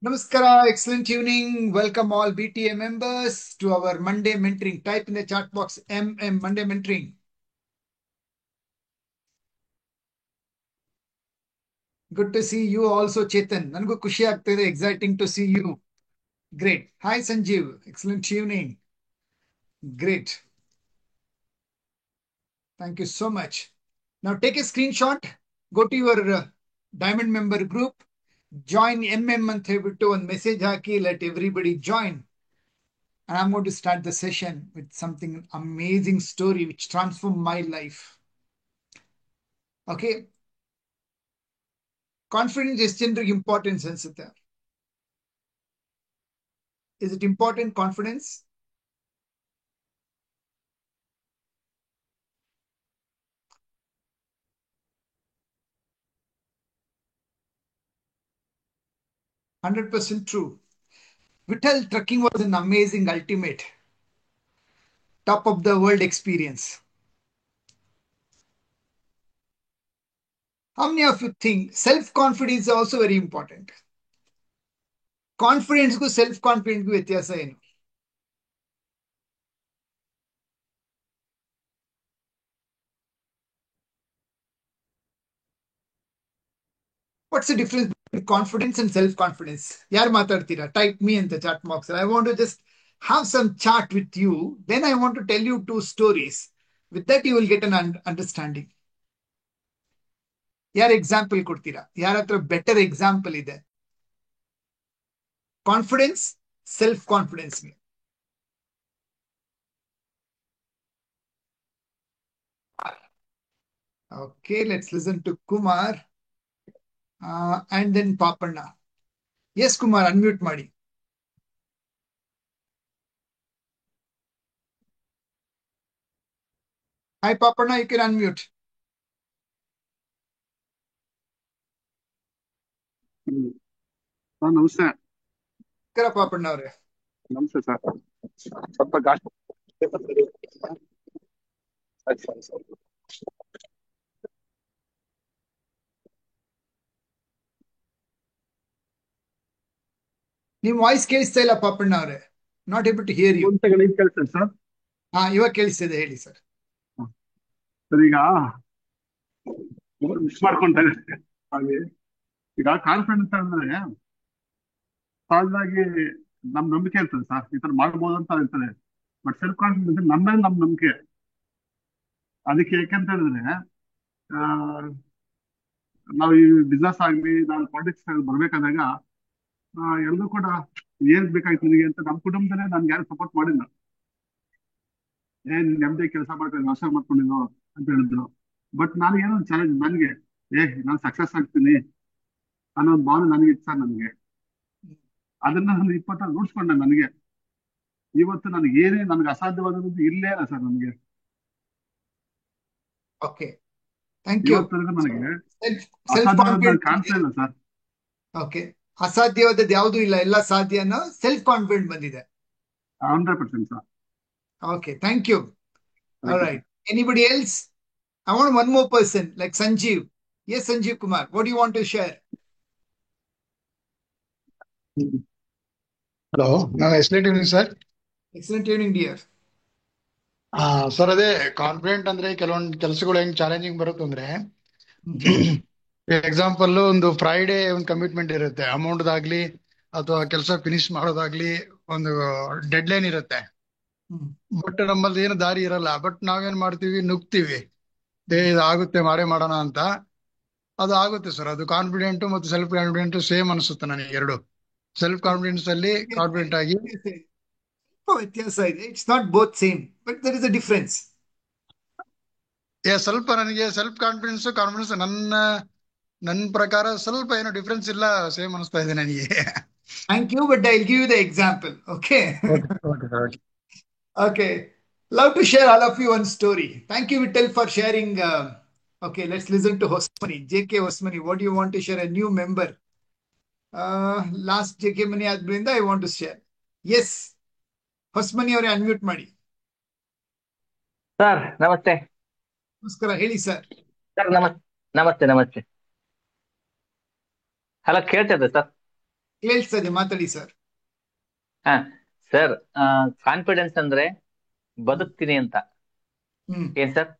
Namaskara, excellent evening. Welcome all BTA members to our Monday mentoring. Type in the chat box Monday mentoring. Good to see you also, Chetan. Nangu ಖುಷಿ ಆಗ್ತಿದೆ. Exciting to see you. Great. Hi, Sanjeev. Excellent evening. Great. Thank you so much. Now take a screenshot. Go to your Diamond member group. Join MM ಅಂತ ಹೇಳ್ಬಿಟ್ಟು ಒಂದು message hockey. Let everybody join. And I'm going to start the session with something amazing story which transformed my life. Okay. Confidence is ಜನರಿಗೆ importance ಅನ್ಸುತ್ತೆ. Is it important, confidence? $100% true. Vittal trekking was an amazing, ultimate, top of the world experience. How many of you think self-confidence is also very important? Confidence ಗೂ self-confidence ಗೂ ವ್ಯತ್ಯಾಸ ಏನು? What's the difference between confidence and self-confidence? ಯಾರು ಮಾತಾಡ್ತೀರಾ? Type me in the chat box. I want to just have some chat with you. Then I want to tell you two stories. With that, you will get an understanding. ಯಾರು example ಕೊಡ್ತೀರಾ? ಯಾರ ಹತ್ರ better example ಇದೆ? Confidence, self confidence. Okay, let's listen to Kumar and then Papanna. Yes, Kumar, unmute ಮಾಡಿ. Hi, Papanna, you can unmute. Sir ನಮಸ್ತೆ. ಪಾಪಣ್ಣ ಅವರೇ, ನಮಸ್ತೆ sir. ಸ್ವಲ್ಪ ಗಾಡಿ ನಿಮ್ ವಾಯ್ಸ್ ಕೇಳಿಸ್ತಾ ಇಲ್ಲ ಪಾಪಣ್ಣ ಅವರೇ. Not able to hear you. ಒಂದು ಸೆಕೆಂಡ್ ಈಗ ಕೇಳಿಸ್ತದೆ ಸರ್. ಇವಾಗ ಕೇಳಿಸ್ತಿದೆ, ಹೇಳಿ ಸರ್. ಸರ್ ಈಗ ಮಿಸ್ ಮಾಡ್ಕೊಂತಾರೆ ಹಾಗೆ. ಈಗ ಕಾನ್ಫಿಡೆನ್ಸ್ ಅಂದ್ರೆ ಸಹಜವಾಗಿ ನಮ್ ನಂಬಿಕೆ ಇರ್ತದೆ ಸರ್, ಈ ತರ ಮಾಡ್ಬೋದು ಅಂತ ಇರ್ತದೆ. ಬಟ್ ಸೆಲ್ಫ್ ಕಾನ್ಫಿಡೆನ್ಸ್ ನಮ್ಮ ಮೇಲೆ ನಮ್ ನಂಬಿಕೆ. ಅದಕ್ಕೆ ಯಾಕಂತ ಹೇಳಿದ್ರೆ ಆ, ನಾವು ಈ ಬಿಸ್ನೆಸ್ ಆಗ್ಲಿ, ನಾವು ಪಾಲಿಟಿಕ್ಸ್ ಬರ್ಬೇಕಾದಾಗ ಎಲ್ಲರೂ ಕೂಡ ಏನ್ ಬೇಕಾಯ್ತು ನಿನಗೆ ಅಂತ ನಮ್ಮ ಕುಟುಂಬದಲ್ಲೇ ನನ್ಗೆ ಯಾರು ಸಪೋರ್ಟ್ ಮಾಡಿಲ್ಲ. ನೆಮ್ಮದಿ ಕೆಲಸ ಮಾಡ್ಕೊಂಡು ವ್ಯವಸಾಯ ಮಾಡ್ಕೊಂಡಿದ್ದು ಅಂತ ಹೇಳಿದ್ರು. ಬಟ್ ನನಗೇನೋ ಒಂದು ಚಾಲೆಂಜ್, ನನಗೆ ನಾನು ಸಕ್ಸಸ್ ಆಗ್ತೀನಿ ಅನ್ನೋ ಒಂದು ಭಾವನೆ ನನಗೆ ಇತ್ತು ಸರ್. ನನಗೆ ಅದನ್ನ ನಾನು 20 ರೂಢಿಸ್ಕೊಂಡೆ. ನನಗೆ ಇವತ್ತು ನನಗೆ ಏನೇ ನನಗೆ ಅಸಾಧ್ಯವಾದದ್ದು ಇಲ್ಲೇ ಇಲ್ಲ ಸರ್. ನನಗೆ ಓಕೆ, ಥ್ಯಾಂಕ್ ಯು. ಇವತ್ತರೆಗೂ ನನಗೆ ಸೆಲ್ಫ್ ಅಸಾಧ್ಯವಾದ ಕಾನ್ಫಿಡೆಂಟ್ ಕಾಣಿಸ್ತಾ ಇಲ್ಲ ಸರ್. ಓಕೆ, ಅಸಾಧ್ಯವಾದದ್ದು ಯಾವುದು ಇಲ್ಲ, ಎಲ್ಲ ಸಾಧ್ಯ ಅನ್ನೋ ಸೆಲ್ಫ್ ಕಾನ್ಫಿಡೆಂಟ್ ಬಂದಿದೆ. 100% sir. Okay, thank you. All thank you right. Sir. Anybody else? I want one more person, like Sanjeev. Yes, Sanjeev Kumar, what do you want to share? Hello, ನಾನು excellent evening sir. Excellent evening, dear. Sir, ಅದೇ confident ಅಂದ್ರೆ ಕೆಲವೊಂದು ಕೆಲಸಗಳು ಹೆಂಗ್ challenging ಬರುತ್ತೆ ಅಂದ್ರೆ, example ಒಂದು Friday ಒಂದು ಕಮಿಟ್ಮೆಂಟ್ ಇರುತ್ತೆ, ಅಮೌಂಟ್ದಾಗ್ಲಿ ಅಥವಾ ಕೆಲಸ ಫಿನಿಶ್ ಮಾಡೋದಾಗ್ಲಿ ಒಂದು ಡೆಡ್ ಲೈನ್ ಇರುತ್ತೆ. ಬಟ್ ನಮ್ಮಲ್ಲಿ ಏನು ದಾರಿ ಇರಲ್ಲ. ಬಟ್ ನಾವೇನ್ ಮಾಡ್ತೀವಿ, ನುಗ್ತೀವಿ, ಇದು ಆಗುತ್ತೆ, ಮಾಡೇ ಮಾಡೋಣ ಅಂತ. ಅದು ಆಗುತ್ತೆ ಸರ್. ಅದು ಕಾನ್ಫಿಡೆಂಟ್ ಮತ್ತು ಸೆಲ್ಫ್ ಕಾನ್ಫಿಡೆಂಟ್ ಸೇಮ್ ಅನಿಸುತ್ತೆ ನನಗೆ. ಎರಡು ಸೆಲ್ಫ್ ಕಾನ್ಫಿಡೆನ್ಸ್ ಅಲ್ಲಿ ಕಾನ್ಫಿಡೆಂಟ್ ಆಗಿ ವ್ಯತ್ಯಾಸ ಇದೆ. It's not both same, but there is a difference. ಸ್ವಲ್ಪ ನನಗೆ ಸೆಲ್ಫ್ ಕಾನ್ಫಿಡೆನ್ಸ್ ನನ್ನ ಪ್ರಕಾರ ಸ್ವಲ್ಪ ಏನೋ ಡಿಫ್ರೆನ್ಸ್ ಇಲ್ಲ, ಸೇಮ್ ಅನಿಸ್ತಾ ಇದೆ ನನಗೆ. Thank you, but I will give you the example. Okay. Okay. Love to share all of you one story. Thank you, Vittal, for sharing. Okay, let's listen to Hosmani. JK Hosmani, what do you want to share? A new member. Last JK Mani ಆದ್ರಿಂದ I want to share. Yes. Hosmani ಅವರೇ unmute ಮಾಡಿ. Sir ನಮಸ್ತೆ. ನಮಸ್ಕಾರ, ಹೇಳಿ sir. Sir ನಮಸ್ತೆ. Hello, ಕೇಳ್ತದೆ sir? ಕೇಳಿಸ್ತದೆ, ಮಾತಾಡಿ ಸರ್. ಹಾ ಸರ್, ಕಾನ್ಫಿಡೆನ್ಸ್ ಅಂದ್ರೆ ಬದುಕ್ತೀನಿ ಅಂತ. ಹ್ಮ್. ಏನ್ ಸರ್?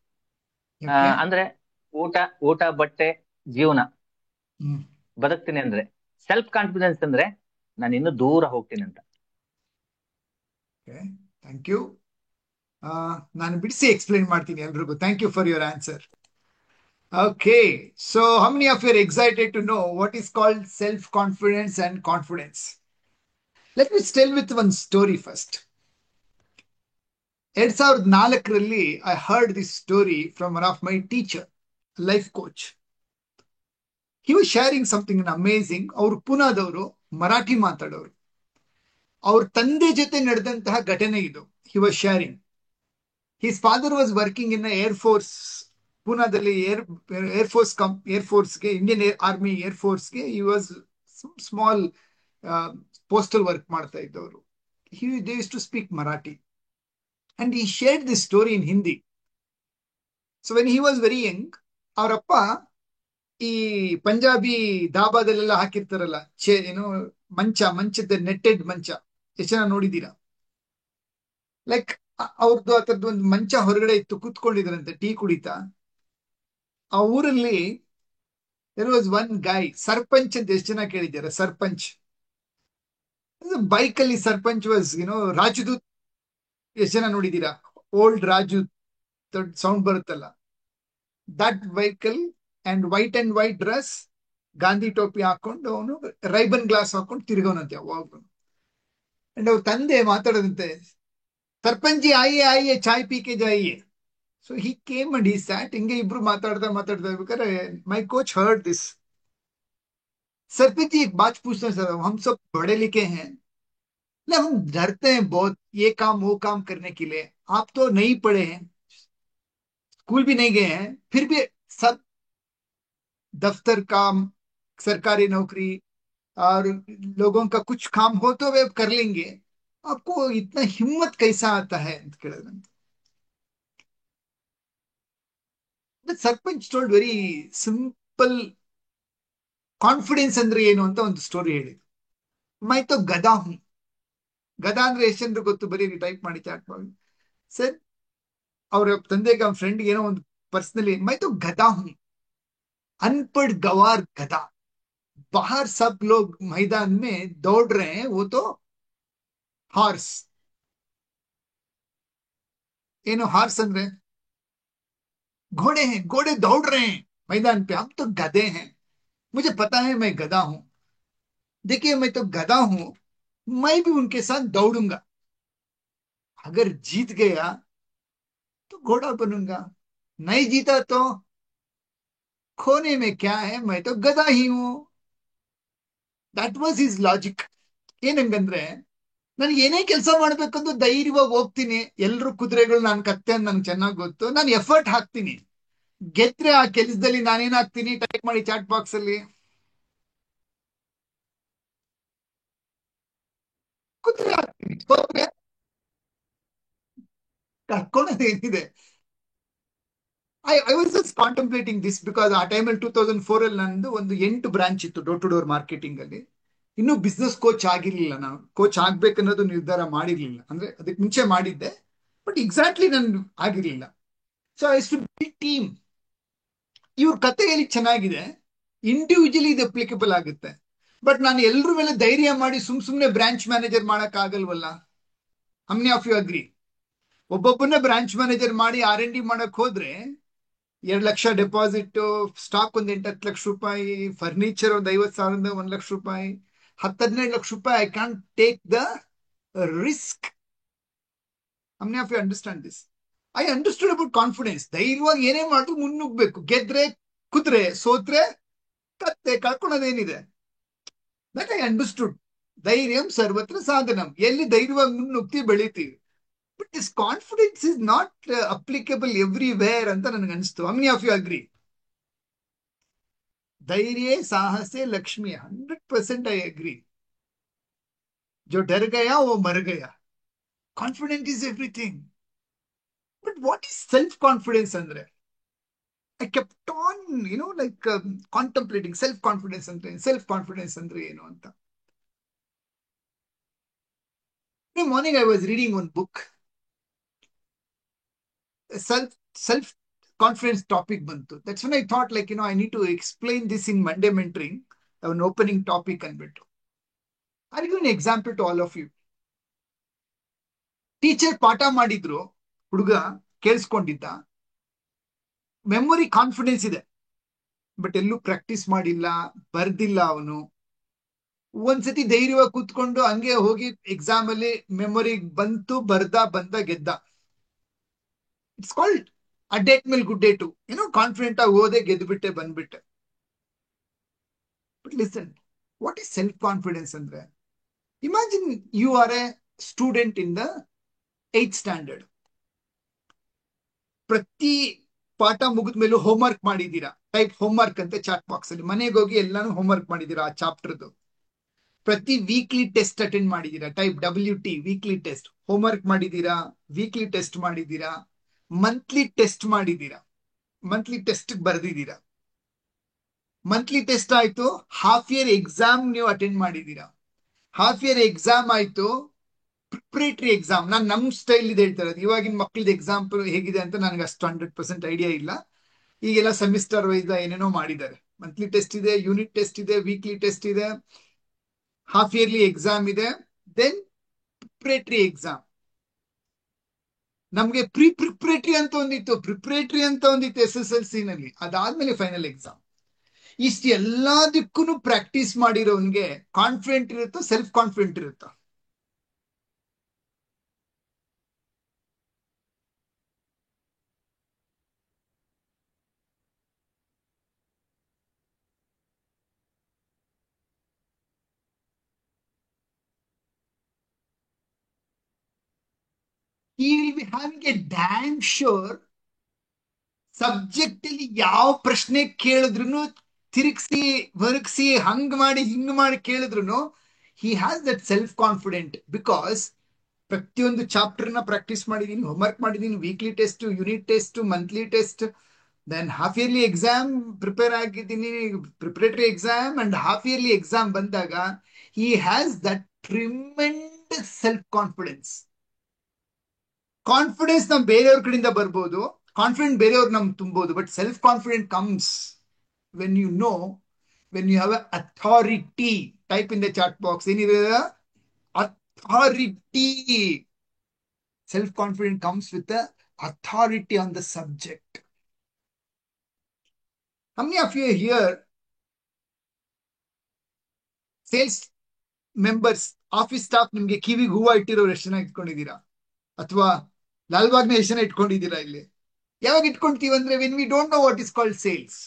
ಓಕೆ. ಅಂದ್ರೆ ಊಟ ಊಟ ಬಟ್ಟೆ ಜೀವನ ಹ್ಮ್. ಬದುಕ್ತೀನಿ ಅಂದ್ರೆ. ಸೆಲ್ಫ್ ಕಾನ್ಫಿಡೆನ್ಸ್ ಅಂದ್ರೆ ನಾನು ಇನ್ನೂ ದೂರ ಹೋಗ್ತೀನಿ ಅಂತ. Okay, thank you. ನಾನು ಬಿಡಿಸಿ ಎಕ್ಸ್ಪ್ಲೈನ್ ಮಾಡ್ತೀನಿ ಎಲ್ರಿಗೂ. Thank you for your answer. Okay, so how many of you are excited to know what is called self-confidence and confidence? Let me tell with one story first. 2004ರಲ್ಲಿ I heard this story from one of my teacher, life coach. He was sharing something amazing. ಅವರು ಪುನಾದವರು, ಮರಾಠಿ ಮಾತಾಡೋರು. ಅವ್ರ ತಂದೆ ಜೊತೆ ನಡೆದಂತಹ ಘಟನೆ ಇದು. He was sharing. His father was working in the Air Force. ಪೂನಾದಲ್ಲಿ air ಫೋರ್ಸ್ಗೆ, ಇಂಡಿಯನ್ ಆರ್ಮಿ ಏರ್ ಫೋರ್ಸ್ಗೆ he was small postal work ಮಾಡ್ತಾ ಇದ್ದವರು. They used to speak Marathi. And he shared this story in Hindi. So when he was very young, ಅವರಪ್ಪ ಈ ಪಂಜಾಬಿ ಧಾಬಾದಲ್ಲೆಲ್ಲ ಹಾಕಿರ್ತಾರಲ್ಲ, ಏನೋ ಮಂಚದ netted ಮಂಚ, ಎಷ್ಟು ಜನ ನೋಡಿದ್ದೀರಾ? ಲೈಕ್ ಅವ್ರದ್ದು ಆ ಥರದ್ದು ಒಂದು ಮಂಚ ಹೊರಗಡೆ ಇತ್ತು, ಕೂತ್ಕೊಂಡಿದ್ರಂತೆ ಟೀ ಕುಡಿತಾ. ಆ ಊರಲ್ಲಿ there was one guy, sarpanch ಅಂತ ಎಷ್ಟು ಜನ ಕೇಳಿದ್ದಾರೆ? ಸರ್ಪಂಚ್ ಬೈಕಲ್ಲಿ ಸರ್ಪಂಚ್ ವಾಸ್ ರಾಜದೂತ್, ಎಷ್ಟು ಜನ ನೋಡಿದ್ದೀರಾ? ಓಲ್ಡ್ ರಾಜು ಸೌಂಡ್ ಬರುತ್ತಲ್ಲ, that vehicle and white dress, Gandhi ಟೋಪಿ ಹಾಕೊಂಡು ಅವನು ರೈಬನ್ ಗ್ಲಾಸ್ ಹಾಕೊಂಡು ತಿರ್ಗೋನಂತೆ ಯಾವಾಗಲೂ. ಅಂಡ್ ಅವ್ರ ತಂದೆ ಮಾತಾಡೋದಂತೆ, ಸರ್ಪಂಚ್ ಜಿ ಆಯಿಯೇ ಆಯಿಯೇ ಚಾಯ್ ಪೀ ಕೆ ಜಾಯಿಯೇ. So he came and he sat. ಹಿಂಗೆ ಇಬ್ರು ಮಾತಾಡ್ತಾ ಇರ್ಬೇಕಾದ್ರೆ my coach heard this. Sarpanch ji एक बात पूछना सर, हम सब पढ़े लिखे हैं, हम डरते हैं बहुत ये काम वो काम करने के लिए. आप तो नहीं पढ़े हैं, स्कूल भी नहीं गए हैं, फिर भी सब दफ्तर काम, सरकारी नौकरी और लोगों का कुछ काम हो तो वे कर लेंगे, आपको इतना हिम्मत कैसा आता है ಅಂತ ಕೇಳಿದ್ರಂತೆ. Sarpanch told very simple confidence ಅಂದ್ರೆ ಏನು ಅಂತ ಒಂದು ಸ್ಟೋರಿ ಹೇಳಿದ್ರು. ಮೈ ತೋ ಗದಾ ಹೂಂ. ಗದಾ ಅಂದ್ರೆ ಎಷ್ಟು ಜನರು ಗೊತ್ತು? ಬರೀ ಟೈಪ್ ಮಾಡಿ ಚಾಟ್ ಮಾಡಿ ಸರ್. ಅವ್ರ ತಂದೆಗೆ, ಅವ್ನ ಫ್ರೆಂಡ್ ಏನೋ ಒಂದು पर्सनली, मैं तो गधा हूं, अनपढ़ गवार गधा. बाहर सब लोग मैदान में दौड़ रहे हैं, वो तो हॉर्स. ಏನು हार्स ಅಂದ್ರೆ घोड़े हैं, घोड़े दौड़ रहे हैं मैदान पे, हम तो गधे हैं, मुझे पता है मैं गधा हूं. देखिए मैं तो गधा हूं, मैं भी उनके साथ दौड़ूंगा, अगर जीत गया तो घोड़ा बनूंगा, नहीं जीता तो खोने में क्या है, मैं तो गधा ही हूं. That was his logic. ಏನಂಗಂದ್ರೆ, ನಾನು ಏನೇ ಕೆಲಸ ಮಾಡ್ಬೇಕಂದ್ರೂ ಧೈರ್ಯವಾಗಿ ಹೋಗ್ತೀನಿ. ಎಲ್ರು ಕುದುರೆಗಳು ನಾನು ಕತ್ತೆ ಅಂತ ನನ್ಗೆ ಚೆನ್ನಾಗಿ ಗೊತ್ತು. ನಾನು ಎಫರ್ಟ್ ಹಾಕ್ತೀನಿ. ಗೆದ್ರೆ ಆ ಕೆಲಸದಲ್ಲಿ ನಾನೇನಾಗ್ತೀನಿ? ಟೈಪ್ ಮಾಡಿ ಚಾಟ್ ಬಾಕ್ಸ್ ಅಲ್ಲಿ ಕುದುರೆ ಹಾಕ್ತೀನಿ. ಕರ್ಕೊಳ್ಳೋದೇನಿದೆ? I was just contemplating this because ಆ ಟೈಮಲ್ಲಿ 2004 ಅಲ್ಲಿ ನಂದು ಒಂದು 8 ಬ್ರಾಂಚ್ ಇತ್ತು ಡೋರ್ ಟು ಡೋರ್ ಮಾರ್ಕೆಟಿಂಗ್ ಅಲ್ಲಿ. ಇನ್ನೂ ಬಿಸ್ನೆಸ್ ಕೋಚ್ ಆಗಿರ್ಲಿಲ್ಲ. ನಾನು ಕೋಚ್ ಆಗ್ಬೇಕನ್ನೋದು ನಿರ್ಧಾರ ಮಾಡಿರ್ಲಿಲ್ಲ. ಅಂದ್ರೆ ಅದಕ್ಕೆ ಮುಂಚೆ ಮಾಡಿದ್ದೆ, ಬಟ್ ಎಕ್ಸಾಕ್ಟ್ಲಿ ನಾನು ಆಗಿರ್ಲಿಲ್ಲ. So I to build team. ಇವ್ರ ಕತೆ ಹೇಳಿ ಚೆನ್ನಾಗಿದೆ, ಇಂಡಿವಿಜುವಲಿ ಇದು ಅಪ್ಲಿಕಬಲ್ ಆಗುತ್ತೆ. ಬಟ್ ನಾನು ಎಲ್ರ ಮೇಲೆ ಧೈರ್ಯ ಮಾಡಿ ಸುಮ್ನೆ ಬ್ರಾಂಚ್ ಮ್ಯಾನೇಜರ್ ಮಾಡಕ್ ಆಗಲ್ವಲ್ಲ. How many of you agree? ಒಬ್ಬೊಬ್ಬನ ಬ್ರಾಂಚ್ ಮ್ಯಾನೇಜರ್ ಮಾಡಿ R&D ಮಾಡಕ್ ಹೋದ್ರೆ 2 ಲಕ್ಷ ಡೆಪಾಸಿಟ್, ಸ್ಟಾಕ್ ಒಂದು 8-10 ಲಕ್ಷ ರೂಪಾಯಿ, ಫರ್ನಿಚರ್ ಒಂದು 50,000 1 ಲಕ್ಷ ರೂಪಾಯಿ, 10-15 ಲಕ್ಷ ರೂಪಾಯಿ. I can take the risk. How many of you understand this? I understood about confidence. ಧೈರ್ಯವಾಗಿ ಏನೇ ಮಾಡಿದ್ರು ಮುನ್ನುಗ್ಬೇಕು. ಗೆದ್ರೆ ಕುದುರೆ, ಸೋತ್ರೆ ಕತ್ತೆ, ಕಳ್ಕೊಳ್ಳೋದೇನಿದೆ? That I understood. ಧೈರ್ಯಂ ಸರ್ವತ್ರ ಸಾಧನಂ. ಎಲ್ಲಿ ಧೈರ್ಯವಾಗಿ ಮುನ್ನುಗ್ತಿ ಬೆಳಿತೀವಿ. But this confidence is not applicable everywhere ಅಂತ ನನಗೆ ಅನಿಸ್ತು. How many of you agree? धैर्य साहसे लक्ष्मी, 100% I agree. जो डर गया वो मर गया. Confidence is everything. But what is self-confidence andre? I kept on, contemplating self-confidence andre ಏನು ಅಂತ. In the morning, I was reading one book, self confidence topic bantu. That's when I thought, like, I need to explain this in Monday mentoring, an opening topic anbiಟ್ಟು. I'll give an example to all of you. Teacher ಪಾಠ ಮಾಡಿದ್ರು, ಹುಡುಗ ಕೇಳಿಸ್ಕೊಂಡಿದ್ದ, memory confidence ಇದೆ, but ಎಲ್ಲೂ practice ಮಾಡಿಲ್ಲ, ಬರ್ದಿಲ್ಲ ಅವನು. ಒಂದ್ಸತಿ ಧೈರ್ಯವಾಗಿ ಕೂತ್ಕೊಂಡು ಹಂಗೆ ಹೋಗಿ ಎಕ್ಸಾಮ್ ಅಲ್ಲಿ ಮೆಮೊರಿ ಬಂತು, ಬಂದ ಗೆದ್ದ. It's called a date mail good day to. Confident ಆಗಿ ಹೋದೆ, ಗೆದ್ಬಿಟ್ಟೆ, ಬಂದ್ಬಿಟ್ಟೆ. But listen, what is self confidence ಅಂದ್ರೆ, imagine you are a student in the 8th standard. ಪ್ರತಿ ಪಾಠ ಮುಗಿದ ಮೇಲೂ ಹೋಮ್ವರ್ಕ್ ಮಾಡಿದ್ದೀರಾ, ಟೈಪ್ ಹೋಮ್ವರ್ಕ್ ಅಂತ ಚಾಟ್ ಬಾಕ್ಸ್ ಅಲ್ಲಿ. ಮನೆಗೆ ಹೋಗಿ ಎಲ್ಲಾನು ಹೋಮ್ವರ್ಕ್ ಮಾಡಿದ್ದೀರಾ ಆ ಚಾಪ್ಟರ್ದು. ಪ್ರತಿ ವೀಕ್ಲಿ ಟೆಸ್ಟ್ ಅಟೆಂಡ್ ಮಾಡಿದ್ದೀರಾ, type WT weekly test. Homework ಮಾಡಿದ್ದೀರಾ, ವೀಕ್ಲಿ ಟೆಸ್ಟ್ ಮಾಡಿದ್ದೀರಾ, ಮಂತ್ಲಿ ಟೆಸ್ಟ್ ಮಾಡಿದ್ದೀರಾ, ಮಂತ್ಲಿ ಟೆಸ್ಟ್ ಬರ್ದಿದ್ದೀರಾ. ಮಂತ್ಲಿ ಟೆಸ್ಟ್ ಆಯ್ತು, ಹಾಫ್ ಇಯರ್ ಎಕ್ಸಾಮ್ ನೀವು ಅಟೆಂಡ್ ಮಾಡಿದ್ದೀರಾ. ಹಾಫ್ ಇಯರ್ ಎಕ್ಸಾಮ್ ಆಯ್ತು, ಪ್ರಿಪರೇಟರಿ ಎಕ್ಸಾಮ್. ನಾನು ನಮ್ ಸ್ಟೈಲ್ ಇದೆ ಹೇಳ್ತಾ ಇರೋದು. ಇವಾಗಿನ ಮಕ್ಕಳದ ಎಕ್ಸಾಂಪಲ್ ಹೇಗಿದೆ ಅಂತ ನನಗೆ ಅಷ್ಟು 100% ಐಡಿಯಾ ಇಲ್ಲ. ಈಗೆಲ್ಲ ಸೆಮಿಸ್ಟರ್ ವೈಸ್ ಏನೇನೋ ಮಾಡಿದ್ದಾರೆ. ಮಂತ್ಲಿ ಟೆಸ್ಟ್ ಇದೆ, ಯೂನಿಟ್ ಟೆಸ್ಟ್ ಇದೆ, ವೀಕ್ಲಿ ಟೆಸ್ಟ್ ಇದೆ, ಹಾಫ್ ಇಯರ್ಲಿ ಎಕ್ಸಾಮ್ ಇದೆ, ದೆನ್ ಪ್ರಿಪರೇಟರಿ ಎಕ್ಸಾಮ್. ನಮ್ಗೆ ಪ್ರಿಪರೇಟರಿ ಅಂತ ಒಂದಿತ್ತು SSLC ನಲ್ಲಿ. ಅದಾದ್ಮೇಲೆ ಫೈನಲ್ ಎಕ್ಸಾಮ್. ಇಷ್ಟು ಎಲ್ಲದಕ್ಕೂ ಪ್ರಾಕ್ಟೀಸ್ ಮಾಡಿರೋನ್ಗೆ ಕಾನ್ಫಿಡೆಂಟ್ ಇರುತ್ತೋ, ಸೆಲ್ಫ್ ಕಾನ್ಫಿಡೆಂಟ್ ಇರುತ್ತೋ? He will be having a damn sure subject ಅಲ್ಲಿ ಯಾವ ಪ್ರಶ್ನೆ ಕೇಳಿದ್ರು ತಿರುಗಿಸಿ ವರ್ಗಿಸಿ ಹಂಗ್ ಮಾಡಿ ಹಿಂಗ್ ಮಾಡಿ ಕೇಳಿದ್ರು he has that self confident, because ಪ್ರತಿಯೊಂದು ಚಾಪ್ಟರ್ ನ ಪ್ರಾಕ್ಟೀಸ್ ಮಾಡಿದೀನಿ, ಹೋಮ್ವರ್ಕ್ ಮಾಡಿದೀನಿ, weekly test, unit test, monthly test, then half yearly exam prepare ಆಗಿದ್ದೀನಿ, preparatory exam and half yearly exam ಬಂದಾಗ he has that tremendous self confidence. Confidence ನಮ್ ಬೇರೆಯವ್ರ ಕಡೆಯಿಂದ ಬರ್ಬೋದು, ಕಾನ್ಫಿಡೆಂಟ್ ಬೇರೆಯವ್ರು ನಮ್ ತುಂಬೋದು, but self confident comes when you know, when you have authority. Type in the chat box ಏನಿದೆ, authority. Self confident comes with authority on the subject. How many of you here sales members, office staff, ನಿಮ್ಗೆ ಕಿವಿಗೆ ಹೂವ ಇಟ್ಟಿರೋರು ಎಷ್ಟು ಜನ ಇಟ್ಕೊಂಡಿದ್ದೀರಾ? ಅಥವಾ ಲಾಲ್ಬಾಗ್ನ ಎಷ್ಟು ಜನ ಇಟ್ಕೊಂಡಿದ್ದೀರಾ? ಇಲ್ಲಿ ಯಾವಾಗ ಇಟ್ಕೊಂತೀವಿ ಅಂದ್ರೆ, when we don't know what is called sales.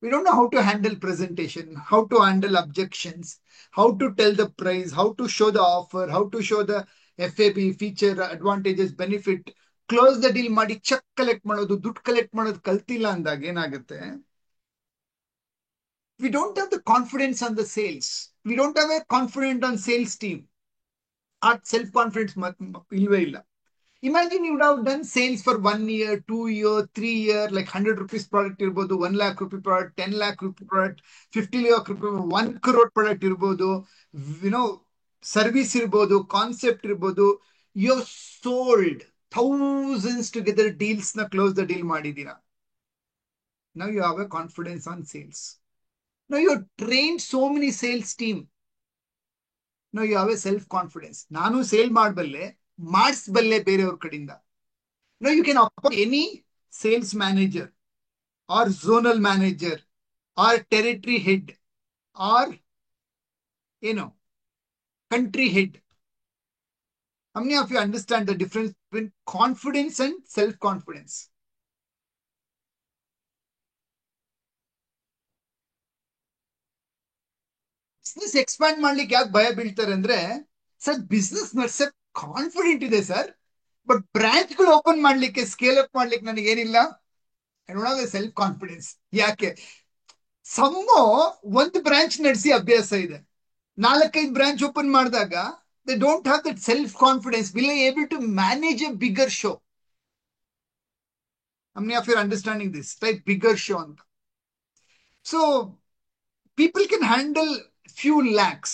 We don't know how to handle presentation, how to handle objections, how to tell the price, how to show the offer, how to show the FAB, feature, advantages, benefit, close the deal ಮಾಡಿ check collect ಮಾಡೋದು, ದುಡ್ಡು collect ಮಾಡೋದು ಕಲ್ತಿಲ್ಲ ಅಂದಾಗ ಏನಾಗುತ್ತೆ? We don't have the confidence on the sales. We don't have a confidence on sales team. ಆ self confidence ಇಲ್ವೇ ಇಲ್ಲ. Imagine you would have done sales for 1 year, 2 year, 3 year, like 100 rupees product irbodu, 1 lakh rupee product, 10 lakh rupee product, 50 lakh rupee, 1 crore product irbodu, service irbodu, concept irbodu. You have sold thousands together deals na close the deal madidira. Now you have a confidence on sales. Now you have trained so many sales team. Now you have a self confidence. Nanu sale ಮಾಡಬಲ್ಲೆ, ಮಾಡಿಸಬಲ್ಲೆ ಬೇರೆಯವ್ರ ಕಡೆಯಿಂದ. Now you can appoint any sales manager or zonal manager or territory head or country head. How many of you understand the difference between confidence and self confidence? Business expand ಮಾಡ್ಲಿಕ್ಕೆ ಯಾಕೆ ಭಯ ಬೀಳ್ತಾರೆ ಅಂದ್ರೆ, sir business ನಡ್ಸಕ್ confident ಇದೆ sir, but branch ಗಳು open ಮಾಡ್ಲಿಕ್ಕೆ, scale up ಮಾಡ್ಲಿಕ್ಕೆ ನನಗೆ ಏನಿಲ್ಲ, I don't have self confidence. ಯಾಕೆ? ಒಂದು ಬ್ರಾಂಚ್ ನಡೆಸಿ ಅಭ್ಯಾಸ ಇದೆ, 4-5 ಬ್ರಾಂಚ್ ಓಪನ್ ಮಾಡಿದಾಗ they don't have that self confidence, will able to manage a bigger show. How many of you are understanding this? Type bigger show on. So people can handle few lakhs.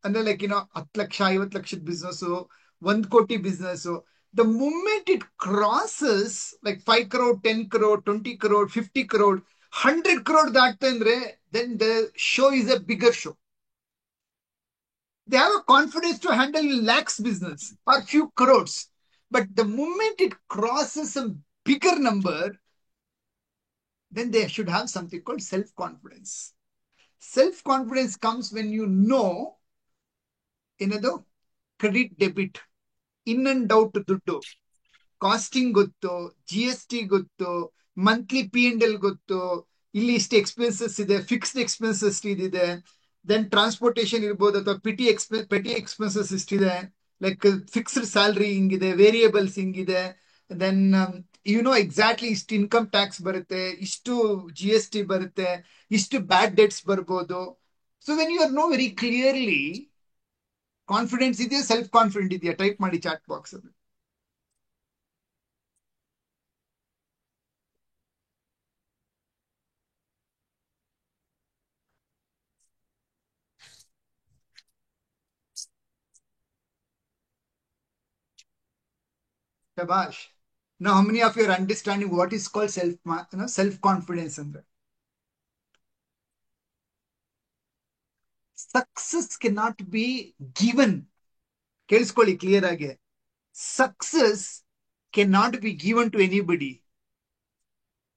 ಅಂದ್ರೆ like 10 lakh 50 ಲಕ್ಷದ business, 1 ಕೋಟಿ business, the moment it crosses like 5 crore, 10 crore, 20 crore, 50 crore, 100 crore ದಾಟ್ತಾ ಅಂದ್ರೆ then the show is a bigger show. They have a confidence to handle lakhs business or few crores. But the moment it crosses a bigger number, then they should have something called self-confidence. Self-confidence comes when you know ಏನದು credit debit, in and out ದುಡ್ಡು, costing ಗೊತ್ತು, GST ಗೊತ್ತು, monthly P&L ಗೊತ್ತು, ಇಲ್ಲಿ ಇಷ್ಟು expenses ಇದೆ, fixed expenses ಇದಿದೆ, then transportation ಇರ್ಬೋದು ಅಥವಾ ಪೆಟಿ ಎಕ್ಸ್ಪೆನ್ಸಸ್ ಇಷ್ಟಿದೆ, ಲೈಕ್ ಫಿಕ್ಸ್ಡ್ ಸ್ಯಾಲ್ರಿ ಹಿಂಗಿದೆ, ವೇರಿಯೇಬಲ್ಸ್ ಹಿಂಗಿದೆ, ದೆನ್ ಎಕ್ಸಾಕ್ಟ್ಲಿ ಇಷ್ಟು ಇನ್ಕಮ್ ಟ್ಯಾಕ್ಸ್ ಬರುತ್ತೆ, ಇಷ್ಟು GST ಬರುತ್ತೆ, ಇಷ್ಟು ಬ್ಯಾಡ್ ಡೆಟ್ಸ್ ಬರ್ಬೋದು. So when you are know very clearly confidence ಇದೆಯಾ, ಸೆಲ್ಫ್ ಕಾನ್ಫಿಡೆಂಟ್ ಇದೆಯಾ, ಟೈಪ್ ಮಾಡಿ ಚಾಟ್ ಬಾಕ್ಸ್ ಅಲ್ಲಿ. Shabash. Now, how many of you are understanding what is called self-confidence? Success cannot be given. ಕೇಳಿಸ್ಕೊಳ್ಳಿ clear ಆಗಿ. Success cannot be given to anybody.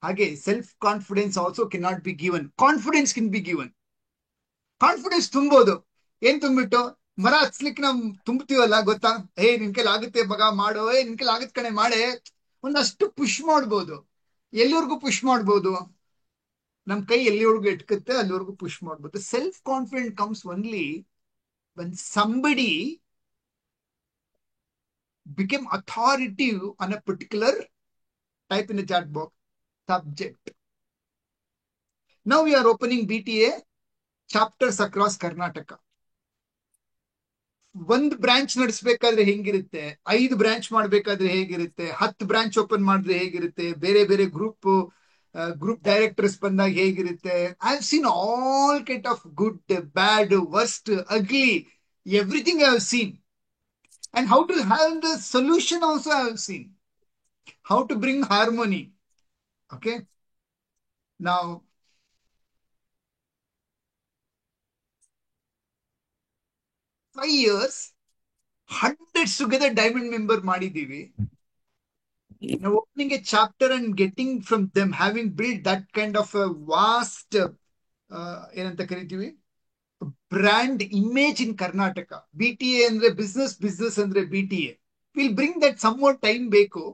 ಹಾಗೆ self-confidence also cannot be given. Confidence can be given. Confidence ತುಂಬೋದು. ಏನ್ ತುಂಬಿಟ್ಟು ಮರ ಹತ್ಸ್ಲಿಕ್ಕೆ ನಾವು ತುಂಬ್ತೀವಲ್ಲ, ಗೊತ್ತಾ? ನಿನ್ ಕೈಲಿ ಆಗುತ್ತೆ ಮಗ, ಮಾಡೋ, ನಿನ್ ಕೈಲಿ ಆಗತ್ ಕಣೆ ಮಾಡೆ, ಒಂದಷ್ಟು ಪುಷ್ ಮಾಡ್ಬೋದು. ಎಲ್ಲಿವರೆಗೂ ಪುಷ್ ಮಾಡ್ಬೋದು? ನಮ್ ಕೈ ಎಲ್ಲಿವರೆಗೂ ಎಟ್ಕುತ್ತೆ ಅಲ್ಲಿವರೆಗೂ ಪುಷ್ ಮಾಡ್ಬೋದು. Self confident comes only when somebody became authoritative on a particular type in the chat box subject. Now we are opening BTA chapters across Karnataka. ಒಂದ್ ಬ್ರಾಂಚ್ ನಡೆಸಬೇಕಾದ್ರೆ ಹೆಂಗಿರುತ್ತೆ, 5 ಬ್ರಾಂಚ್ ಮಾಡ್ಬೇಕಾದ್ರೆ ಹೇಗಿರುತ್ತೆ, 10 ಬ್ರಾಂಚ್ ಓಪನ್ ಮಾಡಿದ್ರೆ ಹೇಗಿರುತ್ತೆ, ಬೇರೆ ಬೇರೆ ಗ್ರೂಪ್ ಡೈರೆಕ್ಟರ್ಸ್ ಬಂದಾಗ ಹೇಗಿರುತ್ತೆ. I have seen all kind of good, bad, worst, ugly, everything I have seen. And how to have the solution also I have seen. How to bring harmony. Okay. Now, 5 years, hundreds together diamond member ಮಾಡಿದೀವಿ. Now opening a chapter and getting from them, having built that kind of a vast ಏನಂತ ಕರಿತೀವಿ, brand image in Karnataka. BTA ಅಂದ್ರೆ business ಅಂದ್ರೆ BTA. We'll bring that some more time ಬೇಕು.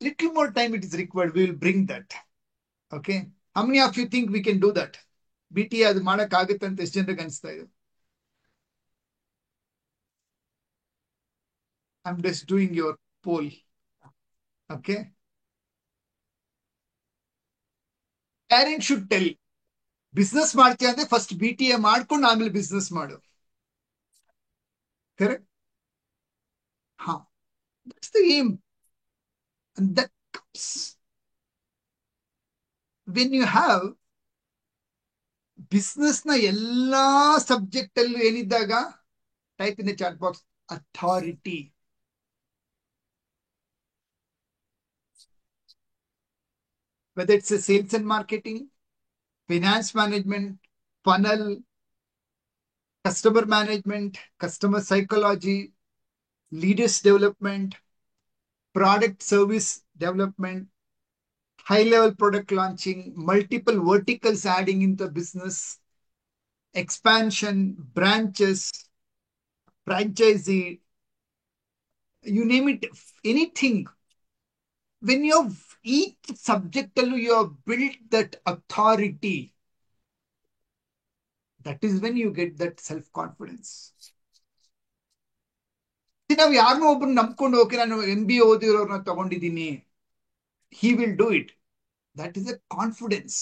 Little more time it is required. We will bring that. Okay. How many of you think we can do that? BTA ಅದು ಮಾಡಕ್ ಆಗುತ್ತೆ ಅಂತ ಎಷ್ಟು ಜನರಿಗೆ ಅನಿಸ್ತಾ ಇದೆ? I'm just doing your poll. Okay. Parents should tell, business ಮಾಡ್ತೀಯ ಅಂದ್ರೆ ಫಸ್ಟ್ BTA ಮಾಡ್ಕೊಂಡು ಆಮೇಲೆ ಬಿಸ್ನೆಸ್ ಮಾಡು. Correct? ಹಾ, that's the aim. And that comes when you have business ನ ಎಲ್ಲಾ ಸಬ್ಜೆಕ್ಟ್ ಅಲ್ಲೂ ಏನಿದ್ದಾಗ, type in the chat box authority. Whether it's a sales and marketing, finance management, funnel, customer management, customer psychology, leaders development, product service development, high level product launching, multiple verticals adding into business, expansion, branches, franchisee, you name it, anything. When you have each subject, you have built that authority. That is when you get that self-confidence. ನಾವು ಯಾರನ್ನೋ ಒಬ್ಬರು ನಂಬ್ಕೊಂಡು ಹೋಗಿ ನಾನು MBA ಓದಿರೋರ್ನ ತಗೊಂಡಿದ್ದೀನಿ, he will do it. That is a confidence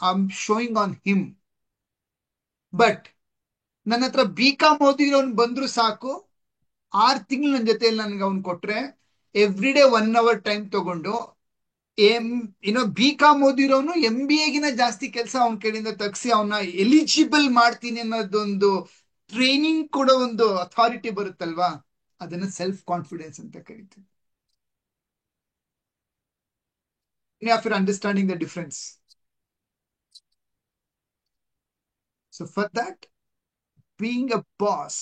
I'm showing on him. But ನನ್ನ ಹತ್ರ BCom ಓದಿರೋನ್ ಬಂದ್ರು ಸಾಕು, 6 ತಿಂಗಳು ನನ್ನ ಜೊತೆಯಲ್ಲಿ ನನ್ಗೆ ಅವ್ನು ಕೊಟ್ರೆ, ಎವ್ರಿ ಡೇ 1 hour ಟೈಮ್ ತಗೊಂಡು BCom ಓದಿರೋನು MBA ಗಿನ ಜಾಸ್ತಿ ಕೆಲಸ ಅವನ ಕಡೆಯಿಂದ ತಗ್ಸಿ ಅವನ್ನ ಎಲಿಜಿಬಲ್ ಮಾಡ್ತೀನಿ ಅನ್ನೋದೊಂದು ಟ್ರೈನಿಂಗ್ ಕೊಡೋ ಒಂದು ಅಥಾರಿಟಿ ಬರುತ್ತಲ್ವಾ, ಅದನ್ನ ಸೆಲ್ಫ್ ಕಾನ್ಫಿಡೆನ್ಸ್ ಅಂತ ಕರಿತೀವಿ. If you're understanding the difference. So for that, being a boss,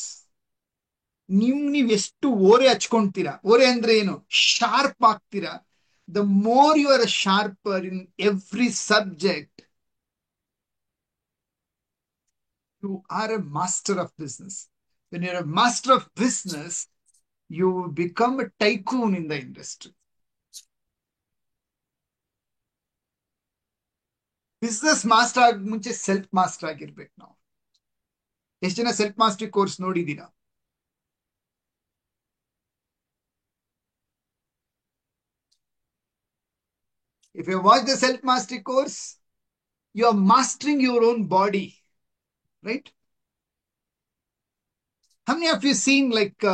ನೀವ್ ಎಷ್ಟು ಓರೆ ಹಚ್ಕೊಂತೀರಾ, ಓರೆ ಅಂದ್ರೆ ಏನು, ಶಾರ್ಪ್ ಆಗ್ತೀರಾ. The more you are sharper in every subject, you are a master of business. When you're a master of business, you become a tycoon in the industry. Business master ಆಗ ಮುಂಚೆ self master ಆಗಿರ್ಬೇಕು ನಾವು. ಎಷ್ಟು ಜನ self mastery course ನೋಡಿದೀರಾ? If you watch the self mastery course, you are mastering your own body, right? How many of you seen like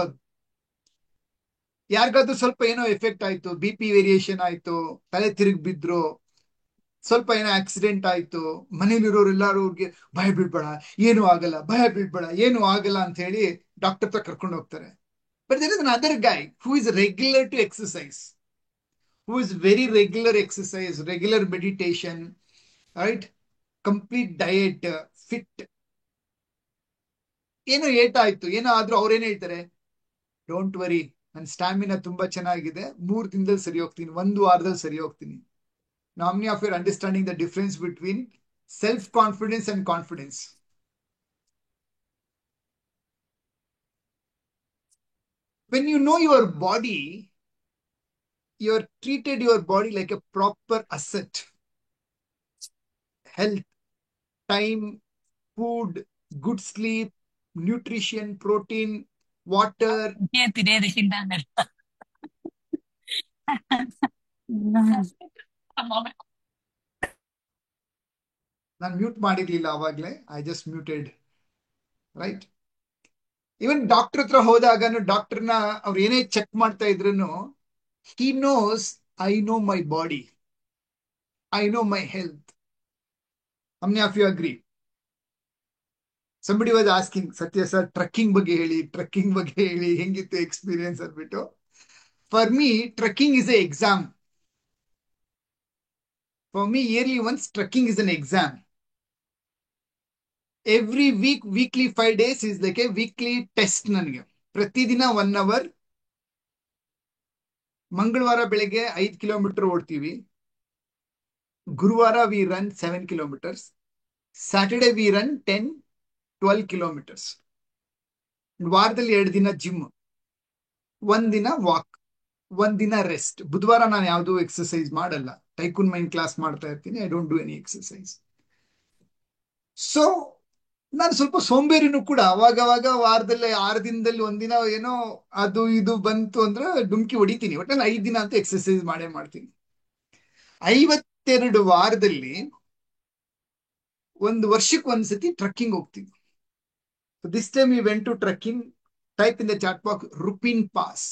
ಯಾರಿಗಾದ್ರೂ ಸ್ವಲ್ಪ ಏನೋ ಎಫೆಕ್ಟ್ ಆಯ್ತು, ಬಿ ಪಿ ವೇರಿಯೇಷನ್ ಆಯ್ತು, ತಲೆ ತಿರುಗಿ ಬಿದ್ರು, ಸ್ವಲ್ಪ ಏನೋ ಆಕ್ಸಿಡೆಂಟ್ ಆಯ್ತು, ಮನೇಲಿರೋರು ಎಲ್ಲಾರು ಅವ್ರಿಗೆ ಭಯ ಬೀಳ್ಬೇಡ, ಏನು ಆಗಲ್ಲ, ಭಯ ಬೀಳ್ಬೇಡ, ಏನು ಆಗಲ್ಲ ಅಂತ ಹೇಳಿ ಡಾಕ್ಟರ್ ಹತ್ರ ಕರ್ಕೊಂಡು ಹೋಗ್ತಾರೆ. But there is an other guy who is regular to exercise, who is very regular exercise, regular meditation, right? Complete diet, fit. ಏನೋ ಏಟಾಯ್ತು, ಏನೋ ಆದ್ರೂ ಅವ್ರೇನ್ ಹೇಳ್ತಾರೆ, ಡೋಂಟ್ ವರಿ, ನನ್ನ ಸ್ಟಾಮಿನಾ ತುಂಬಾ ಚೆನ್ನಾಗಿದೆ, 3 ದಿನದಲ್ಲಿ ಸರಿ ಹೋಗ್ತೀನಿ, 1 ವಾರದಲ್ಲಿ ಸರಿ ಹೋಗ್ತೀನಿ. Now, how many of you are understanding the difference between self-confidence and confidence? When you know your body, you are treated your body like a proper asset. Health, time, food, good sleep, nutrition, protein, water. ನಾನು mute ಮಾಡಿರ್ಲಿಲ್ಲ ಅವಾಗ್ಲೇ, I just muted, right? Even doctor ಹತ್ರ ಹೋದಾಗನು ಡಾಕ್ಟರ್ನ ಅವ್ರು ಏನೇ check ಮಾಡ್ತಾ ಇದ್ರು, he knows I know my body, I know my health. How many of you agree? Somebody was asking, Satya sir, trekking ಬಗ್ಗೆ ಹೇಳಿ, trekking ಬಗ್ಗೆ ಹೇಳಿ, ಹೆಂಗಿತ್ತು ಎಕ್ಸ್ಪೀರಿಯನ್ಸ್ ಅಂದ್ಬಿಟ್ಟು. For me, trekking is an exam. For me, yearly once, trekking is an exam. Every week, weekly 5 days is like a weekly test ನನಗೆ. ಪ್ರತಿದಿನ 1 hour. ಮಂಗಳವಾರ ಬೆಳಗ್ಗೆ 5 ಕಿಲೋಮೀಟರ್ ಓಡ್ತೀವಿ. ಗುರುವಾರ we run 7 kilometers. Saturday we run 10-12 kilometers. ವಾರದಲ್ಲಿ 2 ದಿನ gym, 1 ದಿನ walk, 1 ದಿನ ರೆಸ್ಟ್. ಬುಧವಾರ ನಾನು ಯಾವ್ದು ಎಕ್ಸರ್ಸೈಸ್ ಮಾಡಲ್ಲ, ಟೈಕೂನ್ ಮೈಂಡ್ ಕ್ಲಾಸ್ ಮಾಡ್ತಾ ಇರ್ತೀನಿ. I don't do any exercise. So ನಾನು ಸ್ವಲ್ಪ ಸೋಂಬೇರಿನೂ ಕೂಡ. ಅವಾಗವಾಗ ವಾರದಲ್ಲಿ 6 ದಿನದಲ್ಲಿ 1 ದಿನ ಏನೋ ಅದು ಇದು ಬಂತು ಅಂದ್ರೆ ಡುಮ್ಕಿ ಹೊಡಿತೀನಿ. ಒಟ್ಟಲ್ಲಿ 5 ದಿನ ಅಂತ ಎಕ್ಸರ್ಸೈಸ್ ಮಾಡೇ ಮಾಡ್ತೀನಿ. 52 ವಾರದಲ್ಲಿ 1 ವರ್ಷಕ್ಕೆ ಒಂದ್ಸತಿ ಟ್ರಕ್ಕಿಂಗ್ ಹೋಗ್ತೀವಿ. This time we went to trekking. Type in the chat box Rupin pass.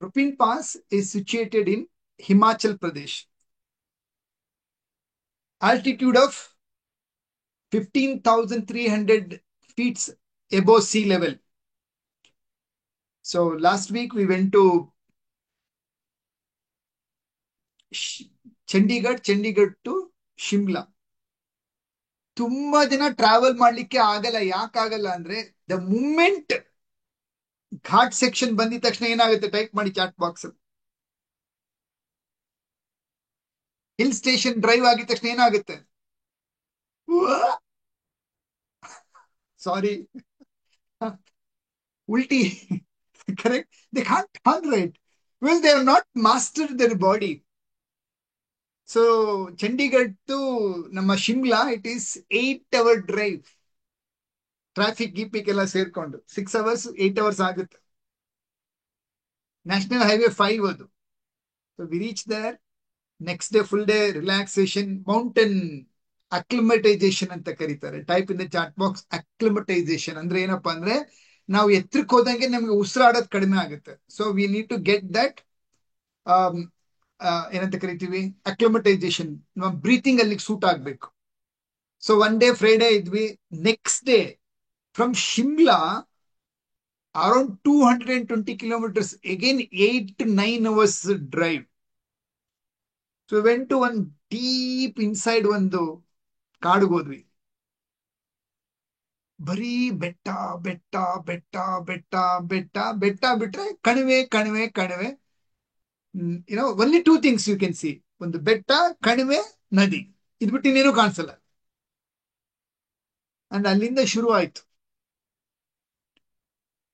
Rupin Pass is situated in Himachal Pradesh. Altitude of 15,300 feet above sea level. So last week we went to Chandigarh to Shimla. ತುಂಬಾ ದಿನ travel ಮಾಡ್ಲಿಕ್ಕೆ ಆಗಲ್ಲ. ಯಾಕಾಗಲ್ಲ ಅಂದ್ರೆ, the moment ghat section ಬಂದಿದ ತಕ್ಷಣ ಏನಾಗುತ್ತೆ, type ಮಾಡಿ chat box. Hill station drive ಆಗಿದ ತಕ್ಷಣ ಏನಾಗುತ್ತೆ, ಸಾರಿ, ಉಲ್ಟಿ. Correct? They can't tolerate. Well, they have not mastered their body. So Chandigarh to ನಮ್ಮ Shimla, it is 8-hour drive. Traffic ಗೀಪಿಕ್ ಎಲ್ಲ ಸೇರ್ಕೊಂಡು 6 hours 8 hours ಆಗುತ್ತೆ. ನ್ಯಾಷನಲ್ ಹೈವೇ 5 ಅದು. So we reach there. Next day full day relaxation, mountain acclimatization ಅಂತ ಕರೀತಾರೆ. Type in the chat box acclimatization ಅಂದ್ರೆ ಏನಪ್ಪಾ ಅಂದ್ರೆ, ನಾವು ಎತ್ತರಕ್ಕೆ ಹೋದಂಗೆ ನಮ್ಗೆ ಉಸಿರಾಡೋದು ಕಡಿಮೆ ಆಗುತ್ತೆ. So we need to get that ಏನಂತ ಕರಿತೀವಿ, ಅಕ್ಲಿಮಟೈಸೇಷನ್. ಬ್ರೀತಿಂಗ್ ಅಲ್ಲಿಗೆ ಸೂಟ್ ಆಗ್ಬೇಕು. ಸೊ ಒನ್ ಡೇ ಫ್ರೈಡೇ ಇದ್ವಿ. Next day from Shimla around 220 kilometers, again 8 to 9 hours drive. So we went to one deep inside ಒಂದು ಕಾಡಿಗೆ ಹೋದ್ವಿ. ಬರೀ ಬೆಟ್ಟ ಬೆಟ್ಟ ಬೆಟ್ಟ ಬೆಟ್ಟ ಬೆಟ್ಟ ಬೆಟ್ಟ ಬಿಟ್ರೆ ಕಣಿವೆ ಕಣಿವೆ ಕಣಿವೆ. Only two things you can see, ಒಂದು ಬೆಟ್ಟ, ಕಣಿವೆ, ನದಿ. ಇದು ಬಿಟ್ಟು ಇನ್ನೇನು ಕಾಣಿಸಲ್ಲ. ಅಂಡ್ ಅಲ್ಲಿಂದ ಶುರು ಆಯ್ತು.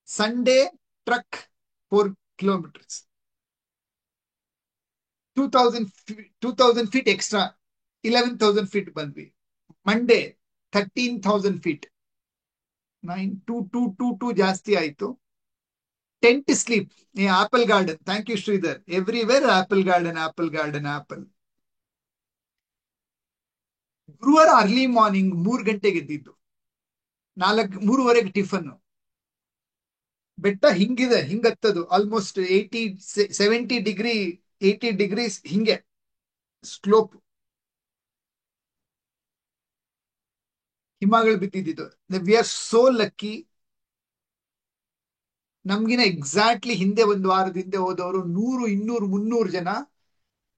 Sunday trek 4 kilometers, 2000 feet extra, 11,000 feet ಬಂದ್ವಿ. ಮಂಡೇ 13,000 feet, 9 ಜಾಸ್ತಿ ಆಯ್ತು. Tent sleep, apple garden, thank you Shridhar, everywhere apple garden apple garden apple. ಗುರುವಾರ ಅರ್ಲಿ ಮಾರ್ನಿಂಗ್ 3 ಗಂಟೆಗೆ ಎದ್ದಿದ್ದು, 3:30ಗೆ ಟಿಫನ್. ಬೆಟ್ಟ ಹಿಂಗಿದೆ, ಹಿಂಗತ್ತದು ಆಲ್ಮೋಸ್ಟ್ 80 ಡಿಗ್ರೀಸ್ ಹಿಂಗೆ ಸ್ಲೋಪ್. ಹಿಮಗಳು ಬಿದ್ದಿದ್ದು. We are so lucky. ನಮ್ಗಿನ ಎಕ್ಸಾಕ್ಟ್ಲಿ ಹಿಂದೆ ಒಂದು ವಾರದ ಹಿಂದೆ ಹೋದವರು 100, 200, 300 ಜನ.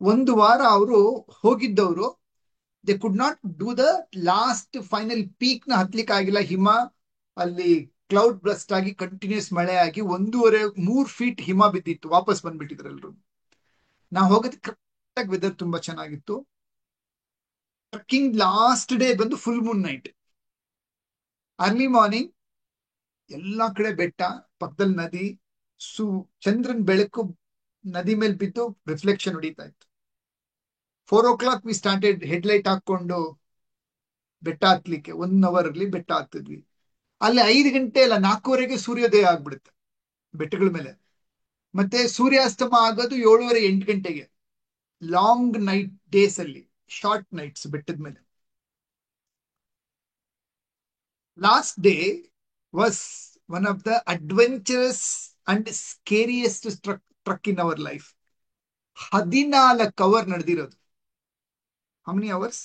ಒಂದು ವಾರ ಅವರು ಹೋಗಿದ್ದವರು, they could not do the last final peak ನ ಹತ್ಲಿಕ್ಕೆ ಆಗಿಲ್ಲ. ಹಿಮ ಅಲ್ಲಿ ಕ್ಲೌಡ್ ಬ್ರಸ್ಟ್ ಆಗಿ ಕಂಟಿನ್ಯೂಸ್ ಮಳೆ ಆಗಿ 1.5-3 feet ಹಿಮ ಬಿದ್ದಿತ್ತು. ವಾಪಸ್ ಬಂದ್ಬಿಟ್ಟಿದ್ರು ಎಲ್ರು. ನಾವು ಹೋಗೋದು ಕರೆಕ್ಟ್ ಆಗಿ ವೆದರ್ ತುಂಬಾ ಚೆನ್ನಾಗಿತ್ತು. ಟ್ರಕ್ಕಿಂಗ್ ಲಾಸ್ಟ್ ಡೇ ಬಂದು full Moon night. Early morning ಎಲ್ಲಾ ಕಡೆ ಬೆಟ್ಟ, ಪಕ್ಕದಲ್ಲಿ ನದಿ, ಚಂದ್ರನ್ ಬೆಳಕು ನದಿ ಮೇಲೆ ಬಿದ್ದು ರಿಫ್ಲೆಕ್ಷನ್ ಹೊಡಿತಾ ಇತ್ತು. 4 o'clock ವಿ ಸ್ಟಾರ್ಟೆಡ್ ಹೆಡ್ಲೈಟ್ ಹಾಕೊಂಡು ಬೆಟ್ಟ ಹತ್ಲಿಕ್ಕೆ. 1 hour ಅಲ್ಲಿ ಬೆಟ್ಟ ಹತ್ತಿದ್ವಿ. ಅಲ್ಲಿ 5 ಗಂಟೆ ಅಲ್ಲ 4:15ಗೆ ಸೂರ್ಯೋದಯ ಆಗ್ಬಿಡುತ್ತೆ ಬೆಟ್ಟಗಳ ಮೇಲೆ. ಮತ್ತೆ ಸೂರ್ಯಾಸ್ತಮ ಆಗೋದು 7:30-8 ಗಂಟೆಗೆ. ಲಾಂಗ್ ನೈಟ್ ಡೇಸ್ ಅಲ್ಲಿ, ಶಾರ್ಟ್ ನೈಟ್ಸ್ ಬೆಟ್ಟದ ಮೇಲೆ. Last day was one of the adventurous and scariest truck in our life. 14 hours ನಡೆದಿರೋದು. How many hours?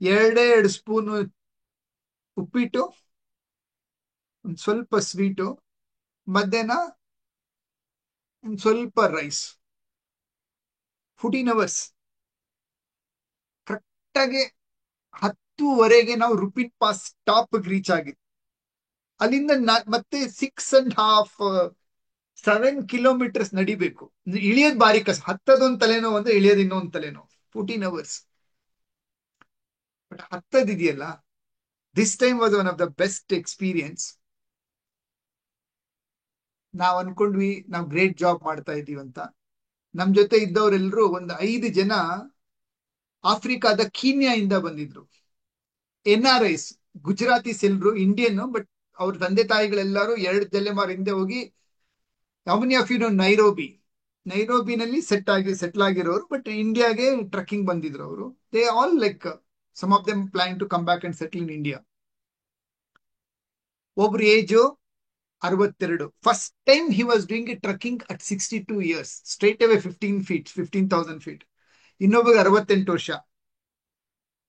2 ಸ್ಪೂನ್ ಉಪ್ಪಿಟ್ಟು, ಒಂದು ಸ್ವಲ್ಪ ಸ್ವೀಟು, ಮಧ್ಯಾಹ್ನ ಒಂದು ಸ್ವಲ್ಪ ರೈಸ್. 14 hours. ಕರೆಕ್ಟಾಗಿ 10:30ಗೆ ನಾವು ರುಪಿನ್ ಪಾಸ್ ಟಾಪ್ ರೀಚ್ ಆಗಿದ್ವಿ. ಅಲ್ಲಿಂದ ಮತ್ತೆ 6.5-7 kilometers ನಡಿಬೇಕು. ಇಳಿಯೋದು ಬಾರಿ ಕಷ್ಟ. ಹತ್ತದೊಂದು ತಲೆನೋ ಒಂದು, ಇಳಿಯೋದು ಇನ್ನೊಂದು ತಲೆನೋ. 14 hours. ಬಟ್ ಹತ್ತದಿದೆಯಲ್ಲ, this time was one of the best experience. ನಾವ್ ಅನ್ಕೊಂಡ್ವಿ ನಾವು ಗ್ರೇಟ್ ಜಾಬ್ ಮಾಡ್ತಾ ಇದೀವಿ ಅಂತ. ನಮ್ ಜೊತೆ ಇದ್ದವರೆಲ್ಲರೂ ಒಂದು 5 ಜನ ಆಫ್ರಿಕಾದ ಕೀನ್ಯಾ ಇಂದ ಬಂದಿದ್ರು. NRIs, ಗುಜರಾತೀಸ್ ಎಲ್ರು, ಇಂಡಿಯನ್, ಬಟ್ ಅವ್ರ ತಂದೆ ತಾಯಿಗಳೆಲ್ಲರೂ 2 ತಲೆಮಾರು ಹಿಂದೆ ಹೋಗಿ, how many of you know ನೈರೋಬಿನಲ್ಲಿ ಸೆಟ್ಲ್ ಆಗಿರೋರು, ಬಟ್ ಇಂಡಿಯಾಗೆ ಟ್ರಕ್ಕಿಂಗ್ ಬಂದಿದ್ರು ಅವರು. They all like some of them plan to come back and settle in India. ಒಬ್ರು age 62. First time he was doing a trekking at 62 years, straight away 15,000 feet. ಇನ್ನೊಬ್ರಿಗೆ 68 ವರ್ಷ.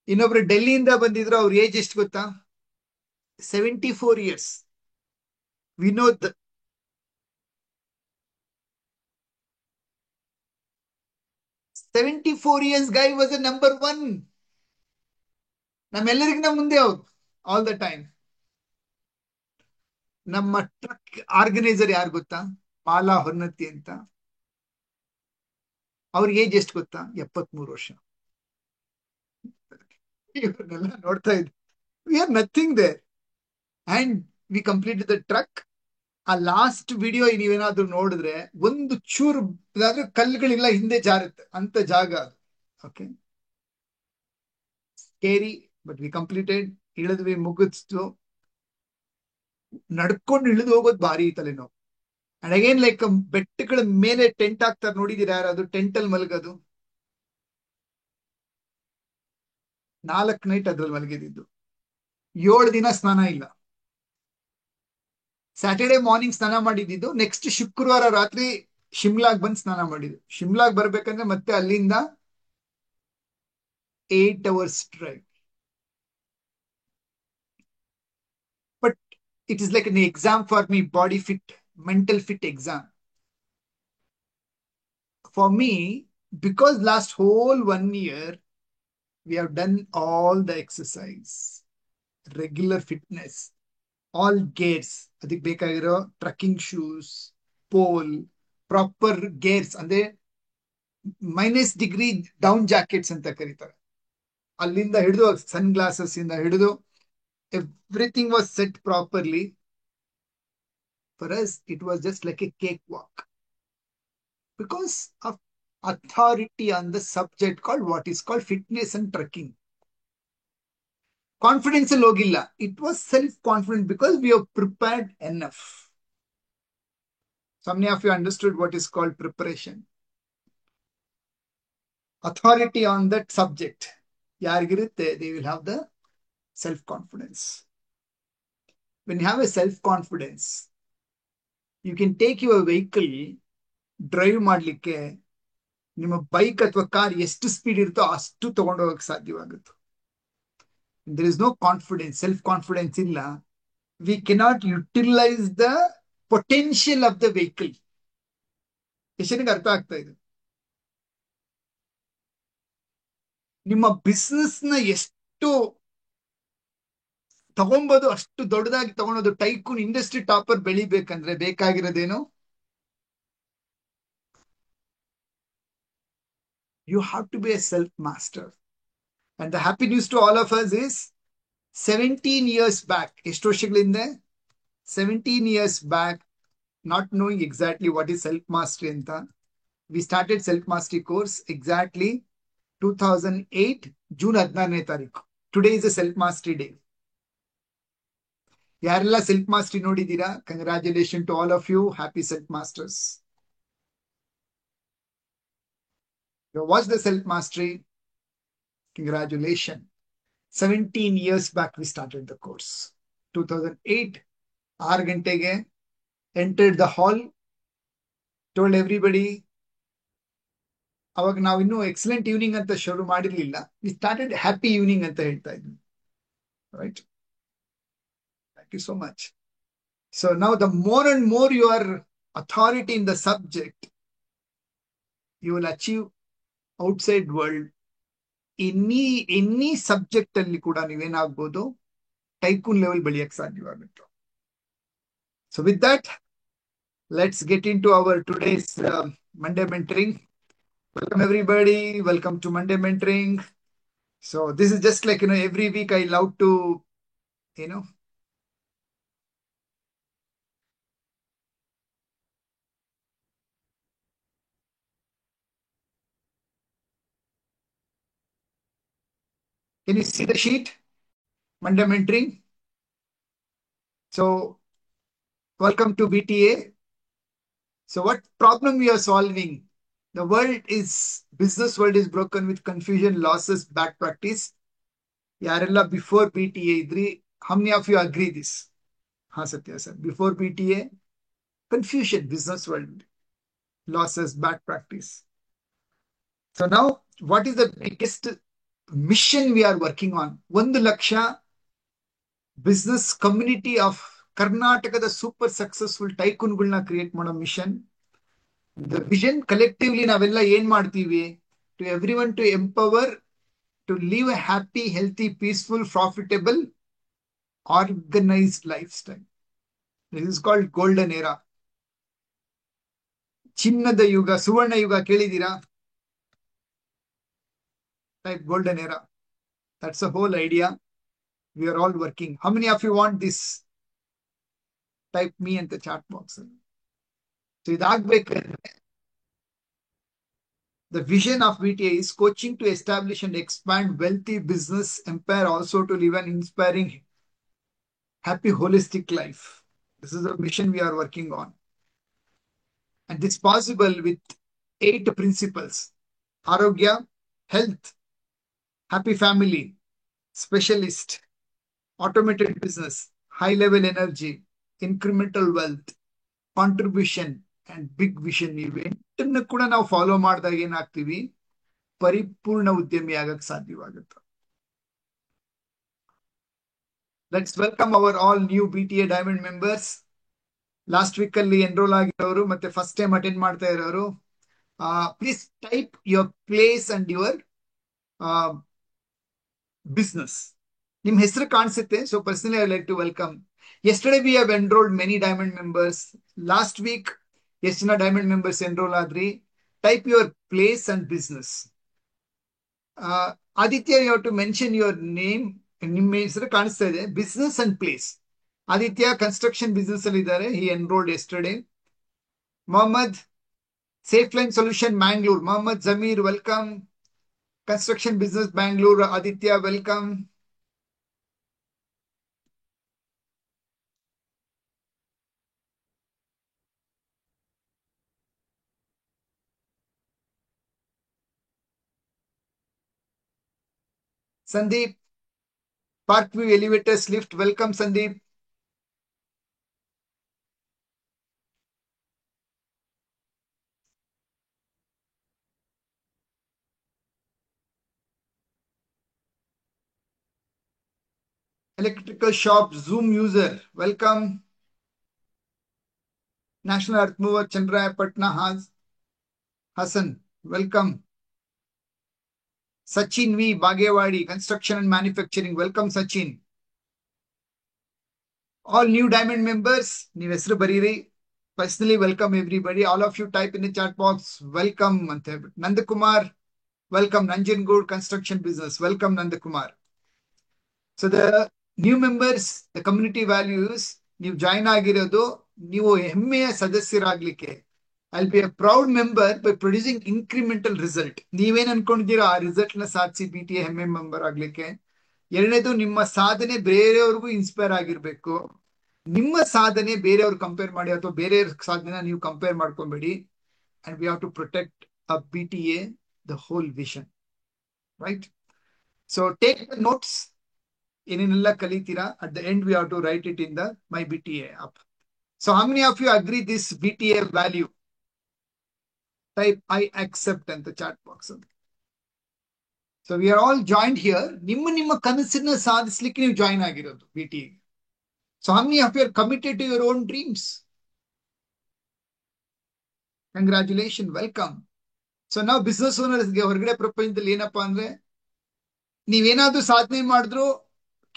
ಇನ್ನೊಬ್ರು ಡೆಲ್ಲಿಯಿಂದ ಬಂದಿದ್ರು. ಅವ್ರ ಏಜ್ ಎಷ್ಟು ಗೊತ್ತಾ? 74 years. Vinod. $74 guy was a number 1. ನಮ್ಮೆಲ್ಲರಿಗಿನ ಮುಂದೆ ಅವ್ರು ಆಲ್ ದ ಟೈಮ್. ನಮ್ಮ ಟ್ರಕ್ ಆರ್ಗನೈಸರ್ ಯಾರು ಗೊತ್ತಾ? ಪಾಲಾ ಹೊನ್ನತಿ ಅಂತ. ಅವ್ರ ಏಜ್ ಎಷ್ಟು ಗೊತ್ತಾ? 73 ವರ್ಷ. ಇವ್ರನ್ನೆಲ್ಲ ನೋಡ್ತಾ ಇದ್ವಿ. We are nothing there and we complete the trek. ಆ ಲಾಸ್ಟ್ ವಿಡಿಯೋ ನೀವೇನಾದ್ರೂ ನೋಡಿದ್ರೆ, ಒಂದು ಚೂರು ಕಲ್ಲುಗಳಿಲ್ಲ, ಹಿಂದೆ ಜಾರುತ್ತೆ ಅಂತ ಜಾಗ ಅದು. Okay, scary, but we completed. ಇಳಿದ್ವಿ, ಮುಗಿಸ್ತು. ನಡ್ಕೊಂಡು ಇಳಿದು ಹೋಗೋದು ಭಾರಿ ತಲೆನೋವು. ಅಂಡ್ ಅಗೇನ್ ಲೈಕ್ ಬೆಟ್ಟಗಳ ಮೇಲೆ ಟೆಂಟ್ ಹಾಕ್ತಾರೆ, ನೋಡಿದೀರ ಯಾರಾದ್ರು? ಟೆಂಟ್ ಅಲ್ಲಿ ಮಲಗೋದು. 4 ನೈಟ್ ಅದ್ರಲ್ಲಿ ಮಲಗಿದ್ದು. 7 ದಿನ ಸ್ನಾನ ಇಲ್ಲ. ಸ್ಯಾಟರ್ಡೆ ಮಾರ್ನಿಂಗ್ ಸ್ನಾನ ಮಾಡಿದ್ದು. ನೆಕ್ಸ್ಟ್ ಶುಕ್ರವಾರ ರಾತ್ರಿ ಶಿಮ್ಲಾಗ್ ಬಂದು ಸ್ನಾನ ಮಾಡಿದ್ದು. ಶಿಮ್ಲಾಗ್ ಬರ್ಬೇಕಂದ್ರೆ ಮತ್ತೆ ಅಲ್ಲಿಂದ 8 hours drive. it is like an exam for me, body fit, mental fit exam. For me, because last whole 1 year, we have done all the exercise, regular fitness, all gears. ಅದಕ್ಕೆ ಬೇಕಾಗಿರೋ trekking shoes, pole, proper gears ಅಂದ್ರೆ -degree down jackets ಅಂತ ಕರೀತಾರೆ. ಅಲ್ಲಿಂದ ಹಿಡಿದು sunglasses ಇಂದ ಹಿಡಿದು everything was set properly. For us it was just like a cake walk because of authority on the subject called what is called fitness and trekking. Confidence logilla. It was self-confident because we have prepared enough. So many of you understood what is called preparation. Authority on that subject. Yargirutte, they will have the self-confidence. When you have a self-confidence, you can take your vehicle, drive ಮಾಡ್ಲಿಕ್ಕೆ ನಿಮ್ಮ bike ಅಥವಾ car ಎಷ್ಟು speed ಇರುತ್ತೋ ಅಷ್ಟು ತಗೊಂಡು ಹೋಗಕ್ಕೆ ಸಾಧ್ಯವಾಗುತ್ತೆ. There is no confidence, self-confidence illa, we cannot utilize the potential of the vehicle. ಎಷ್ಟನಿಗೆ ಅರ್ಥ ಆಗ್ತಾ ಇದೆ? ನಿಮ್ಮ ಬಿಸ್ನೆಸ್ ನ ಎಷ್ಟು ತಗೊಂಬೋದು ಅಷ್ಟು ದೊಡ್ಡದಾಗಿ ತಗೊಳೋದು. ಟೈಕೂನ್ ಇಂಡಸ್ಟ್ರಿ ಟಾಪರ್ ಬೆಳಿಬೇಕಂದ್ರೆ ಬೇಕಾಗಿರೋದೇನು? You have to be a self-master. And the happy news to all of us is 17 years back, ಎಷ್ಟು ವರ್ಷಗಳಿಂದ? 17 years back, not knowing exactly what is self-mastery anta, we started self-mastery course exactly 2008 June 16ನೇ ತಾರೀಕು. Today is a self-mastery day. ಯಾರೆಲ್ಲ self-mastery ನೋಡಿದ್ದೀರಾ? Congratulations to all of you. Happy self-masters. You watched the self-mastery. Congratulations. 17 years back we started the course. 2008 6 ಗಂಟೆಗೆ entered the hall, told everybody. ಅವಾಗ ನಾವು ಇನ್ನೂ excellent evening ಅಂತ ಶುರು ಮಾಡಿರ್ಲಿಲ್ಲ. We started happy evening ಅಂತ ಹೇಳ್ತಾ ಇದ್ವಿ. Right, thank you so much. So now the more and more you are authority in the subject, you will achieve outside world. Any subject ಅಲ್ಲಿ ಕೂಡ ನೀವೇನಾಗ್ಬೋದು, ಟೈಕೂನ್ ಲೆವೆಲ್ ಬೆಳೆಯಕ್ಕೆ ಸಾಧ್ಯವಾಗುತ್ತೆ. So with that, let's get into our today's Monday mentoring. Welcome everybody. Welcome to Monday Mentoring. So this is just like, every week I love to, can you see the sheet? Monday Mentoring. So welcome to BTA. So what problem we are solving? The business world is broken with confusion, losses, bad practice. Yarella before BTA idri, how many of you agree this? Ha, Satya sir. Before BTA, confusion, business world, losses, bad practice. So now, what is the biggest mission we are working on? 1 laksha business community of Karnataka, super successful tycoon create mado mission. The vision collectively navella ಏನ್ ಮಾಡ್ತೀವಿ? To everyone to empower, to live a happy, healthy, peaceful, profitable, organized lifestyle. This is called golden era. ಚಿನ್ನದ ಯುಗ, ಸುವರ್ಣ ಯುಗ ಕೇಳಿದೀರಾ? Type golden era. That's the whole idea. We are all working. How many of you want this? Type me in the chat box. So ಇದಾಗಬೇಕಂದ್ರೆ the vision of BTA is coaching to establish and expand wealthy business empire, also to live an inspiring, happy, holistic life. This is the mission we are working on. And this is possible with 8 principles. Arogya, health, happy family, specialist, automated business, high level energy, incremental wealth, contribution, and big vision. ಇವೆಂಟನ್ನು ಕೂಡ ನಾವು follow ಮಾಡಿದಾಗ ಏನಾಗ್ತೀವಿ? ಪರಿಪೂರ್ಣ ಉದ್ಯಮಿ ಆಗಕ್ಕೆ ಸಾಧ್ಯವಾಗುತ್ತೆ. Let's welcome our all new BTA Diamond members. Last week ಅಲ್ಲಿ enrol ಆಗಿರೋರು ಮತ್ತೆ ಫಸ್ಟ್ ಟೈಮ್ ಅಟೆಂಡ್ ಮಾಡ್ತಾ ಇರೋರು. Please type your place and your business. ನಿಮ್ ಹೆಸರು ಕಾಣಿಸುತ್ತೆ. So personally I would like to welcome. Yesterday we have enrolled many diamond members. Last week ಎಷ್ಟು ಜನ diamond members enroll ಆದ್ರಿ. Type your place and business. Aditya, you have to mention your name. ನಿಮ್ಮ ಹೆಸರು ಕಾಣಿಸ್ತಾ ಇದೆ. Business and place. Aditya construction business ಅಲ್ಲಿ ಇದ್ದಾರೆ. He enrolled yesterday. Mohammed, Safe Line Solution Bangalore. Mohammed Zamir, welcome. Construction business Bangalore. Aditya, welcome. Sandeep, Parkview Elevators Lift. Welcome, Sandeep. Electrical shop Zoom user. Welcome. National Earth Mover Chandraya Patna Hassan. Welcome. Sachin V. Bagewadi, Construction and Manufacturing. Welcome, Sachin. All new diamond members, ನೀವು ಹೆಸರು ಬರೀರಿ. Personally welcome everybody. All of you type in the chat box. Welcome. Nandakumar, welcome. Nanjangood Construction Business. Welcome, Nandakumar. So the new members, the community values, ನೀವು join ಆಗಿರೋದು ನೀವು ಹೆಮ್ಮೆಯ ಸದಸ್ಯರಾಗ್ಲಿಕ್ಕೆ. I'll be a proud member by producing incremental result. ನೀವೇನ್ ಅನ್ಕೊಂಡಿದ್ದೀರಾ ಆ result ನ ಸಾಧಿಸಿ BTA ಹೆಮ್ಮೆ member ಆಗ್ಲಿಕ್ಕೆ. ಎರಡನೇದು ನಿಮ್ಮ ಸಾಧನೆ ಬೇರೆಯವ್ರಿಗೂ ಇನ್ಸ್ಪೈರ್ ಆಗಿರ್ಬೇಕು. ನಿಮ್ಮ ಸಾಧನೆ ಬೇರೆಯವ್ರು ಕಂಪೇರ್ ಮಾಡಿ ಅಥವಾ ಬೇರೆಯವ್ರ ಸಾಧನೆ ನೀವು compare ಮಾಡ್ಕೊಂಬೇಡಿ. And we have to protect a BTA, the whole vision. Right? So take the notes. ಏನೇನೆಲ್ಲ ಕಲಿತೀರಾ. At the end we have to write it in the my BTA app. So how many of you agree this BTA value? Type I accept in the chat box. So we are all joined here. ನಿಮ್ಮ ಕನಸನ್ನ ಸಾಧಿಸಲಿಕ್ಕೆ ನೀವು join ಆಗಿರೋದು BTA. So how many of you are committed to your own dreams? Congratulations, welcome. So now business owners ಗೆ ಹೊರಗಡೆ ಪ್ರಪಂಚದಲ್ಲಿ ಏನಪ್ಪಾ ಅಂದ್ರೆ ನೀವೇನಾದ್ರೂ ಸಾಧನೆ ಮಾಡಿದ್ರು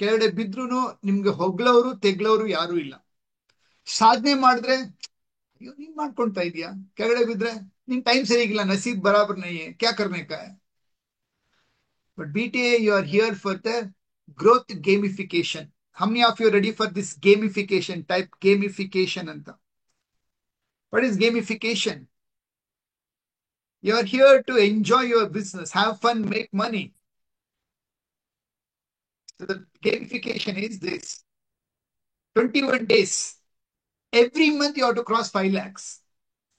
ಕೆಳಗಡೆ ಬಿದ್ರು ನಿಮ್ಗೆ ಹೊಗಳವರು ತೆಗ್ಲವರು ಯಾರು ಇಲ್ಲ. ಸಾಧನೆ ಮಾಡಿದ್ರೆ ಅಯ್ಯೋ ನೀನ್ ಮಾಡ್ಕೊಳ್ತಾ ಇದೀಯಾ, ಕೆಳಗಡೆ ಬಿದ್ರೆ ನಿನ್ ಟೈಮ್ ಸರಿಗಿಲ್ಲ, ನಸೀಬ್ ಬರಾಬರ್ ನೈ ಹೈ, ಕ್ಯಾ ಕರ್ನೆ ಕಾ high. But BTA, you are here for the growth gamification. How many of you are ready for this gamification? Type gamification anta. What is gamification? You are here to enjoy your business, have fun, make money. So the gamification is this. 21 days. Every month you have to cross 5 lakhs.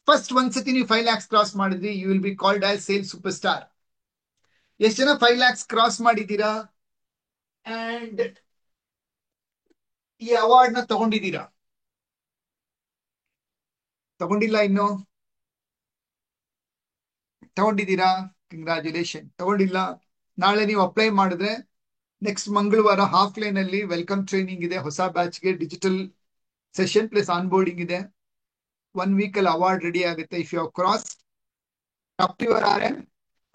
First once you 5 lakhs cross ಮಾಡಿದ್ರಿ, you will be called as sales superstar. ಎಷ್ಟು ಜನ 5 lakhs cross ಮಾಡಿದ್ದೀರಾ and ಈ award ನ ತಗೊಂಡಿದ್ದೀರಾ? ತಗೊಂಡಿಲ್ಲ ಇನ್ನು? ತಗೊಂಡಿದ್ದೀರಾ? ಕಂಗ್ರಾಚುಲೇಷನ್. ತಗೊಂಡಿಲ್ಲ, ನಾಳೆ ನೀವು ಅಪ್ಲೈ ಮಾಡಿದ್ರೆ ನೆಕ್ಸ್ಟ್ ಮಂಗಳವಾರ ಹಾಫ್ ಲೈನ್ ಅಲ್ಲಿ ವೆಲ್ಕಮ್ ಟ್ರೈನಿಂಗ್ ಇದೆ. ಹೊಸ ಬ್ಯಾಚ್ಗೆ digital session plus onboarding ಇದೆ. 1 week ಅಲ್ಲಿ ಅವಾರ್ಡ್ ರೆಡಿ ಆಗುತ್ತೆ. If you have cross, talk to your RM,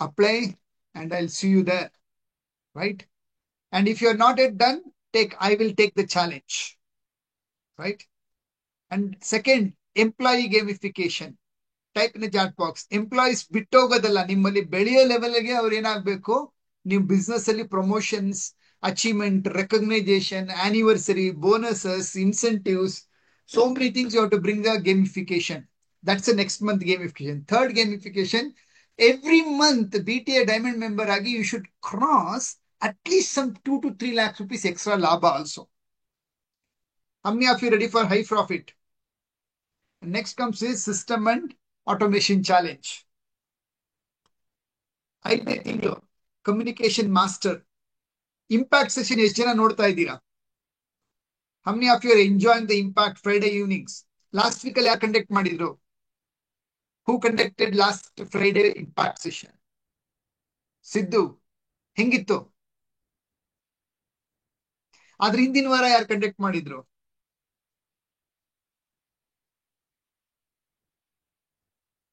apply, and I'll see you there. Right? And if you're not yet done, I will take the challenge. Right? And second, employee gamification. Type in the chat box. Employees ಬಿಟ್ಟೋಗೋದಲ್ಲ, ನಿಮ್ಮಲ್ಲಿ ಬೆಳೆಯೋ ಲೆವೆಲ್ಗೆ ಅವ್ರು ಏನಾಗಬೇಕು, ನೀವು business ಅಲ್ಲಿ promotions, achievement, recognisation, anniversary, bonuses, incentives, so many things you have to bring the gamification. That's the next month gamification. Third gamification, every month BTA Diamond member agi you should cross at least some 2 to 3 lakh rupees extra labha also. How many of you ready for high profit? Next comes is system and automation challenge. ಐದನೇ ತಿಂಗಳು communication master impact session ಎಷ್ಟು ಜನ ನೋಡ್ತಾ ಇದ್ದೀರಾ? How many of you are enjoying the impact Friday evenings? Last week ಅಲ್ಲಿ ಯಾರು conduct ಮಾಡಿದ್ರು? Who conducted last Friday impact session? Siddu, ಹೆಂಗಿತ್ತು? ಅದ್ರ ಹಿಂದಿನ ವಾರ ಯಾರು ಕಂಡಕ್ಟ್ ಮಾಡಿದ್ರು?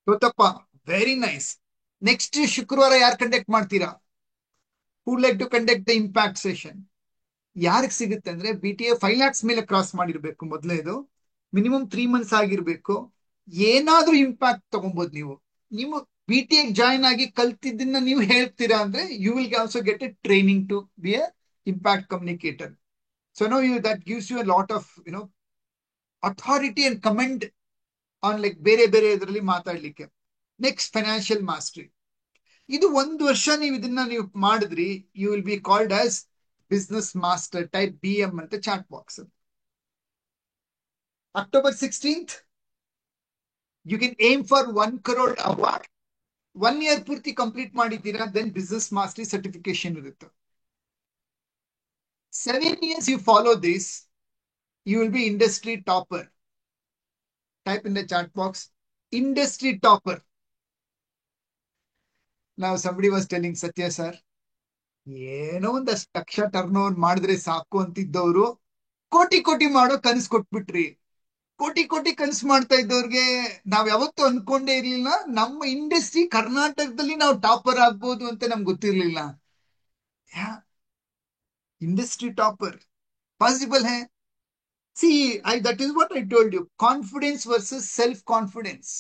ಗೊತ್ತಪ್ಪ, ವೆರಿ ನೈಸ್. ನೆಕ್ಸ್ಟ್ ಶುಕ್ರವಾರ ಯಾರು ಕಂಡಕ್ಟ್ ಮಾಡ್ತೀರಾ? Who like to conduct the impact session? ಯಾರಿಗೆ ಸಿಗುತ್ತೆ ಅಂದ್ರೆ BTA 5 lakhs ಮೇಲೆ ಕ್ರಾಸ್ ಮಾಡಿರ್ಬೇಕು ಮೊದಲೇದು, ಮಿನಿಮಮ್ 3 months ಆಗಿರ್ಬೇಕು. ಏನಾದ್ರೂ ಇಂಪ್ಯಾಕ್ಟ್ ತಗೊಬಹುದು ನೀವು. ನೀವು BTA ಜಾಯಿನ್ ಆಗಿ ಕಲ್ತಿದ್ದನ್ನ ನೀವು ಹೇಳ್ತೀರಾ ಅಂದ್ರೆ you will also get a training to be a impact communicator. So know you that gives you a lot of authority and command on like ಬೇರೆ ಬೇರೆ ಇದರಲ್ಲಿ ಮಾತಾಡ್ಲಿಕ್ಕೆ. Next financial mastery. ಇದು 1 ವರ್ಷ ನೀವು ಇದನ್ನ ನೀವು ಮಾಡಿದ್ರಿ, you will be called as business master type BM ಅಂತ chat box. October 16th, you can aim for 1 crore award. 1 year ಪೂರ್ತಿ ಕಂಪ್ಲೀಟ್ ಮಾಡಿದ್ದೀರಾ, ದೆನ್ ಬಿಸ್ನೆಸ್ ಮಾಸ್ಟರಿ ಸರ್ಟಿಫಿಕೇಶನ್ ಇರುತ್ತೆ. 7 years you follow this, you will be industry topper. Type in the chat box, industry topper. Now somebody was telling Satya sir, ಏನೋ ಒಂದಷ್ಟು lakh turn over ಮಾಡಿದ್ರೆ ಸಾಕು ಅಂತಿದ್ದವರು ಕೋಟಿ ಕೋಟಿ ಮಾಡೋ ಕನಸು ಕೊಟ್ಬಿಟ್ರಿ. ಕೋಟಿ ಕೋಟಿ ಕನಸು ಮಾಡ್ತಾ ಇದ್ದವ್ರಿಗೆ ನಾವ್ ಯಾವತ್ತೂ ಅನ್ಕೊಂಡೇ ಇರ್ಲಿಲ್ಲ ನಮ್ಮ ಇಂಡಸ್ಟ್ರಿ ಕರ್ನಾಟಕದಲ್ಲಿ ನಾವು ಟಾಪರ್ ಆಗ್ಬೋದು ಅಂತ ನಮ್ಗೆ ಗೊತ್ತಿರ್ಲಿಲ್ಲ. ಇಂಡಸ್ಟ್ರಿ ಟಾಪರ್ ಪಾಸಿಬಲ್ ಹೇ. See that is what I told you, confidence versus self confidence.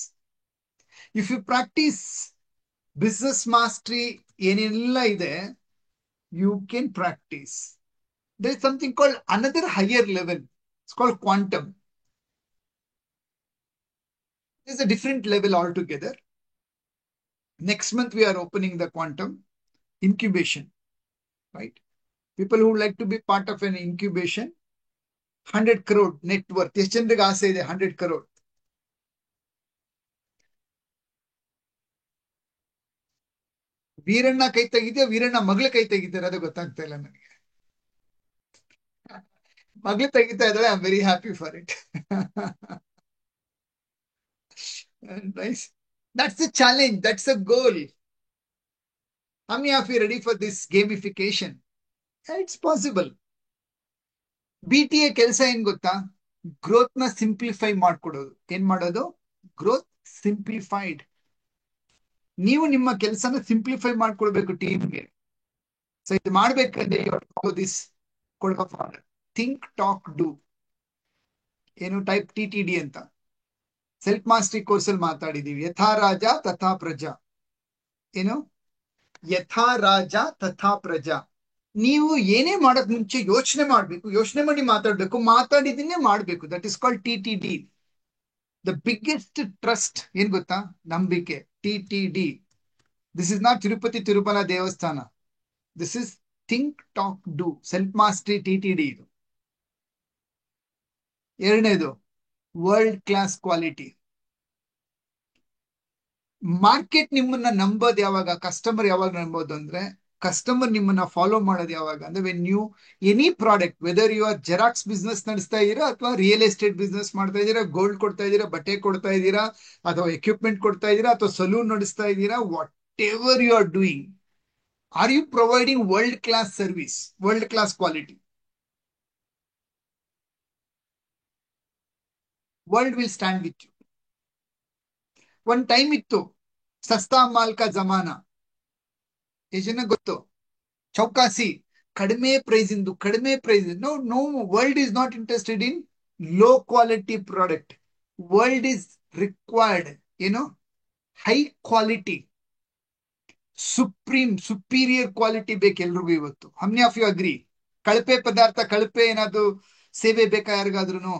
If you practice business mastery ಏನೆಲ್ಲ ಇದೆ, you can practice. There is something called another higher level. It's called quantum. There's a different level altogether. Next month we are opening the quantum incubation, right? People who like to be part of an incubation, 100 crore net worth. ಎಷ್ಟು ಜನರಿಗೆ ಆಸೆ ಇದೆ 100 crore? Veeranna ಕೈ ತೆಗಿದ್ಯಾ, ವೀರಣ್ಣ ಮಗಳ ಕೈ ತೆಗಿತಾರೆ, ಅದು ಗೊತ್ತಾಗ್ತಾ ಇಲ್ಲ ನನಗೆ. ಮಗಳು ತೆಗಿತಾ ಇದ್ದಾಳೆ, I am very happy for it. Nice. That's the challenge. That's the goal. How many of you ready for this gamification? It's possible. BTA ಕೆಲಸ ಏನ್ ಗೊತ್ತಾ? ಗ್ರೋತ್ ನ ಸಿಂಪ್ಲಿಫೈ ಮಾಡ್ಕೊಡೋದು. ಏನ್ ಮಾಡೋದು? Growth simplified. ನೀವು ನಿಮ್ಮ ಕೆಲಸನ ಸಿಂಪ್ಲಿಫೈ ಮಾಡ್ಕೊಳ್ಬೇಕು ಟೀಮ್ಗೆ. ಸೊ ಇದು ಮಾಡ್ಬೇಕಂದ್ರೆ ದಿಸ್ ಥಿಂಕ್ ಟಾಕ್ ಡೂ. ಏನು ಟೈಪ್ TTD ಅಂತ ಸೆಲ್ಫ್ ಮಾಸ್ಟರಿ ಕೋರ್ಸ್ ಅಲ್ಲಿ ಮಾತಾಡಿದೀವಿ. ಯಥಾ ರಾಜ ತಥಾ ಪ್ರಜಾ. ಏನು? ಯಥಾ ರಾಜ ತಥಾ ಪ್ರಜಾ. ನೀವು ಏನೇ ಮಾಡಕ್ ಮುಂಚೆ ಯೋಚನೆ ಮಾಡ್ಬೇಕು, ಯೋಚನೆ ಮಾಡಿ ಮಾತಾಡ್ಬೇಕು, ಮಾತಾಡಿದನ್ನೇ ಮಾಡ್ಬೇಕು. That is called TTD. The biggest trust ಏನ್ ಗೊತ್ತಾ? ನಂಬಿಕೆ. TTD. This is not Tirupati Tirumala ದೇವಸ್ಥಾನ. This is think talk do. Self mastery TTD ಇದು. ಎರಡನೇದು ವರ್ಲ್ಡ್ ಕ್ಲಾಸ್ ಕ್ವಾಲಿಟಿ. ಮಾರ್ಕೆಟ್ ನಿಮ್ಮನ್ನ ನಂಬೋದು ಯಾವಾಗ? ಕಸ್ಟಮರ್ ಯಾವಾಗ ನಂಬೋದು ಅಂದ್ರೆ, ಕಸ್ಟಮರ್ ನಿಮ್ಮನ್ನ ಫಾಲೋ ಮಾಡೋದು ಯಾವಾಗ ಅಂದ್ರೆ, when you any product, whether you are xerox business ನಡೆಸ್ತಾ ಇದ್ದೀರಾ, ಅಥವಾ ರಿಯಲ್ ಎಸ್ಟೇಟ್ ಬಿಸ್ನೆಸ್ ಮಾಡ್ತಾ ಇದ್ದೀರಾ, ಗೋಲ್ಡ್ ಕೊಡ್ತಾ ಇದ್ದೀರಾ, ಬಟ್ಟೆ ಕೊಡ್ತಾ ಇದ್ದೀರಾ, ಅಥವಾ ಎಕ್ವಿಪ್ಮೆಂಟ್ ಕೊಡ್ತಾ ಇದ್ದೀರಾ, ಅಥವಾ ಸಲೂನ್ ನಡೆಸ್ತಾ ಇದ್ದೀರಾ, whatever you are doing, are you providing world class service, world class quality? World will stand with you. ಒಂದ್ ಟೈಮ್ ಇತ್ತು ಸಸ್ತಾ ಮಾಲ್ ಕಾ ಜಮಾನ. ಎಷ್ಟು ಜನ ಗೊತ್ತು? ಚೌಕಾಸಿ, ಕಡಿಮೆ ಪ್ರೈಸ್ ಇಂದು, ಕಡಿಮೆ price. No no, world is not interested in low quality product. World is required ಏನು? High quality, supreme superior quality ಬೇಕು ಎಲ್ರಿಗೂ ಇವತ್ತು. How many of you agree? ಕಳಪೆ ಪದಾರ್ಥ, ಕಳಪೆ ಏನಾದ್ರು ಸೇವೆ ಬೇಕಾ ಯಾರಿಗಾದ್ರೂ?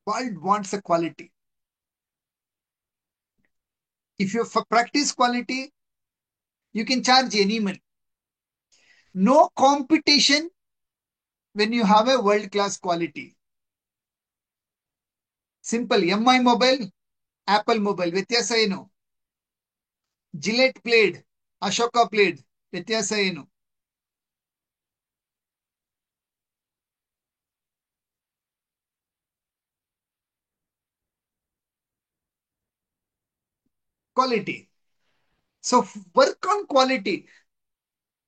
World wants a quality. If you practice quality, you can charge any money. No competition when you have a world-class quality. Simple. MI mobile, Apple mobile. ವ್ಯತ್ಯಾಸ ಏನು? Gillette played, Ashoka played. ವ್ಯತ್ಯಾಸ ಏನು? Quality. So work on quality.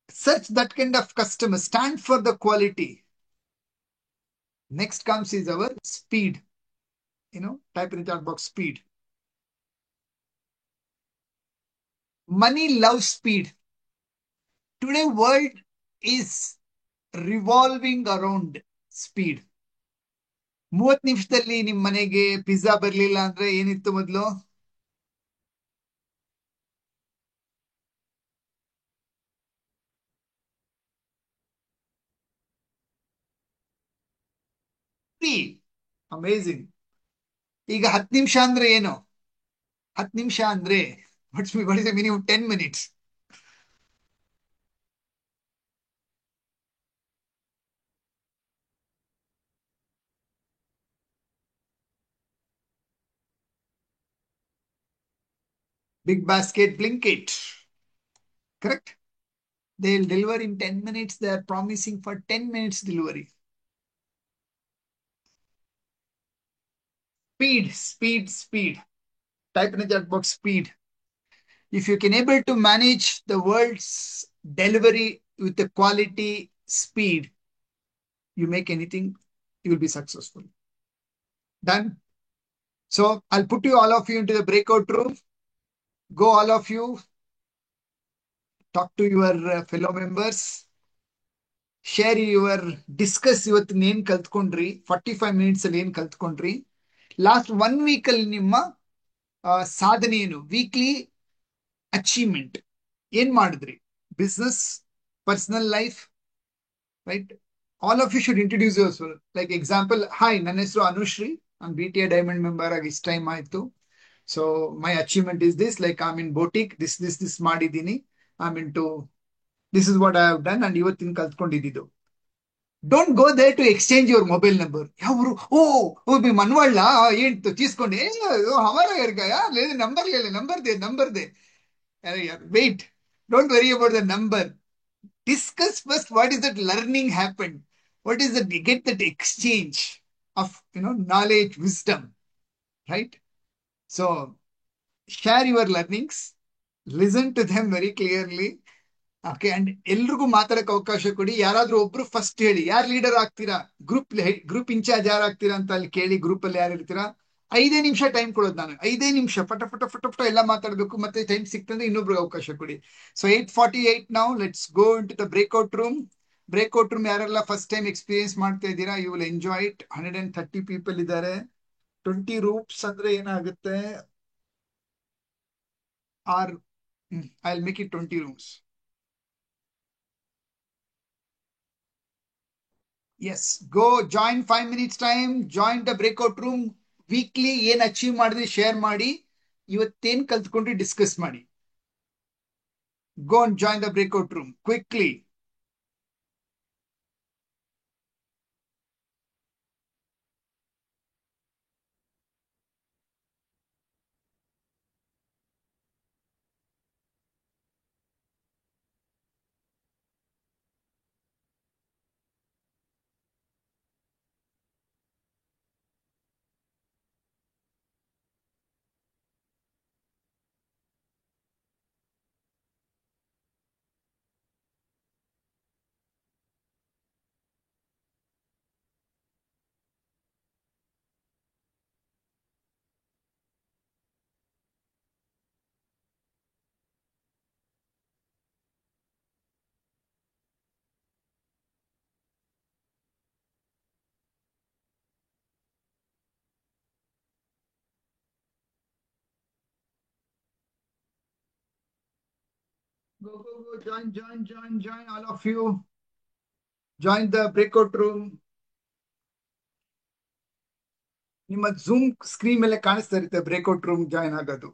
Search that kind of customer. Stand for the quality. Next comes is our speed. Type in the chat box speed. Money loves speed. Today world is revolving around speed. 30 ನಿಮಿಷದಲ್ಲಿ ನಿಮ್ ಮನೆಗೆ pizza ಬರ್ಲಿಲ್ಲ ಅಂದ್ರೆ ಏನಿತ್ತು ಮೊದಲು? Amazing. ಈಗ 10 ನಿಮಿಷ ಅಂದ್ರೆ ಏನು? 10 ನಿಮಿಷ ಅಂದ್ರೆ what is minimum 10 minutes. Big basket, Blinkit. Correct? They'll deliver in 10 minutes. They are promising for 10 minutes delivery. Speed. Type in the chat box speed. If you can able to manage the world's delivery with the quality speed, you make anything, you will be successful. Done. So I'll put you all of you into the breakout room. Go all of you. Talk to your fellow members. Share your discuss ಇವತ್ತು ಏನ್ ಕಲ್ತ್ಕೊಂಡ್ರಿ. 45 minutes ಅಲ್ಲಿ ಏನ್ ಕಲ್ತ್ಕೊಂಡ್ರಿ. Last 1 week ಅಲ್ಲಿ ನಿಮ್ಮ ಸಾಧನೆ ಏನು, weekly achievement ಏನ್ ಮಾಡಿದ್ರಿ, business, personal life, right? All of you should introduce yourself. Like example, hi, ನನ್ನ ಹೆಸರು ಅನುಶ್ರೀ, ನಾನು BTA ಡೈಮಂಡ್ ಮೆಂಬರ್ ಆಗಿ ಇಷ್ಟು ಟೈಮ್ ಆಯ್ತು. So my achievement is this, like I mean boutique, this ಮಾಡಿದ್ದೀನಿ, I mean to this is what I have done and ಇವತ್ತಿನ ಕಲ್ತ್ಕೊಂಡಿದ್ದು. Don't go there to exchange your mobile number. ಯಾವ್ರು? ಓ ಮನ್ವಾಳ್ಳ ಏನ್ ತೀಸ್ಕೊಂಡೆ, ಹಮಾರ ಗಯಾ ನಂಬರ್ ನಂಬರ್ ದೇ. Wait, don't worry about the number. Discuss first what is that learning happened. What is that? Get that exchange of knowledge, wisdom, right? So share your learnings, listen to them very clearly. Okay, and ಎಲ್ರಿಗೂ ಮಾತಾಡಕ್ಕೆ ಅವಕಾಶ ಕೊಡಿ. ಯಾರಾದ್ರೂ ಒಬ್ರು first ಹೇಳಿ, ಯಾರು leader ಆಗ್ತೀರಾ, group incharge ಯಾರು ಆಗ್ತೀರಾ ಅಂತ ಅಲ್ಲಿ ಕೇಳಿ. ಗ್ರೂಪ್ ಅಲ್ಲಿ ಯಾರು ಇರ್ತೀರಾ, 5 ನಿಮಿಷ ಟೈಮ್ ಕೊಡೋದು ನಾನು. 5 ನಿಮಿಷ ಫಟ ಎಲ್ಲ ಮಾತಾಡ್ಬೇಕು. ಮತ್ತೆ ಟೈಮ್ ಸಿಕ್ತಂದ್ರೆ ಇನ್ನೊಬ್ರಿಗೆ ಅವಕಾಶ ಕೊಡಿ. ಸೊ 8:48 ನಾವು let's go into the breakout room. Breakout room ಯಾರೆಲ್ಲ ಫಸ್ಟ್ ಟೈಮ್ ಎಕ್ಸ್ಪೀರಿಯನ್ಸ್ ಮಾಡ್ತಾ ಇದ್ದೀರಾ, you will enjoy it. 130 people ಇದ್ದಾರೆ. 20 ರೂಮ್ಸ್ ಅಂದ್ರೆ ಏನಾಗುತ್ತೆ, or I will make it 20 rooms. Yes, go join 5 minutes time, join the breakout room. Weekly ಏನ್ achieve ಮಾಡಿದ್ರಿ share ಮಾಡಿ, ಇವತ್ತೇನ್ ಕಲ್ತ್ಕೊಂಡ್ರಿ discuss ಮಾಡಿ. Go and join the breakout room quickly. Go, join all of you. Join the breakout room. ನಿಮ್ಮ zoom screen ಮೇಲೆ ಕಾಣಿಸ್ತಾ ಇರುತ್ತೆ breakout room join ಆಗೋದು.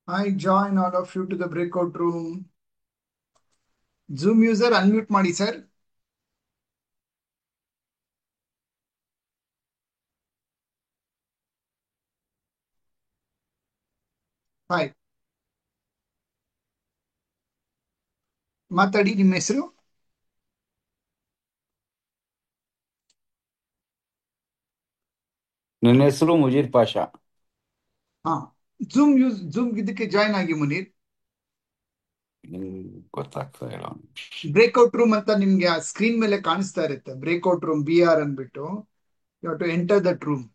I join all of you to the breakout room. Zoom user unmute ಮಾಡಿ sir. Hi, ಮಾತಾಡಿ. ನಿಮ್ಮ ಹೆಸರು? ನನ್ನ ಹೆಸರು ಮುಜೀರ್ ಪಾಷಾ. ಹಾ, ಝೂಮ್ ಇದಕ್ಕೆ ಜಾಯ್ನ್ ಆಗಿ ಮುನೀರ್. ಗೊತ್ತಾಗ್ತಾ ಇಲ್ಲ. ಬ್ರೇಕ್ಔಟ್ ರೂಮ್ ಅಂತ ನಿಮ್ಗೆ ಆ ಸ್ಕ್ರೀನ್ ಮೇಲೆ ಕಾಣಿಸ್ತಾ ಇರುತ್ತೆ. ಬ್ರೇಕ್ಔಟ್ ರೂಮ್ BR ಅಂದ್ಬಿಟ್ಟು you have to enter that room.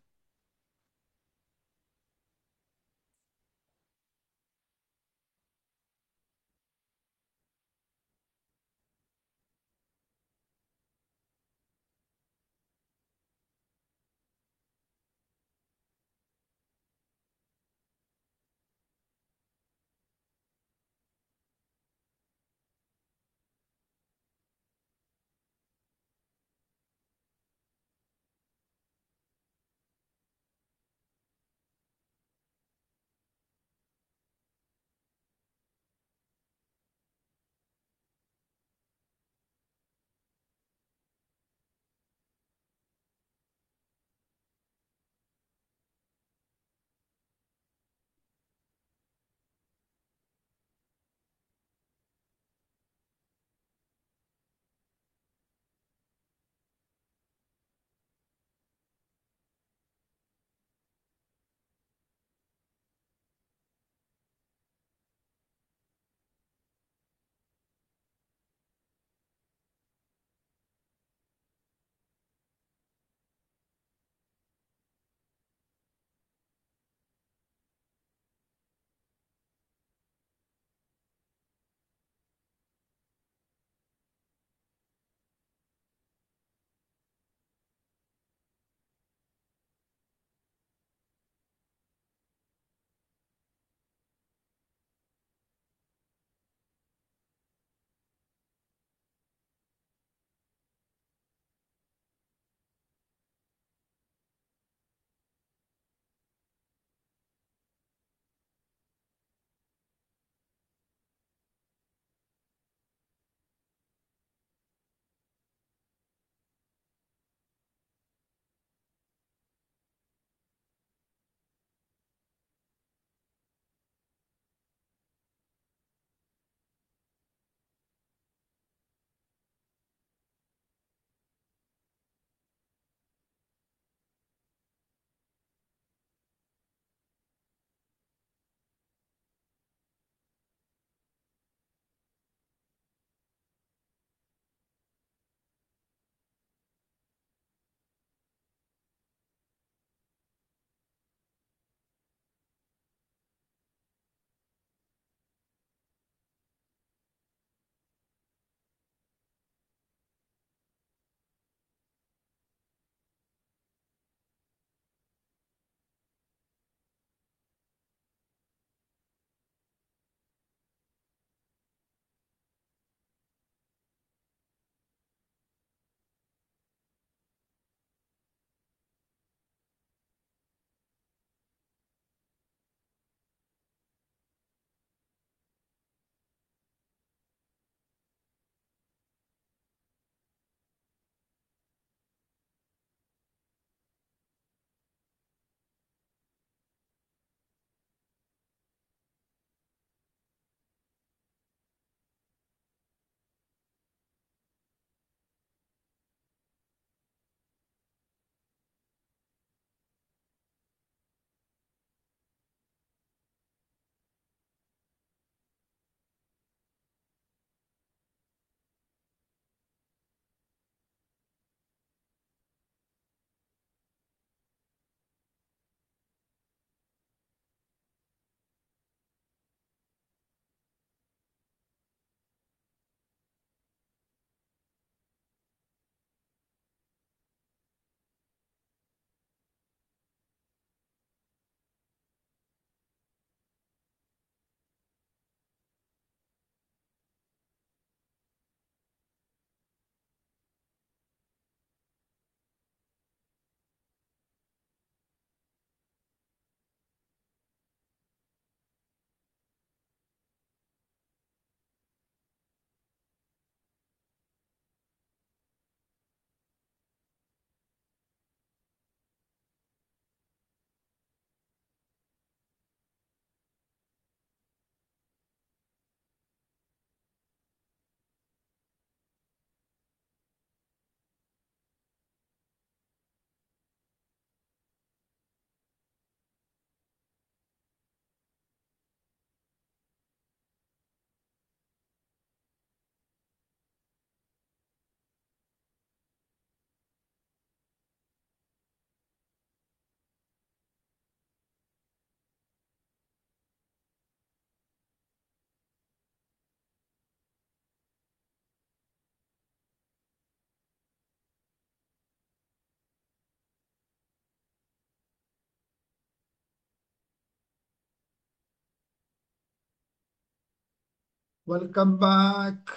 Welcome back.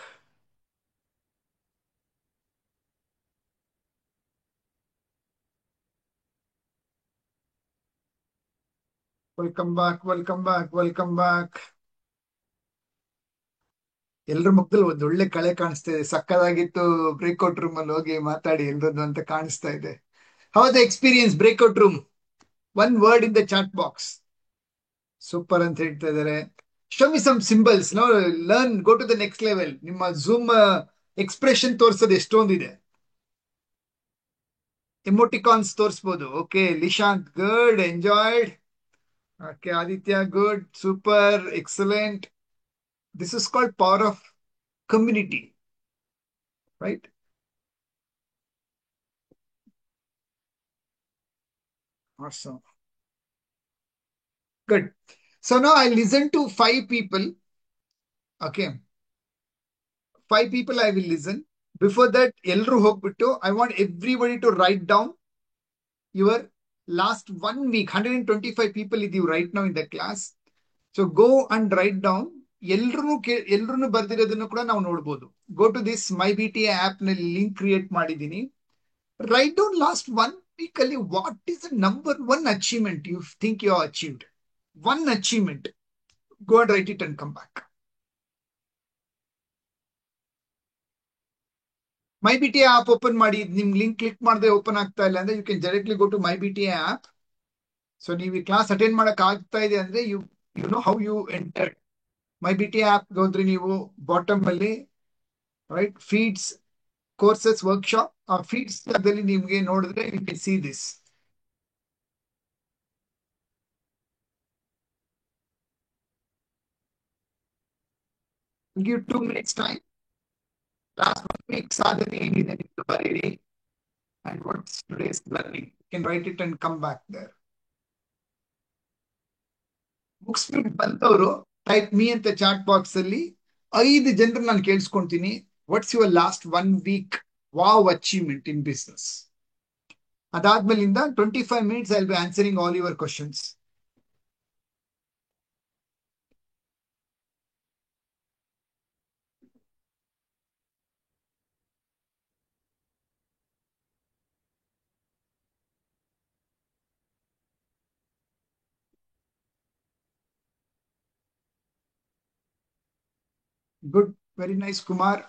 Welcome back. Welcome back. Welcome back. ಎಲ್ರ ಮುಖದಲ್ಲಿ ಒಂದ್ ಒಳ್ಳೆ ಕಳೆ ಕಾಣಿಸ್ತಾ ಇದೆ. ಸಕ್ಕದಾಗಿತ್ತು. ಬ್ರೇಕ್ಔಟ್ ರೂಮ್ ಅಲ್ಲಿ ಹೋಗಿ ಮಾತಾಡಿ ಎಲ್ರದ್ದು ಅಂತ ಕಾಣಿಸ್ತಾ ಇದೆ. How the experience breakout room? One word in the chat box. Super ಅಂತ ಹೇಳ್ತಾ ಇದಾರೆ. Show me some symbols. No learn, go to the next level. ನಿಮ್ಮ ಝೂಮ್ ಎಕ್ಸ್ಪ್ರೆಷನ್ ತೋರ್ಸೋದು ಎಷ್ಟೊಂದಿದೆ. ಎಮೋಟಿಕಾನ್ಸ್ ತೋರಿಸಬಹುದು. Okay Lishant, good, enjoyed. Okay Aditya, good, super, excellent. This is called power of community, right? Awesome. Good. So now I listen to 5 people. Okay. 5 people I will listen. Before that, ಎಲ್ರು ಹೋಗ್ಬಿಟ್ಟು I want everybody to write down your last 1 week. 125 people ಇದೀವಿ right now in the class. So go and write down. ಎಲ್ರು ಬರ್ದಿರೋದನ್ನು ಕೂಡ ನಾವು ನೋಡ್ಬೋದು. Go to this MyBTA app ನಲ್ಲಿ link create ಮಾಡಿದ್ದೀನಿ. Write down last 1 week ಅಲ್ಲಿ what is the number one achievement you think you have achieved. One achievement. Go and write it and come back. MyBTA app open ಮಾಡಿ. ನಿಮ್ link click ಮಾಡದೆ open ಆಗ್ತಾ ಇಲ್ಲ ಅಂದ್ರೆ you can directly go to MyBTA app. So ನೀವು ಈ class attend ಮಾಡಕ್ ಆಗ್ತಾ ಇದೆ ಅಂದ್ರೆ you know how you entered. MyBTA app ಹೋದ್ರೆ ನೀವು ಬಾಟಮ್ ಅಲ್ಲಿ ರೈಟ್ ಫೀಡ್ಸ್ ಕೋರ್ಸಸ್ ವರ್ಕ್ಶಾಪ್ ಆ ಫೀಡ್ಸ್ ದಲ್ಲಿ ನಿಮ್ಗೆ ನೋಡಿದ್ರೆ you can see this. Give 2 minutes time. Last 1 week ಸಾಧನೆ ಏನಿದೆ ನಿಮ್ದು ಬರೀರಿ. And what's today's learning? You can write it and come back there. ಮುಗಿಸ್ಬಿಟ್ಟು ಬಂದವರು ಟೈಪ್ ಮೀ ಅಂತ ಚಾಟ್ ಬಾಕ್ಸ್ ಅಲ್ಲಿ 5 ಜನರು ನಾನು ಕೇಳಿಸ್ಕೊಂತೀನಿ. What's your last 1 week wow achievement in business. ಅದಾದ್ಮೇಲಿಂದ 25 minutes I will be answering all your questions. Good, very nice Kumar.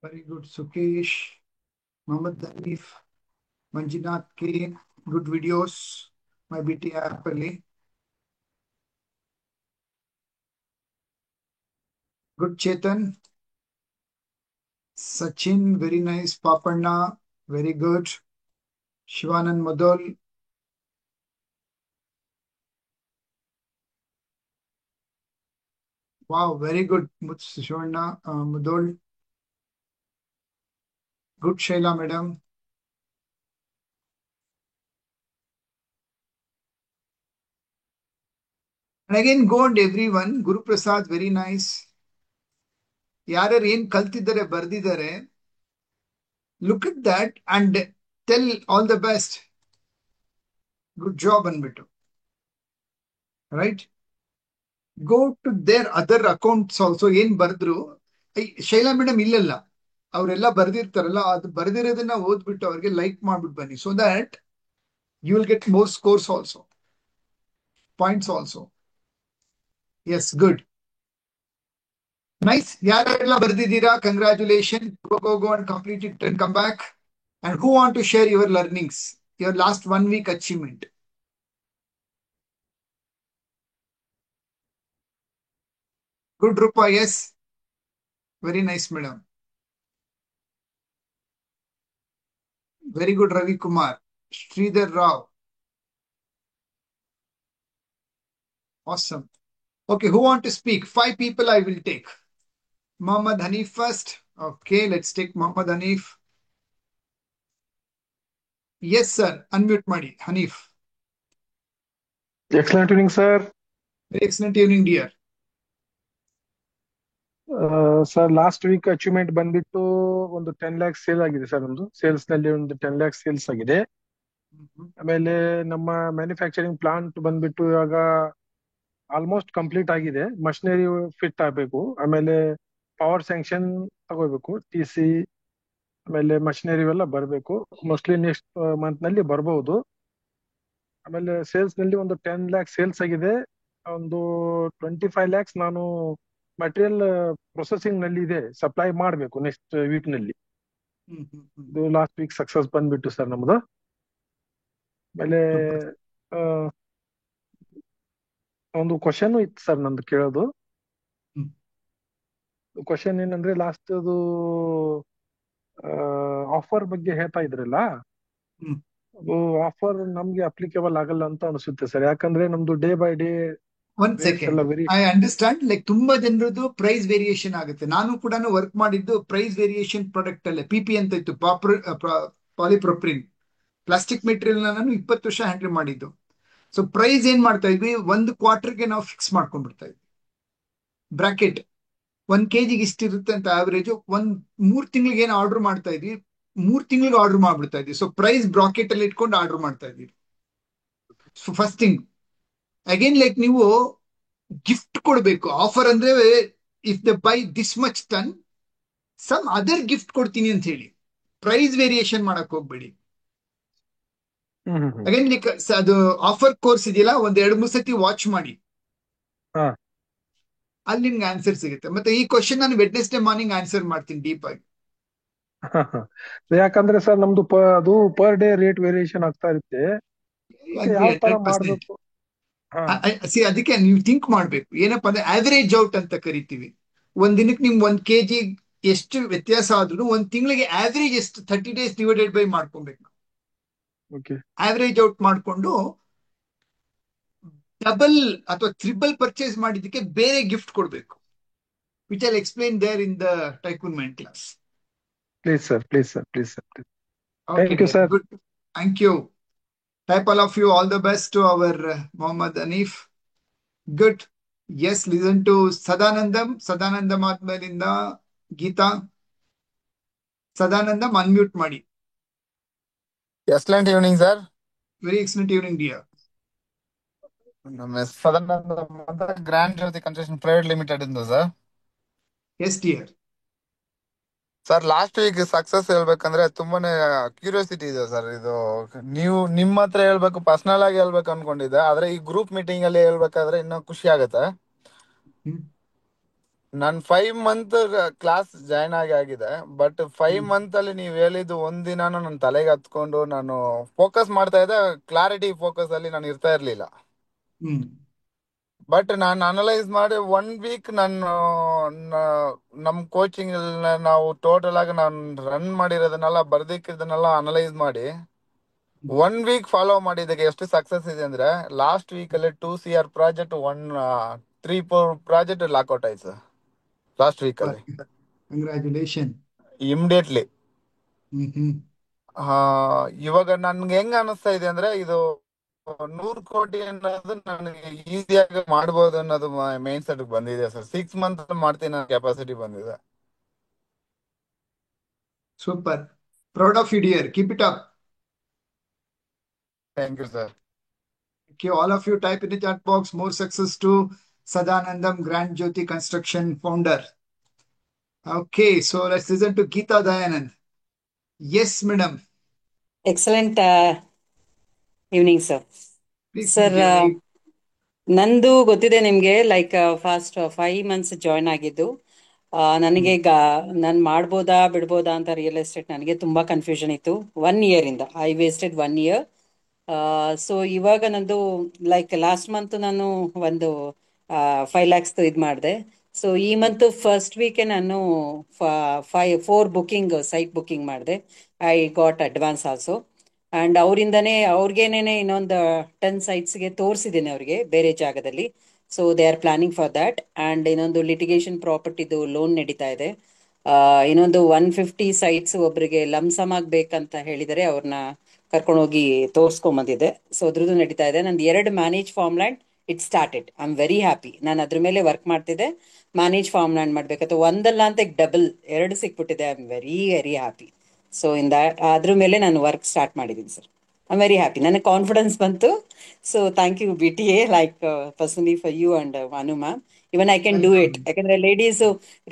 Very good Sukesh, Mohammed Hanif, Manjunath K. Good videos MyBTA app ಅಲ್ಲಿ. Good Chetan. Sachin, very nice. Papanna, very good. Shivanand Madol. Wow, very good. Shivanna Madol. Good, Shaila madam. And again, go on everyone. Guru Prasad, very nice. ಯಾರ್ಯಾರು ಏನ್ ಕಲ್ತಿದ್ದಾರೆ ಬರ್ದಿದ್ದಾರೆ, look at that and tell all the best. Good job ಅನ್ಬಿಟ್ಟು right. Go to there other accounts also. ಏನ್ ಬರ್ದ್ರು Shaila madam ಇಲ್ಲಲ್ಲ, ಅವರೆಲ್ಲ ಬರ್ದಿರ್ತಾರಲ್ಲ, ಅದು ಬರ್ದಿರೋದನ್ನ ಓದ್ಬಿಟ್ಟು ಅವ್ರಿಗೆ ಲೈಕ್ ಮಾಡ್ಬಿಟ್ಟು ಬನ್ನಿ. So that you will get more scores also, points also. Yes, good, nice. ಯಾರೆಲ್ಲ ಬರ್ದಿದ್ದೀರಾ, congratulation. Go and complete it and come back. And who want to share your learnings, your last 1 week achievement? Good, Rupa, yes. Very nice, madam. Very good, Ravi Kumar. Sridhar Rao. Awesome. Okay, who want to speak? 5 people I will take. Mohammed Hanif first. Okay, let's take Mohammed Hanif. Yes, sir. Unmute Madi. Hanif. Excellent evening, sir. Very excellent evening, dear. Sir last weak achievement ಬಂದ್ಬಿಟ್ಟು ಒಂದು 10 lakhs sale ಆಗಿದೆ sir. ನಮ್ದು sales ನಲ್ಲಿ ಒಂದು 10 lakhs sales ಆಗಿದೆ. ಆಮೇಲೆ ನಮ್ಮ manufacturing plant ಬಂದ್ಬಿಟ್ಟು ಇವಾಗ ಆಲ್ಮೋಸ್ಟ್ ಕಂಪ್ಲೀಟ್ ಆಗಿದೆ. ಮಷಿನರಿ ಫಿಟ್ ಆಗಬೇಕು, ಆಮೇಲೆ ಪವರ್ ಸ್ಯಾಂಕ್ಷನ್ ತಗೋಬೇಕು, TC, ಆಮೇಲೆ ಮಷಿನರಿ ಎಲ್ಲ ಬರಬೇಕು. ಮೋಸ್ಟ್ಲಿ ನೆಕ್ಸ್ಟ್ ಮಂತ್ ನಲ್ಲಿ ಬರಬಹುದು. ಆಮೇಲೆ ಸೇಲ್ಸ್ ನಲ್ಲಿ ಒಂದು 10 ಲ್ಯಾಕ್ಸ್ ಸೇಲ್ಸ್ ಆಗಿದೆ. ಒಂದು 25 ಲ್ಯಾಕ್ಸ್ ನಾನು ಮಟೀರಿಯಲ್ ಪ್ರೊಸೆಸಿಂಗ್ ನಲ್ಲಿ ಇದೆ, ಸಪ್ಲೈ ಮಾಡಬೇಕು ನೆಕ್ಸ್ಟ್ ವೀಕ್ ನಲ್ಲಿ. ಇದು ಲಾಸ್ಟ್ ವೀಕ್ ಸಕ್ಸಸ್ ಬಂದ್ಬಿಟ್ಟು ಸರ್ ನಮ್ದು. ಆಮೇಲೆ ಒಂದು ಕ್ವಶನ್ ಇತ್ತು ಸರ್ ನಂದು ಕೇಳೋದು. ಕ್ವಶನ್ ಏನಂದ್ರೆ ಲಾಸ್ಟ್ ಅದು ಆಫರ್ ಬಗ್ಗೆ ಹೇಳ್ತಾ ಇದ್ರಲ್ಲ, ಅದು ಆಫರ್ ನಮ್ಗೆ ಅಪ್ಲಿಕೇಬಲ್ ಆಗಲ್ಲ ಅಂತ ಅನಿಸುತ್ತೆ ಸರ್. ಯಾಕಂದ್ರೆ ನಮ್ದು ಡೇ ಬೈ ಡೇ ಒಂದ್ ಸೆಕೆಂಡ್, ಐ ಅಂಡರ್ಸ್ಟ್ಯಾಂಡ್. ಲೈಕ್ ತುಂಬಾ ಜನರದ್ದು ಪ್ರೈಸ್ ವೇರಿಯೇಷನ್ ಆಗುತ್ತೆ. ನಾನು ಕೂಡ ವರ್ಕ್ ಮಾಡಿದ್ದು ಪ್ರೈಸ್ ವೇರಿಯೇಷನ್ ಪ್ರಾಡಕ್ಟ್ ಅಲ್ಲೇ. PP ಅಂತ ಇತ್ತು, ಪಾಲಿಪ್ರೊಪ್ರಿನ್ ಪ್ಲಾಸ್ಟಿಕ್ ಮೆಟೀರಿಯಲ್ ನಾನು 20 ವರ್ಷ ಹ್ಯಾಂಡಲ್ ಮಾಡಿದ್ದು. ಸೊ ಪ್ರೈಸ್ ಏನ್ ಮಾಡ್ತಾ ಇದ್ವಿ, ಒಂದು ಕ್ವಾರ್ಟರ್ಗೆ ನಾವು ಫಿಕ್ಸ್ ಮಾಡ್ಕೊಂಡ್ಬಿಡ್ತಾ ಇದ್ವಿ ಬ್ರಾಕೆಟ್. 1 kg ಇಷ್ಟಿರುತ್ತೆ ಅಂತ ಆವರೇಜ್. 3 ತಿಂಗಳಿಗೆ ಏನು ಆರ್ಡರ್ ಮಾಡ್ತಾ ಇದ್ವಿ, 3 ತಿಂಗಳಿಗೆ ಆರ್ಡರ್ ಮಾಡ್ಬಿಡ್ತಾ ಇದ್ವಿ. ಸೊ ಪ್ರೈಸ್ ಬ್ರಾಕೆಟ್ ಅಲ್ಲಿ ಇಟ್ಕೊಂಡು ಆರ್ಡರ್ ಮಾಡ್ತಾ ಇದ್ವಿ. So first thing again, like ನೀವು ಗಿಫ್ಟ್ ಕೊಡ್ಬೇಕು. ಆಫರ್ ಅಂದ್ರೆ if they buy this much ton some other gift ಕೊಡ್ತೀನಿ ಅಂತ ಹೇಳಿ ಪ್ರೈಸ್ ವೇರಿಯೇಷನ್ ಮಾಡಕ್ ಹೋಗ್ಬೇಡಿ. ಅಗೇನ್ ಲೈಕ್ ಅದು ಆಫರ್ ಕೋರ್ಸ್ ಇದೆಯಲ್ಲ, 1-2-3 ಸತಿ ವಾಚ್ ಮಾಡಿ, ಅಲ್ಲಿ ನಿಮ್ಗೆ ಆನ್ಸರ್ ಸಿಗುತ್ತೆ. ಮತ್ತೆ ಈ ಕ್ವಶನ್ ನಾನು ವೆಡ್ನೆಸ್ಡೇ ಮಾರ್ನಿಂಗ್ ಆನ್ಸರ್ ಮಾಡ್ತೀನಿ ಡೀಪ್ ಆಗಿ. ಯಾಕಂದ್ರೆ ಸರ್ ನಮ್ದು ಅದು ಪರ್ ಡೇ ರೇಟ್ ವೇರಿಯೇಷನ್ ಆಗ್ತಾ ಇರುತ್ತೆ. ಯಾವ ತರ ಮಾಡ್ಬೇಕು ಅದಕ್ಕೆ ನೀವು ಥಿಂಕ್ ಮಾಡ್ಬೇಕು. ಏನಪ್ಪಾ ಅಂದ್ರೆ ಆವರೇಜ್ ಔಟ್ ಅಂತ ಕರಿತೀವಿ. ಒಂದ್ ದಿನಕ್ಕೆ ನಿಮ್ 1 kg ಎಷ್ಟು ವ್ಯತ್ಯಾಸ ಆದ್ರೂ 1 ತಿಂಗಳಿಗೆ ಆವರೇಜ್ ಎಷ್ಟು 30 days ಡಿವೈಡೆಡ್ ಬೈ ಮಾಡ್ಕೊಬೇಕು. ಆವರೇಜ್ ಔಟ್ ಮಾಡ್ಕೊಂಡು ಡಬಲ್ ಅಥವಾ ಟ್ರಿಬಲ್ ಪರ್ಚೇಸ್ ಮಾಡಿದ್ದಕ್ಕೆ ಬೇರೆ ಗಿಫ್ಟ್ ಕೊಡ್ಬೇಕು, which I explain there in the tycoon mind class. Please sir, please sir, please sir. Thank you sir. Good, thank you. Type all of you, all the best to our Mohammed Hanif. Good. Yes, listen to Sadanandam. Sadanandam ಆದ್ಮೇಲಿಂದ Geeta. Sadanandam unmute ಮಾಡಿ. Excellent evening, sir. Very excellent evening, dear. ನಮ್ಮ ಸದಾನಂದಂ ಅಂತ grand ಜ್ಯೋತಿ construction private limited ಇಂದ sir. Yes, dear. Sir last week success ಹೇಳ್ಬೇಕಂದ್ರೆ ತುಂಬಾನೇ curiosity ಇದೆ sir. ಇದು ನೀವು ನಿಮ್ಮ ಹತ್ರ ಹೇಳ್ಬೇಕು, ಪರ್ಸನಲ್ ಆಗಿ ಹೇಳ್ಬೇಕು ಅನ್ಕೊಂಡಿದ್ದೆ, ಆದ್ರೆ ಈ ಗ್ರೂಪ್ ಮೀಟಿಂಗ್ ಅಲ್ಲಿ ಹೇಳ್ಬೇಕಾದ್ರೆ ಇನ್ನೂ ಖುಷಿ ಆಗತ್ತೆ. ನಾನು 5 month ಕ್ಲಾಸ್ ಜಾಯ್ನ್ ಆಗಿದೆ, ಬಟ್ 5 month ಅಲ್ಲಿ ನೀವು ಹೇಳಿದ್ದು ಒಂದಿನಾನು ನನ್ನ ತಲೆಗೆ ಹತ್ಕೊಂಡು ನಾನು ಫೋಕಸ್ ಮಾಡ್ತಾ ಇದ್ದೆ. ಕ್ಲಾರಿಟಿ ಫೋಕಸ್ ಅಲ್ಲಿ ನಾನು ಇರ್ತಾ ಇರ್ಲಿಲ್ಲ. ಬಟ್ ನಾನು ಅನಲೈಸ್ ಮಾಡಿ 1 week ನಾನು ನಮ್ ಕೋಚಿಂಗ್ ನಾವು ಟೋಟಲ್ ಆಗಿ ನಾನು ರನ್ ಮಾಡಿರೋದನ್ನೆಲ್ಲ ಬರ್ದಿಕ್ಕಿರೋದನ್ನೆಲ್ಲ ಅನಲೈಸ್ ಮಾಡಿ 1 week ಫಾಲೋ ಮಾಡಿದ್ದಕ್ಕೆ ಎಷ್ಟು ಸಕ್ಸಸ್ ಇದೆ ಅಂದ್ರೆ, ಲಾಸ್ಟ್ ವೀಕ್ ಅಲ್ಲಿ 2 CR ಪ್ರಾಜೆಕ್ಟ್ 3-4 ಪ್ರಾಜೆಕ್ಟ್ ಲಾಕ್ಔಟ್ ಆಯ್ತು ಸರ್ ಲಾಸ್ಟ್ ವೀಕ್ ಅಲ್ಲಿ. ಕಂಗ್ರಾಚುಲೇಷನ್. ಇಮಿಡಿಯೇಟ್ಲಿ. ಇವಾಗ ನನ್ಗೆ ಹೆಂಗ ಅನಿಸ್ತಾ ಇದೆ ಅಂದ್ರೆ, ಇದು 100 ಕೋಟಿ ಅನ್ನೋದು ನನಗೆ ಈಸಿಯಾಗಿ ಮಾಡ್ಬೋದು ಅನ್ನೋದು ಮೈಂಡ್ ಸೆಟ್ ಬಂದಿದೆ ಸರ್. 6 month ಮಾಡ್ತೀನಿ ಅನ್ನೋ ಕೆಪಾಸಿಟಿ ಬಂದಿದೆ. Super. Proud of you dear. Keep it up. Thank you sir. Okay, all of you type in the chat box, more success to Sadanandam, Grand Jyoti Construction founder. Okay, so let's listen to Geeta Dayanand. Yes, madam. Excellent evening, sir. Please, Sir, ನಂದು ಗೊತ್ತಿದೆ ನಿಮ್ಗೆ, like fast 5 months join ಆಗಿದ್ದು. ನನಗೆ ನಾನು ಮಾಡ್ಬೋದಾ ಬಿಡ್ಬೋದಾ ಅಂತ real estate ನನಗೆ ತುಂಬಾ ಕನ್ಫ್ಯೂಷನ್ ಇತ್ತು. 1 year ಇಂದ ಐ ವೇಸ್ಟೆಡ್ 1 year. ಸೊ ಇವಾಗ ನಂದು ಲೈಕ್ ಲಾಸ್ಟ್ ಮಂತ್ ನಾನು ಒಂದು 5 lakhs ಇದು ಮಾಡಿದೆ. ಸೊ ಈ ಮಂತ್ ಫಸ್ಟ್ ವೀಕೆ ನಾನು 4 ಬುಕಿಂಗ್ ಸೈಟ್ ಬುಕಿಂಗ್ ಮಾಡಿದೆ. I got advance also. And ಅವ್ರಿಗೇನೇನೆ ಇನ್ನೊಂದು 10 sites ಗೆ ತೋರಿಸಿದ್ದೀನಿ ಅವ್ರಿಗೆ ಬೇರೆ ಜಾಗದಲ್ಲಿ. So they are planning for that. And ಇನ್ನೊಂದು ಲಿಟಿಗೇಷನ್ ಪ್ರಾಪರ್ಟಿದು ಲೋನ್ ನಡೀತಾ ಇದೆ. ಇನ್ನೊಂದು 150 ಸೈಟ್ಸ್ ಒಬ್ರಿಗೆ ಲಂಸಮ್ ಆಗ್ಬೇಕಂತ ಹೇಳಿದರೆ ಅವ್ರನ್ನ ಕರ್ಕೊಂಡೋಗಿ ತೋರ್ಸ್ಕೊಂಬಂದಿದೆ. ಸೊ ಅದ್ರದ್ದು ನಡೀತಾ ಇದೆ. ನಂದು 2 manage farm land it started. I am very happy. ನಾನು ಅದ್ರ ಮೇಲೆ ವರ್ಕ್ ಮಾಡ್ತಿದ್ದೆ. ಮ್ಯಾನೇಜ್ ಫಾರ್ಮ್ ಲ್ಯಾಂಡ್ ಮಾಡ್ಬೇಕಾಯ್ತು. ಒಂದಲ್ಲ ಅಂತ ಡಬಲ್ 2 ಸಿಕ್ಬಿಟ್ಟಿದೆ. I am very very happy. So in that ಅದ್ರ ಮೇಲೆ ನಾನು ವರ್ಕ್ ಸ್ಟಾರ್ಟ್ ಮಾಡಿದ್ದೀನಿ sir. I am very happy. ನನಗೆ ಕಾನ್ಫಿಡೆನ್ಸ್ ಬಂತು. So thank you B T A, like personally for you and Anu ma'am. Even I can do it. Welcome. ಯಾಕಂದ್ರೆ ladies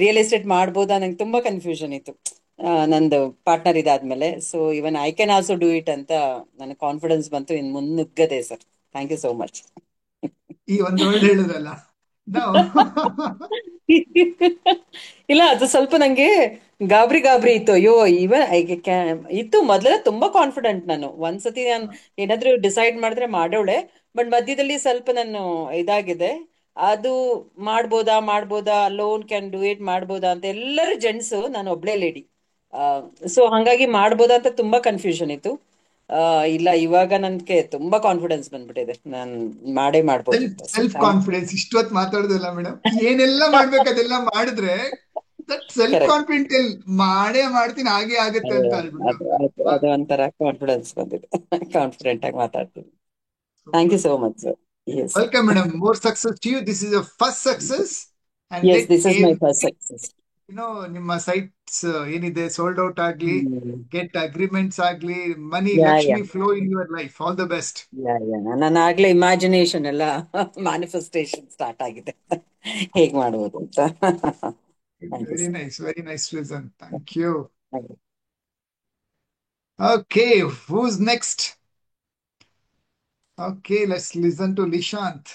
real estate ಮಾಡ್ಬೋದಾ, ನಂಗೆ ತುಂಬಾ ಕನ್ಫ್ಯೂಷನ್ ಇತ್ತು ನಂದು ಪಾರ್ಟ್ನರ್ ಇದಾದ್ಮೇಲೆ. So even I can also do it ಅಂತ ನನಗೆ ಕಾನ್ಫಿಡೆನ್ಸ್ ಬಂತು. ಇನ್ ಮುನ್ನುಗ್ಗದೆ sir. Thank you so much. ಈ ಒಂದು ವರ್ಡ್ ಹೇಳಿದ್ರಲ್ಲ ನಾವು ಇಲ್ಲ, ಅದು ಸ್ವಲ್ಪ ನಂಗೆ ಗಾಬರಿ ಗಾಬರಿ ಇತ್ತು. ಅಯ್ಯೋ, ಇತ್ತು ಮೊದಲೆಲ್ಲ ತುಂಬಾ ಕಾನ್ಫಿಡೆಂಟ್ ನಾನು. ಒಂದ್ಸತಿ ನಾನು ಏನಾದ್ರೂ ಡಿಸೈಡ್ ಮಾಡಿದ್ರೆ ಮಾಡೋಳೆ. ಬಟ್ ಮಧ್ಯದಲ್ಲಿ ಸ್ವಲ್ಪ ನಾನು ಇದಾಗಿದೆ. ಅದು ಮಾಡ್ಬೋದಾ ಮಾಡ್ಬೋದಾ, ಲೋನ್ ಕ್ಯಾನ್ ಡೂ ಇಟ್ ಮಾಡ್ಬೋದಾ ಅಂತ ಎಲ್ಲರೂ ಜೆಂಟ್ಸ್, ನಾನು ಒಬ್ಳೇ ಲೇಡಿ. ಸೊ ಹಂಗಾಗಿ ಮಾಡ್ಬೋದಾ ಅಂತ ತುಂಬಾ ಕನ್ಫ್ಯೂಷನ್ ಇತ್ತು. ಇಲ್ಲ, ಇವಾಗ ನನ್ಗೆ ತುಂಬಾ ಕಾನ್ಫಿಡೆನ್ಸ್ ಬಂದ್ಬಿಟ್ಟಿದೆ. ನಾನು ಮಾಡೇ ಮಾಡ್ಬೋದು ಸೆಲ್ಫ್ ಅಂತ. ಸೊ ಸೆಲ್ಫ್ ಕಾನ್ಫಿಡೆನ್ಸ್ ಇಷ್ಟೊತ್ತು ಮಾತಾಡೋದಿಲ್ಲ ಮೇಡಮ್. ಏನೆಲ್ಲ ಮಾಡ್ಬೇಕು ಅದೆಲ್ಲ ಮಾಡಿದ್ರೆ ದಟ್ ಸೆಲ್ಫ್ ಕರೆಕ್ಟ್. ಕಾನ್ಫಿಡೆಂಟ್ ಮಾಡೇ ಮಾಡ್ತೀನಿ ಹಾಗೆ ಆಗುತ್ತೆ ಅಂತ ಹೇಳ್ಬಿಟ್ಟು. ಅದು ಒಂಥರ ಕಾನ್ಫಿಡೆನ್ಸ್ ಬಂದಿದೆ. ಕಾನ್ಫಿಡೆಂಟ್ ಆಗಿ ಮಾತಾಡ್ತೀನಿ. Thank you so much sir. Yes sir. Welcome madam. More success to you. This is a first success and yes, let this is my first success. ನಿಮ್ಮ ಸೈಟ್ಸ್ ಏನಿದೆ ಸೋಲ್ಡ್ ಔಟ್ ಆಗ್ಲಿ, get agreements ಆಗ್ಲಿ, money ya ya Lakshmi flow in your life. All the best. Ya ya ನಾನು ಆಗ್ಲೇ imagination ಎಲ್ಲ manifestation start ಆಗಿದೆ ಹೇಗ್ ಮಾಡುವುದು ಅಂತ. Thank you very sir. Nice, very nice reason. Thank you. Okay, who's next? Okay, let's listen to Lishant.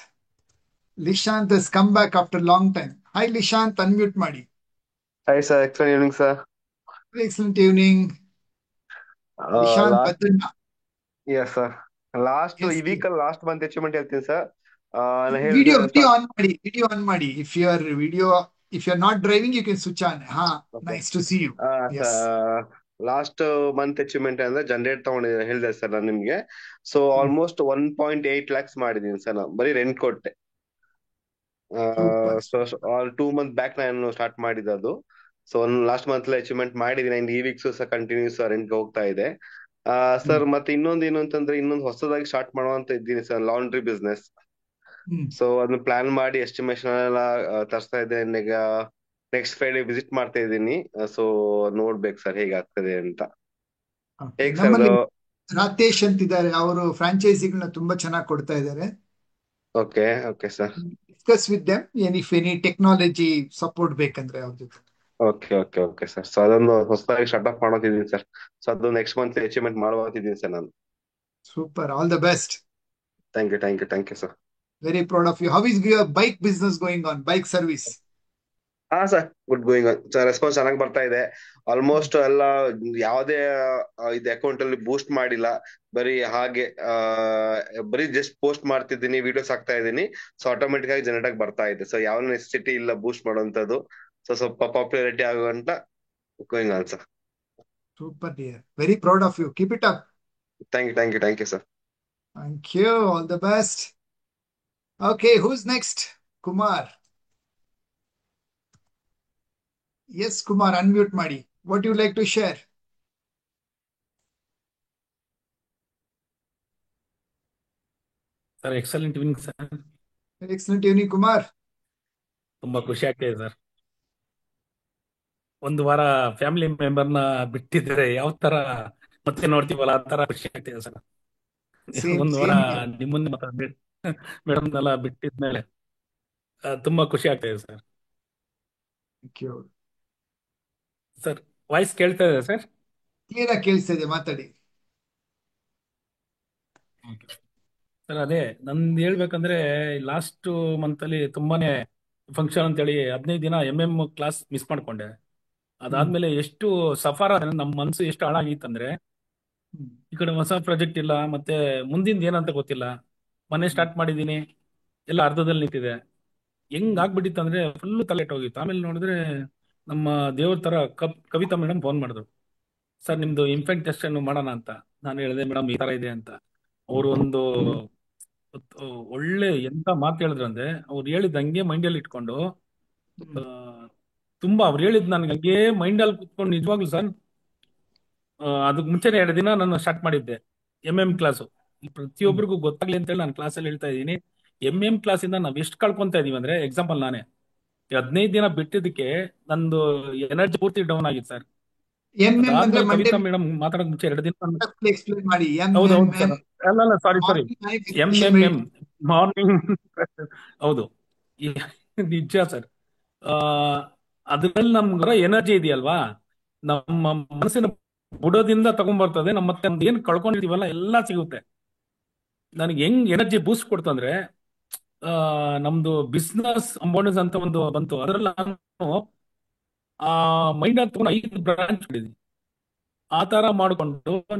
Lishant has come back after a long time. Hi Lishant, unmute ಮಾಡಿ. Hi sir, excellent evening sir. Excellent evening. Lishant Last Badana. yes sir. Last Yes, ಈ week ಅಲ್ಲಿ last month achievement ಹೇಳ್ತೀನಿ sir. ನಾನು video ಹೇಳಿದೆ on ಮಾಡಿ, video on ಮಾಡಿ. If you're not driving, you can switch on. Nice to see you. Yes. Last month achievement ಅಂದ್ರೆ generate ತಗೊಂಡಿದ್ದೀನಿ ಹೇಳಿದೆ ಸರ್ ನಾನು ನಿಮ್ಗೆ. ಸೊ ಆಲ್ಮೋಸ್ಟ್ 1.8 lakhs ಮಾಡಿದೀನಿ ಸರ್ ನಾನು, ಬರೀ ರೆಂಟ್ ಕೊಟ್ಟೆ. ಸೊ 2 months ಬ್ಯಾಕ್ ನಾನು ಸ್ಟಾರ್ಟ್ ಮಾಡಿದ್ದು. ಸೊ ಲಾಸ್ಟ್ ಮಂತ್ ಅಚೀವ್ಮೆಂಟ್ ಮಾಡಿದೀನಿ. ಅಂಡ್ ಈ ವೀಕ್ಸ್ ಸಹ ಕಂಟಿನ್ಯೂಸ್ ರೆಂಟ್ ಹೋಗ್ತಾ ಇದೆ ಸರ್. ಮತ್ತೆ ಇನ್ನೊಂದು ಏನು ಅಂತಂದ್ರೆ, ಇನ್ನೊಂದು ಹೊಸದಾಗಿ ಸ್ಟಾರ್ಟ್ ಮಾಡುವಂತ ಇದ್ದೀನಿ ಸರ್, ಲಾಂಡ್ರಿ ಬಿಸ್ನೆಸ್. ಸೊ ಅದನ್ನ ಪ್ಲಾನ್ ಮಾಡಿ ಎಸ್ಟಿಮೇಶನ್ ಎಲ್ಲ ತರ್ಸ್ತಾ ಇದ್ದೇನೆ. ಈಗ ನೆಕ್ಸ್ಟ್ ಫ್ರೈಡೆ ವಿಸಿಟ್ ಮಾಡ್ತಾ ಇದ್ದೀನಿ. ಸೊ ನೋಡ್ಬೇಕು ಸರ್ ಹೇಗಾಗ್ತದೆ ಅಂತ. ಹೇಗ್ ಸರ್ ನಮ್ಮಲ್ಲಿ ರಾತೇಶ್ ಅಂತಿದ್ದಾರೆ, ಅವರು ಫ್ರಾಂಚೈಸಿಗಳನ್ನ ತುಂಬಾ ಚೆನ್ನಾಗಿ ಕೊಡ್ತಾ ಇದ್ದಾರೆ. Okay okay sir. Discuss with them if any technology support ಬೇಕಂದ್ರೆ ಅವ್ರ ಜೊತೆ. Okay okay okay sir. So ಅದೊಂದು ಹೊಸದಾಗಿ ಸ್ಟಾರ್ಟ್ ಅಪ್ ಮಾಡೋತಿದ್ದೀನಿ ಸರ್. ಸೊ ಅದು ನೆಕ್ಸ್ಟ್ ಮಂತ್ ಅಚೀವ್ಮೆಂಟ್ ಮಾಡೋತಿದ್ದೀನಿ ಸರ್ ನಾನು. Super, all the best. Thank you thank you thank you sir. Very proud of you. How is your bike business going on? Bike service? Sir good going sir. Response ಚೆನ್ನಾಗಿ ಬರ್ತಾ ಇದೆ. Almost ಎಲ್ಲ ಯಾವುದೇ ಇದು account ಅಲ್ಲಿ ಬೂಸ್ಟ್ ಮಾಡಿಲ್ಲ. ಬರೀ ಹಾಗೆ ಬರೀ ಜಸ್ಟ್ ಪೋಸ್ಟ್ ಮಾಡ್ತಿದ್ದೀನಿ, ವಿಡಿಯೋಸ್ ಹಾಕ್ತಾ ಇದ್ದೀನಿ. ಸೊ ಆಟೋಮೆಟಿಕ್ ಆಗಿ ಜನರೇಟ್ ಆಗಿ ಬರ್ತಾ ಇದೆ. ಸೊ ಯಾವ ನೆಸೆಸಿಟಿ ಇಲ್ಲ ಬೂಸ್ಟ್ ಮಾಡುವಂತದ್ದು. ಸೊ ಸ್ವಲ್ಪ ಪಾಪ್ಯುಲಾರಿಟಿ ಆಗುವಂತ going on sir. Super dear. Very proud of you. Keep it up. Thank you thank you thank you sir. Thank you. All the best. Okay, who's next? Kumar. Yes, Kumar, unmute ಮಾಡಿ. What do you like to share? Sir excellent evening sir. Excellent evening, Kumar. ತುಂಬಾ ಖುಷಿ ಆಗ್ತಿದೆ sir. ಒಂದು ವಾರ family ಮೆಂಬರ್ನ ಬಿಟ್ಟಿದ್ರೆ ಯಾವ ತರ ಮತ್ತೆ ನೋಡ್ತೀವಲ್ಲ ಆ ತರ ಖುಷಿ ಆಗ್ತಿದೆ ಸರ್. ಒಂದು ವಾರ ನಿಮ್ಮನ್ನ ಮೇಡಮ್ನೆಲ್ಲ ಬಿಟ್ಟಿದ್ಮೇಲೆ ತುಂಬಾ ಖುಷಿ ಆಗ್ತಿದೆ ಸರ್. ಸರ್ ವಾಯ್ಸ್ ಕೇಳ್ತಾ ಇದೆ ಸರ್? ಕ್ಲಿಯರ್ ಆಗಿ ಕೇಳಿಸ್ತಾ ಇದೆ, ಮಾತಾಡಿ. ಸರ್ ಅದೇ ನಂದು ಹೇಳ್ಬೇಕಂದ್ರೆ, ಲಾಸ್ಟ್ ಮಂತ್ ಅಲ್ಲಿ ತುಂಬಾನೇ ಫಂಕ್ಷನ್ ಅಂತೇಳಿ 15 ದಿನ ಕ್ಲಾಸ್ ಮಿಸ್ ಮಾಡ್ಕೊಂಡೆ. ಅದಾದ್ಮೇಲೆ ಎಷ್ಟು ಸಫರ್ ಆದ್ರೆ ನಮ್ಮ ಮನ್ಸು ಎಷ್ಟು ಹಾಳಾಗಿತ್ತಂದ್ರೆ, ಈ ಕಡೆ ಹೊಸ ಪ್ರಾಜೆಕ್ಟ್ ಇಲ್ಲ, ಮತ್ತೆ ಮುಂದಿನ ಏನಂತ ಗೊತ್ತಿಲ್ಲ. ಮನೆ ಸ್ಟಾರ್ಟ್ ಮಾಡಿದೀನಿ, ಎಲ್ಲ ಅರ್ಧದಲ್ಲಿ ನಿಂತಿದೆ. ಹೆಂಗ್ ಆಗ್ಬಿಟ್ಟಿತ್ತಂದ್ರೆ ಫುಲ್ ತಲೆಟ್ ಹೋಗಿತ್ತು. ಆಮೇಲೆ ನೋಡಿದ್ರೆ ನಮ್ಮ ದೇವ್ರ ತರ ಕವಿತಾ ಮೇಡಮ್ ಫೋನ್ ಮಾಡಿದ್ರು. ಸರ್ ನಿಮ್ದು ಇನ್ಫೆಕ್ಟ್ ಟೆಸ್ಟ್ ಮಾಡೋಣ ಅಂತ. ನಾನು ಹೇಳಿದೆ ಮೇಡಮ್ ಈ ತರ ಇದೆ ಅಂತ. ಅವರು ಒಂದು ಒಳ್ಳೆ ಎಂತ ಮಾತು ಹೇಳಿದ್ರಂದ್ರೆ ಅವ್ರು ಹೇಳಿದ ಹಂಗೆ ಮೈಂಡಲ್ಲಿ ಇಟ್ಕೊಂಡು ಆ, ತುಂಬಾ ಅವ್ರು ಹೇಳಿದ್ ನನ್ಗೆ ಹಂಗೆ ಮೈಂಡಲ್ಲಿ ಕುತ್ಕೊಂಡು ನಿಜವಾಗ್ಲೂ ಸರ್ ಅದಕ್ಕೆ ಮುಂಚೆನೆ 2 ದಿನ ನಾನು ಸ್ಟಾರ್ಟ್ ಮಾಡಿದ್ದೆ ಕ್ಲಾಸು. ಪ್ರತಿಯೊಬ್ಬರಿಗೂ ಗೊತ್ತಾಗ್ಲಿ ಅಂತ ಹೇಳಿ ನಾನು ಕ್ಲಾಸಲ್ಲಿ ಹೇಳ್ತಾ ಇದ್ದೀನಿ. ಕ್ಲಾಸ್ ಇಂದ ನಾವ್ ಎಷ್ಟು ಕಳ್ಕೊಂತ ಇದೀವಿ ಅಂದ್ರೆ, ಎಕ್ಸಾಂಪಲ್ ನಾನೇ 15 ದಿನ ಬಿಟ್ಟಿದ್ದಕ್ಕೆ ನಂದು ಎನರ್ಜಿ ಪೂರ್ತಿ ಡೌನ್ ಆಗಿತ್ತು ಸರ್. ಅಂದ್ರೆ ಅದಾದ್ಮೇಲೆ ಮಂಡೇ ಕವಿತಾ ಮೇಡಮ್ ಮಾತಾಡಕ್ ಮುಂಚೆ 2 ದಿನ ಎಕ್ಸ್ಪ್ಲೇನ್ ಮಾಡಿ. ಹೌದು ಹೌದು ಸರ್. ಅಲ್ಲ ಸಾರಿ ಮಾರ್ನಿಂಗ್ ಹೌದು ಈ- ನಿಜ ಸರ್. ಆ ಅದ್ರಲ್ಲಿ ನಮ್ಗೆ ಎನರ್ಜಿ ಇದೆಯಲ್ವಾ, ನಮ್ಮ ಮನಸ್ಸಿನ ಬುಡದಿಂದ ತಗೊಂಡ್ಬರ್ತದೆ. ನಮ್ಮ ಮತ್ತೆ ಏನ್ ಕಳ್ಕೊಂಡಿದೀವಲ್ಲ ಎಲ್ಲ ಸಿಗುತ್ತೆ. ನನಗೆ ಹೆಂಗ್ ಎನರ್ಜಿ ಬೂಸ್ಟ್ ಕೊಡ್ತಂದ್ರೆ, ನಮ್ದು ಬಿಸ್ನೆಸ್ ಅಂಬೋನಸ್ ಅಂತ ಒಂದು ಬಂತು. ಅದ್ರಲ್ಲಿ ನಾನು ಆ ಮೈಂಡ್ ಅಂತ ತಗೊಂಡು 5 ಬ್ರಾಂಚ್ ಮಾಡಿದೀನಿ. ಆ ತರ ಮಾಡ್ಕೊಂಡು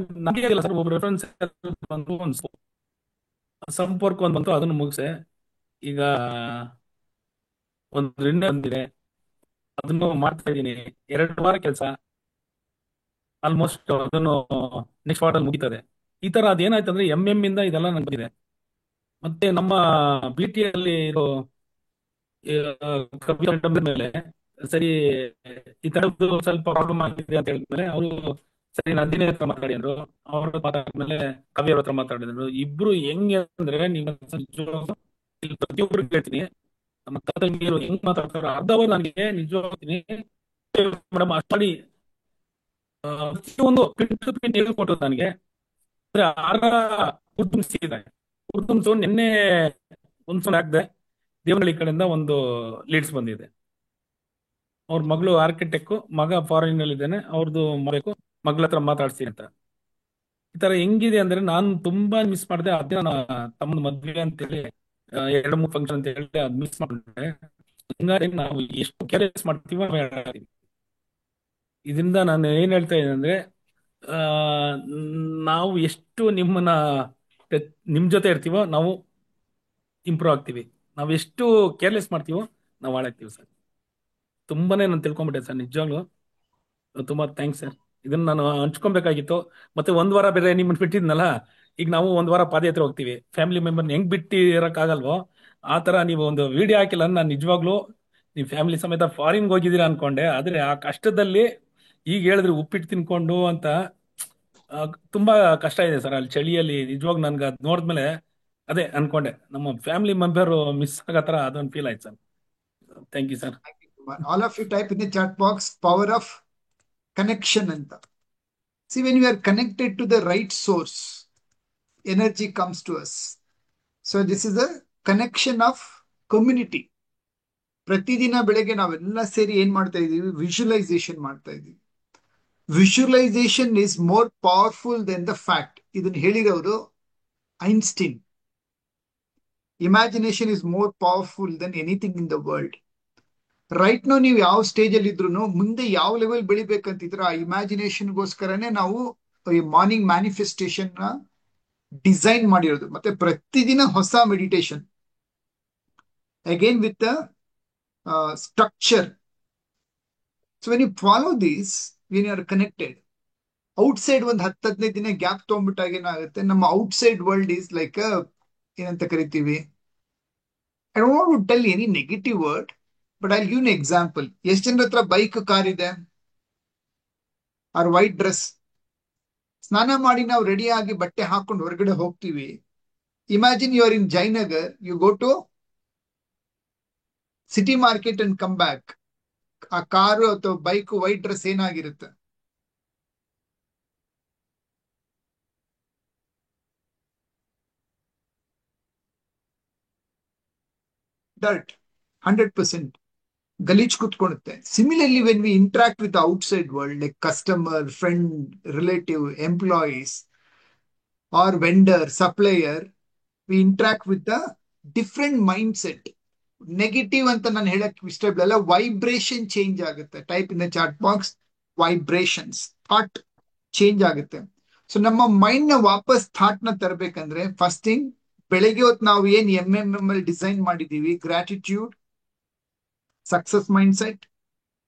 ನನಗೆ ಸರ್ ಒಬ್ಬ ರೆಫರೆನ್ಸ್ ಬಂದು ಒಂದು ಸಂಪರ್ಕ ಒಂದು ಬಂತು, ಅದನ್ನು ಮುಗಿಸೆ. ಈಗ ಒಂದು ರಿಂಡೆ ಬಂದಿದೆ, ಅದನ್ನು ಮಾಡ್ತಾ ಇದ್ದೀನಿ. 2 ವಾರ ಕೆಲಸ ಆಲ್ಮೋಸ್ಟ್ ಅದನ್ನು ನೆಕ್ಸ್ಟ್ ವಾರ್ಡಲ್ಲಿ ಮುಗಿತದೆ. ಈ ತರ ಅದೇನಾಯ್ತಂದ್ರೆ ಇಂದ ಇದೆಲ್ಲ ನಂಗೆ ಬಂದಿದೆ. ಮತ್ತೆ ನಮ್ಮ ಬಿ ಟಿ ಅಲ್ಲಿ ಇರೋ ಕವಿತಾ ಮೇಡಮ್ ಮೇಲೆ ಸರಿ ಈ ತರದ್ದು ಸ್ವಲ್ಪ ಪ್ರಾಬ್ಲಮ್ ಆಗಿದೆ ಅಂತ ಹೇಳಿದ್ಮೇಲೆ ಅವರು ಸರಿ ನಂದಿನಿ ಹತ್ರ ಮಾತಾಡಿ ಅಂದ್ರು. ಅವ್ರ ಮಾತಾಡಿದ್ಮೇಲೆ ಕಾವ್ಯ ಹತ್ರ ಮಾತಾಡಿದ್ರು. ಇಬ್ರು ಹೆಂಗೆ ಅಂದ್ರೆ, ನೀವು ಇಲ್ಲಿ ಪ್ರತಿಯೊಬ್ಬರು ಹೇಳ್ತೀನಿ, ನಮ್ಮ ತಂಗಿಯರು ಹೆಂಗ್ ಮಾತಾಡ್ತಾರೋ ಅರ್ಧವರು ನನಗೆ ನಿಜವಾಗ್ತೀನಿ ಮೇಡಮ್ ಅಷ್ಟಾಡಿ ಪ್ರತಿಯೊಂದು ಪಿಂಟ್ ಹೇಳ್ಕೊಟ್ಟು ನನಗೆ ಆರ ಉದ್ಯಮಿಸಿದೆ. ಉದ್ಯಮಿಸು ನಿನ್ನೆ ಒಂದ್ಸಲ ಹಾಕ್ದೆ, ದೇವನಹಳ್ಳಿ ಕಡೆಯಿಂದ ಒಂದು ಲೀಡ್ಸ್ ಬಂದಿದೆ. ಅವ್ರ ಮಗಳು ಆರ್ಕಿಟೆಕ್ಟ್, ಮಗ ಫಾರಿನ್ ಅಲ್ಲಿ ಇದ್ದಾನೆ, ಅವ್ರದ್ದು ಮಾಡಬೇಕು, ಮಗಳ ಹತ್ರ ಮಾತಾಡ್ಸಿ ಅಂತ. ಈ ತರ ಹೆಂಗಿದೆ ಅಂದ್ರೆ ನಾನು ತುಂಬಾ ಮಿಸ್ ಮಾಡಿದೆ. ಅದೇ ತಮ್ಮ ಮದ್ವೆ ಅಂತೇಳಿ 2-3 ಫಂಕ್ಷನ್ ಅಂತ ಹೇಳಿ ಅದ್ ಮಿಸ್ ಮಾಡಿದ್ರೆ, ಹಿಂಗಾಗಿ ನಾವು ಎಷ್ಟು ಕೇರ್ಲೆಸ್ ಮಾಡ್ತೀವೋ ಇದರಿಂದ ನಾನು ಏನ್ ಹೇಳ್ತಾ ಇದ್ದೀನಿ ಅಂದ್ರೆ, ಆ ನಾವು ಎಷ್ಟು ನಿಮ್ ಜೊತೆ ಇರ್ತೀವೋ ನಾವು ಇಂಪ್ರೂವ್ ಆಗ್ತೀವಿ. ನಾವು ಎಷ್ಟು ಕೇರ್ಲೆಸ್ ಮಾಡ್ತೀವೋ ನಾವು ಹಾಳಾಗ್ತೀವಿ ಸರ್. ತುಂಬಾನೇ ನಾನು ತಿಳ್ಕೊಂಡ್ಬಿಟ್ಟೆ ಸರ್, ನಿಜವಾಗ್ಲು ತುಂಬಾ ಥ್ಯಾಂಕ್ಸ್ ಸರ್. ಇದನ್ನ ನಾನು ಹಂಚ್ಕೊಬೇಕಾಗಿತ್ತು. ಮತ್ತೆ 1 ವಾರ ಬೇರೆ ನಿಮ್ಮನ್ನ ಬಿಟ್ಟಿದ್ನಲ್ಲ, ಈಗ ನಾವು 1 ವಾರ ಪಾದಯಾತ್ರೆ ಹೋಗ್ತೀವಿ. ಫ್ಯಾಮಿಲಿ ಮೆಂಬರ್ ಹೆಂಗ್ ಬಿಟ್ಟು ಇರಕ್ಕಾಗಲ್ವೋ ಆ ತರ ನೀವು ಒಂದು ವಿಡಿಯೋ ಹಾಕಿಲ್ಲ. ನಾನು ನಿಜವಾಗ್ಲೂ ನೀವು ಫ್ಯಾಮಿಲಿ ಸಮೇತ ಫಾರಿನ್ ಹೋಗಿದ್ದೀರಾ ಅನ್ಕೊಂಡೆ. ಆದ್ರೆ ಆ ಕಷ್ಟದಲ್ಲಿ ಈಗ ಹೇಳಿದ್ರೆ ಉಪ್ಪಿಟ್ಟು ತಿನ್ಕೊಂಡು ಅಂತ ತುಂಬಾ ಕಷ್ಟ ಇದೆ ಸರ್ ಅಲ್ಲಿ ಚಳಿಯಲ್ಲಿ. ನಿಜವಾಗ್ ನನ್ಗೆ ಅದ್ ನೋಡಿದ್ಮೇಲೆ ಅದೇ ಅನ್ಕೊಂಡೆ, ನಮ್ಮ ಫ್ಯಾಮಿಲಿ ಮೆಂಬರ್ ಮಿಸ್ ಆಗೋ ತರ ಅದೊಂದು ಫೀಲ್ ಆಯ್ತು sir. Thank you sir. All of you type in the chat box power of connection anta. See, when we are connected to the right source, energy comes to us. So this is a connection of community. ಪ್ರತಿದಿನ ಬೆಳಗ್ಗೆ ನಾವೆಲ್ಲ ಸೇರಿ ಏನ್ ಮಾಡ್ತಾ ಇದೀವಿ, visualisation ಮಾಡ್ತಾ ಇದೀವಿ. Visualisation is more powerful then the fact. ಇದನ್ನ ಹೇಳಿರೋರು Einstein. Imagination is more powerful then anything in the world. Right no ನೀವು ಯಾವ ಸ್ಟೇಜ್ ಅಲ್ಲಿ ಇದ್ರು ಮುಂದೆ ಯಾವ ಲೆವೆಲ್ ಬೆಳಿಬೇಕಂತಿದ್ರೆ ಆ ಇಮ್ಯಾಜಿನೇಷನ್ಗೋಸ್ಕರನೇ ನಾವು ಈ ಮಾರ್ನಿಂಗ್ ಮ್ಯಾನಿಫೆಸ್ಟೇಷನ್ ನ ಡಿಸೈನ್ ಮಾಡಿರೋದು. ಮತ್ತೆ ಪ್ರತಿದಿನ ಹೊಸ meditation, again with structure. So when you follow this, when you are connected, outside ಒಂದು 10-15 ದಿನ ಗ್ಯಾಪ್ ತಗೊಂಡ್ಬಿಟ್ಟಾಗ ಏನಾಗುತ್ತೆ, ನಮ್ಮ ಔಟ್ಸೈಡ್ ವರ್ಲ್ಡ್ ಈಸ್ ಲೈಕ್ ಏನಂತ ಕರಿತೀವಿ, I don't want to tell any negative word, but I give an example. ಎಷ್ಟು ಜನರ ಹತ್ರ bike, car ಇದೆ, ಆರ್ ವೈಟ್ ಡ್ರೆಸ್, ಸ್ನಾನ ಮಾಡಿ ನಾವು ರೆಡಿ ಆಗಿ ಬಟ್ಟೆ ಹಾಕೊಂಡು ಹೊರಗಡೆ ಹೋಗ್ತೀವಿ. Imagine you are in Jayanagar, you go to city market and come back. ಆ ಕಾರು ಅಥವಾ ಬೈಕ್, ವೈಟ್ ಡ್ರೆಸ್ ಏನಾಗಿರುತ್ತೆ? ಡರ್ಟ್, 100% ಗಲೀಜ್ ಕುತ್ಕೊಳ್ಳುತ್ತೆ. Similarly when we interact with outside world, like customer, friend, relative, employees or vendor, supplier, we interact with a different mind set. Negative ಅಂತ ನಾನು ಹೇಳಕ್ ಇಷ್ಟ ಇಲ್ಲ, ವೈಬ್ರೇಷನ್ ಚೇಂಜ್ ಆಗುತ್ತೆ. Type in the chat box vibrations, thought change ಆಗುತ್ತೆ. So ನಮ್ಮ mind ನ ವಾಪಸ್ ಥಾಟ್ ನ ತರಬೇಕಂದ್ರೆ ಫಸ್ಟ್ ಥಿಂಗ್, ಬೆಳಗ್ಗೆ ಹೊತ್ತು ನಾವು ಏನ್ MMM ಡಿಸೈನ್ ಮಾಡಿದೀವಿ, gratitude, success mind set,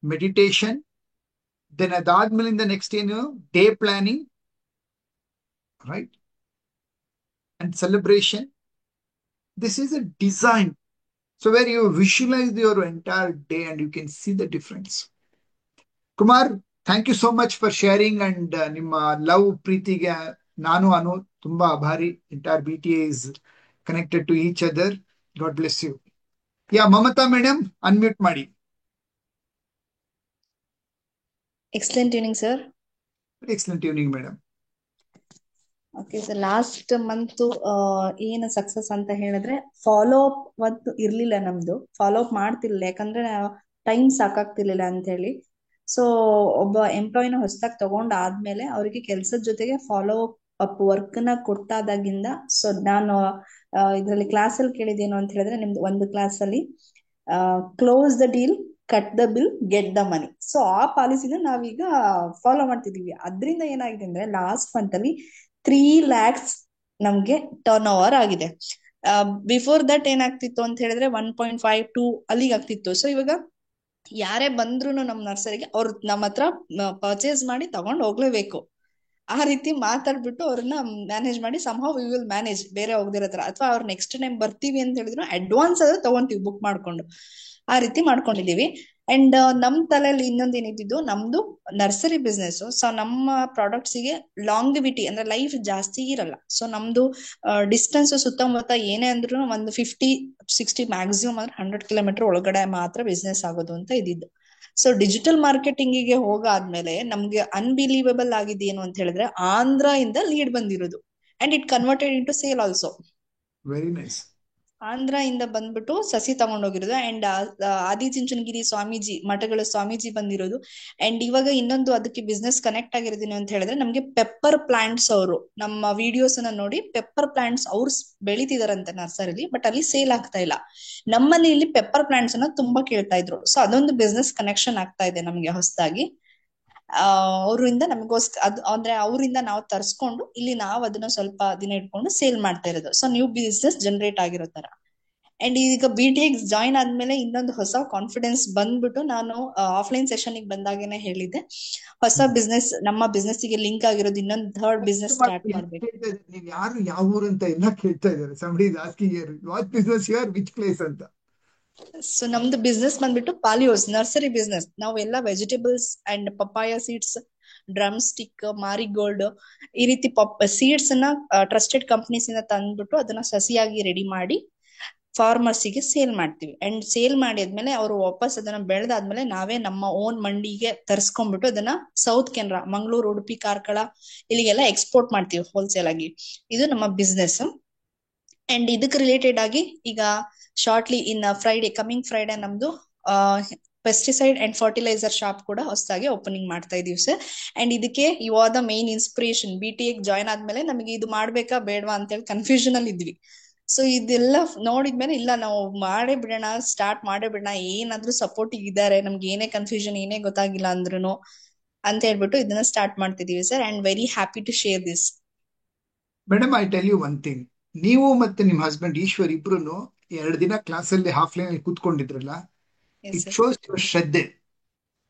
meditation, then ಅದಾದ್ಮೇಲಿಂದ ನೆಕ್ಸ್ಟ್ ಏನು, day planning, right, and celebration, This is a design. So where you visualize your entire day and you can see the difference. Kumar, thank you so much for sharing and ನಿಮ್ಮ love ಪ್ರೀತಿಗೆ ನಾನು ಅನು ತುಂಬಾ ಆಭಾರಿ. Entire BTA is connected to each other. God bless you. Yeah, Mamata madam, unmute ಮಾಡಿ. Excellent evening, sir. Excellent evening, madam. Okay sir, last month ಏನು success ಅಂತ ಹೇಳಿದ್ರೆ ಫಾಲೋ ಅಪ್ ಒಂದು ಇರ್ಲಿಲ್ಲ, ನಮ್ದು ಫಾಲೋ ಅಪ್ ಮಾಡ್ತಿರ್ಲಿಲ್ಲ. ಯಾಕಂದ್ರೆ ಟೈಮ್ ಸಾಕಾಗ್ತಿರ್ಲಿಲ್ಲ ಅಂತ ಹೇಳಿ. ಸೊ ಒಬ್ಬ ಎಂಪ್ಲಾಯಿನ ಹೊಸದಾಗಿ ತಗೊಂಡಾದ್ಮೇಲೆ ಅವರಿಗೆ ಕೆಲ್ಸದ ಜೊತೆಗೆ ಫಾಲೋ ಅಪ್ ವರ್ಕ್ ನ ಕೊಟ್ಟಾದಾಗಿಂದ ಸೊ ನಾನು ಇದ್ರಲ್ಲಿ ಕ್ಲಾಸ್ ಅಲ್ಲಿ ಕೇಳಿದೇನು ಅಂತ ಹೇಳಿದ್ರೆ, ನಿಮ್ದು ಒಂದು ಕ್ಲಾಸ್ ಅಲ್ಲಿ close the deal, cut the bill, get the money. So ಆ ಪಾಲಿಸಿನ ನಾವೀಗ ಫಾಲೋ ಮಾಡ್ತಿದೀವಿ. ಅದ್ರಿಂದ ಏನಾಗಿದೆ ಅಂದ್ರೆ ಲಾಸ್ಟ್ ಮಂತ್ ಅಲ್ಲಿ 3 lakhs ನಮ್ಗೆ ಟರ್ನ್ ಓವರ್ ಆಗಿದೆ. ಬಿಫೋರ್ ದಟ್ ಏನಾಗ್ತಿತ್ತು ಅಂತ ಹೇಳಿದ್ರೆ 1.5 2 ಅಲ್ಲಿಗೆ ಆಗ್ತಿತ್ತು. ಸೊ ಇವಾಗ ಯಾರೇ ಬಂದ್ರು ನಮ್ ನರ್ಸರಿಗೆ ಅವ್ರು ನಮ್ಮ ಹತ್ರ ಪರ್ಚೇಸ್ ಮಾಡಿ ತಗೊಂಡ್ ಹೋಗ್ಲೇಬೇಕು. ಆ ರೀತಿ ಮಾತಾಡ್ಬಿಟ್ಟು ಅವ್ರನ್ನ ಮ್ಯಾನೇಜ್ ಮಾಡಿ somehow we will ಮ್ಯಾನೇಜ್, ಬೇರೆ ಹೋಗದಿರೋ ತರ. ಅಥವಾ ಅವ್ರು ನೆಕ್ಸ್ಟ್ ಟೈಮ್ ಬರ್ತೀವಿ ಅಂತ ಹೇಳಿದ್ರು ಅಡ್ವಾನ್ಸ್ ಆದ್ರೂ ತಗೊಂತೀವಿ ಬುಕ್ ಮಾಡ್ಕೊಂಡು. ಆ ರೀತಿ ಮಾಡ್ಕೊಂಡಿದೀವಿ. ಅಂಡ್ ನಮ್ ತಲೆಯಲ್ಲಿ ಇನ್ನೊಂದ್ ಏನಿದ್ದು, ನಮ್ದು ನರ್ಸರಿ ಬಿಸ್ನೆಸ್. ಸೊ ನಮ್ಮ ಪ್ರಾಡಕ್ಟ್ಸ್ ಗೆ ಲಾಂಗಿವಿಟಿ ಅಂದ್ರೆ ಲೈಫ್ ಜಾಸ್ತಿ ಇರಲ್ಲ. ಸೊ ನಮ್ದು ಡಿಸ್ಟೆನ್ಸ್ ಸುತ್ತಮುತ್ತ ಏನೇ ಅಂದ್ರೂ ಒಂದು 50-60 ಮ್ಯಾಕ್ಸಿಮಮ್ ಅಂದ್ರೆ 100 ಕಿಲೋಮೀಟರ್ ಒಳಗಡೆ ಮಾತ್ರ ಬಿಸ್ನೆಸ್ ಆಗೋದು ಅಂತ ಇದ್ದಿದ್ದು. ಸೊ ಡಿಜಿಟಲ್ ಮಾರ್ಕೆಟಿಂಗ್ ಗೆ ಹೋಗಾದ್ಮೇಲೆ ನಮ್ಗೆ ಅನ್ಬಿಲೀವಬಲ್ ಆಗಿದೆ ಏನು ಅಂತ ಹೇಳಿದ್ರೆ, ಆಂಧ್ರ ಇಂದ ಲೀಡ್ ಬಂದಿರೋದು and it converted into sale also. Very nice. Andhra ಇಂದ ಬಂದ್ಬಿಟ್ಟು ಸಸಿ ತಗೊಂಡೋಗಿರೋದು. ಅಂಡ್ ಆದಿಚುಂಚನಗಿರಿ ಸ್ವಾಮೀಜಿ ಮಠಗಳ ಸ್ವಾಮೀಜಿ ಬಂದಿರೋದು. ಅಂಡ್ ಇವಾಗ ಇನ್ನೊಂದು ಅದಕ್ಕೆ ಬಿಸ್ನೆಸ್ ಕನೆಕ್ಟ್ ಆಗಿರೋದೇನು ಅಂತ ಹೇಳಿದ್ರೆ, ನಮ್ಗೆ ಪೆಪ್ಪರ್ ಪ್ಲಾಂಟ್ಸ್ ಅವರು ನಮ್ಮ ವಿಡಿಯೋಸ್ ಅನ್ನ ನೋಡಿ ಪೆಪ್ಪರ್ ಪ್ಲಾಂಟ್ಸ್ ಅವ್ರು ಬೆಳಿತಿದಾರಂತೆ ನರ್ಸರಿಲಿ, ಬಟ್ ಅಲ್ಲಿ ಸೇಲ್ ಆಗ್ತಾ ಇಲ್ಲ. ನಮ್ಮಲ್ಲಿ ಇಲ್ಲಿ ಪೆಪ್ಪರ್ ಪ್ಲಾಂಟ್ಸ್ ಅನ್ನ ತುಂಬಾ ಕೇಳ್ತಾ ಇದ್ರು. ಸೊ ಅದೊಂದು ಬಿಸ್ನೆಸ್ ಕನೆಕ್ಷನ್ ಆಗ್ತಾ ಇದೆ ನಮ್ಗೆ ಹೊಸದಾಗಿ. ಅವರಿಂದ ನಮಗೋಸ್ಕರ ಅದು ಅಂದ್ರೆ ಅವರಿಂದ ನಾವು ತರ್ಸ್ಕೊಂಡು ಇಲ್ಲಿ ನಾವು ಅದನ್ನ ಸ್ವಲ್ಪ ದಿನ ಇಟ್ಕೊಂಡು ಸೇಲ್ ಮಾಡ್ತಾ ಇರೋದು. ಸೊ ನ್ಯೂ ಬಿಸ್ನೆಸ್ ಜನರೇಟ್ ಆಗಿರೋ ತರ. ಅಂಡ್ ಈಗ BTA ಜಾಯಿನ್ ಆದ್ಮೇಲೆ ಇನ್ನೊಂದು ಹೊಸ ಕಾನ್ಫಿಡೆನ್ಸ್ ಬಂದ್ಬಿಟ್ಟು, ನಾನು ಆಫ್ಲೈನ್ ಸೆಷನ್ ಬಂದಾಗೇನೆ ಹೇಳಿದ್ದೆ, ಹೊಸ ಬಿಸ್ನೆಸ್ ನಮ್ಮ ಬಿಸ್ನೆಸ್ ಗೆ ಲಿಂಕ್ ಆಗಿರೋದು ಇನ್ನೊಂದು ಥರ್ಡ್ ಬಿಸ್ನೆಸ್ ಸ್ಟಾರ್ಟ್ ಮಾಡ್ಬೇಕು. ನೀವು ಯಾರು ಯಾವ ಊರು ಅಂತ ಎಲ್ಲ ಕೇಳ್ತಾ ಇದ್ದಾರೆ. somebody is asking here what business you are, which place ಅಂತ. ಸೊ ನಮ್ದು ಬಿಸ್ನೆಸ್ ಬಂದ್ಬಿಟ್ಟು ಪಾಲಿಯೋಸ್ ನರ್ಸರಿ ಬಿಸ್ನೆಸ್. ನಾವು ಎಲ್ಲ vegetables and papaya seeds, drum stick, marigold ಈ ರೀತಿ ಸೀಡ್ಸ್ ಅನ್ನ ಟ್ರಸ್ಟೆಡ್ ಕಂಪನೀಸ್ ಇಂದ ತಂದ್ಬಿಟ್ಟು ಅದನ್ನ ಸಸಿಯಾಗಿ ರೆಡಿ ಮಾಡಿ ಫಾರ್ಮರ್ಸಿಗೆ ಸೇಲ್ ಮಾಡ್ತೀವಿ. ಅಂಡ್ ಸೇಲ್ ಮಾಡಿದ್ಮೇಲೆ ಅವರು ವಾಪಸ್ ಅದನ್ನ ಬೆಳೆದಾದ್ಮೇಲೆ ನಾವೇ ನಮ್ಮ ಓನ್ ಮಂಡಿಗೆ ತರ್ಸ್ಕೊಂಡ್ಬಿಟ್ಟು ಅದನ್ನ ಸೌತ್ ಕೆನರಾ, ಮಂಗಳೂರು, ಉಡುಪಿ, ಕಾರ್ಕಳ ಇಲ್ಲಿಗೆಲ್ಲ ಎಕ್ಸ್ಪೋರ್ಟ್ ಮಾಡ್ತೀವಿ ಹೋಲ್ಸೇಲ್ ಆಗಿ. ಇದು ನಮ್ಮ ಬಿಸ್ನೆಸ್. ಅಂಡ್ ಇದಕ್ಕೆ ರಿಲೇಟೆಡ್ ಆಗಿ ಈಗ ಶಾರ್ಟ್ಲಿ ಕಮಿಂಗ್ ಫ್ರೈಡೆ ನಮ್ದು ಪೆಸ್ಟಿಸೈಡ್ ಅಂಡ್ ಫರ್ಟಿಲೈಸರ್ ಶಾಪ್ ಕೂಡ ಹೊಸದಾಗಿ ಓಪನಿಂಗ್ ಮಾಡ್ತಾ ಇದೀವಿ ಸರ್. ಅಂಡ್ ಇದಕ್ಕೆ you are the main inspiration. BTA join ಆದ್ಮೇಲೆ ನಮಗೆ ಇದು ಮಾಡ್ಬೇಕಾ ಬೇಡವಾ ಅಂತ ಹೇಳಿ ಕನ್ಫ್ಯೂಷನ್ ಅಲ್ಲಿ ಇದ್ವಿ. ಸೊ ಇದೆಲ್ಲ ನೋಡಿದ್ಮೇಲೆ ಇಲ್ಲ, ನಾವು ಮಾಡೇ ಬಿಡೋಣ, ಸ್ಟಾರ್ಟ್ ಮಾಡೇ ಬಿಡೋಣ, ಏನಾದ್ರೂ ಸಪೋರ್ಟ್ ಇದ್ದಾರೆ ನಮ್ಗೆ, ಏನೇ ಕನ್ಫ್ಯೂಷನ್ ಏನೇ ಗೊತ್ತಾಗಿಲ್ಲ ಅಂದ್ರೂ ಅಂತ ಹೇಳ್ಬಿಟ್ಟು ಇದನ್ನ ಸ್ಟಾರ್ಟ್ ಮಾಡ್ತಿದೀವಿ sir. And very happy to share this. Madam, I tell you one thing. ನೀವು ಮತ್ತೆ ನಿಮ್ಮ ಹಸ್ಬೆಂಡ್ ಈಶ್ವರ್ ಇಬ್ರು 2 ದಿನ ಕ್ಲಾಸ್ ಅಲ್ಲಿ ಹಾಫ್ ಲೈನ್ ಅಲ್ಲಿ ಕೂತ್ಕೊಂಡಿದ್ರಲ್ಲ, ಇಟ್ ಶೋಸ್ ಯುವರ್ ಶ್ರದ್ಧೆ.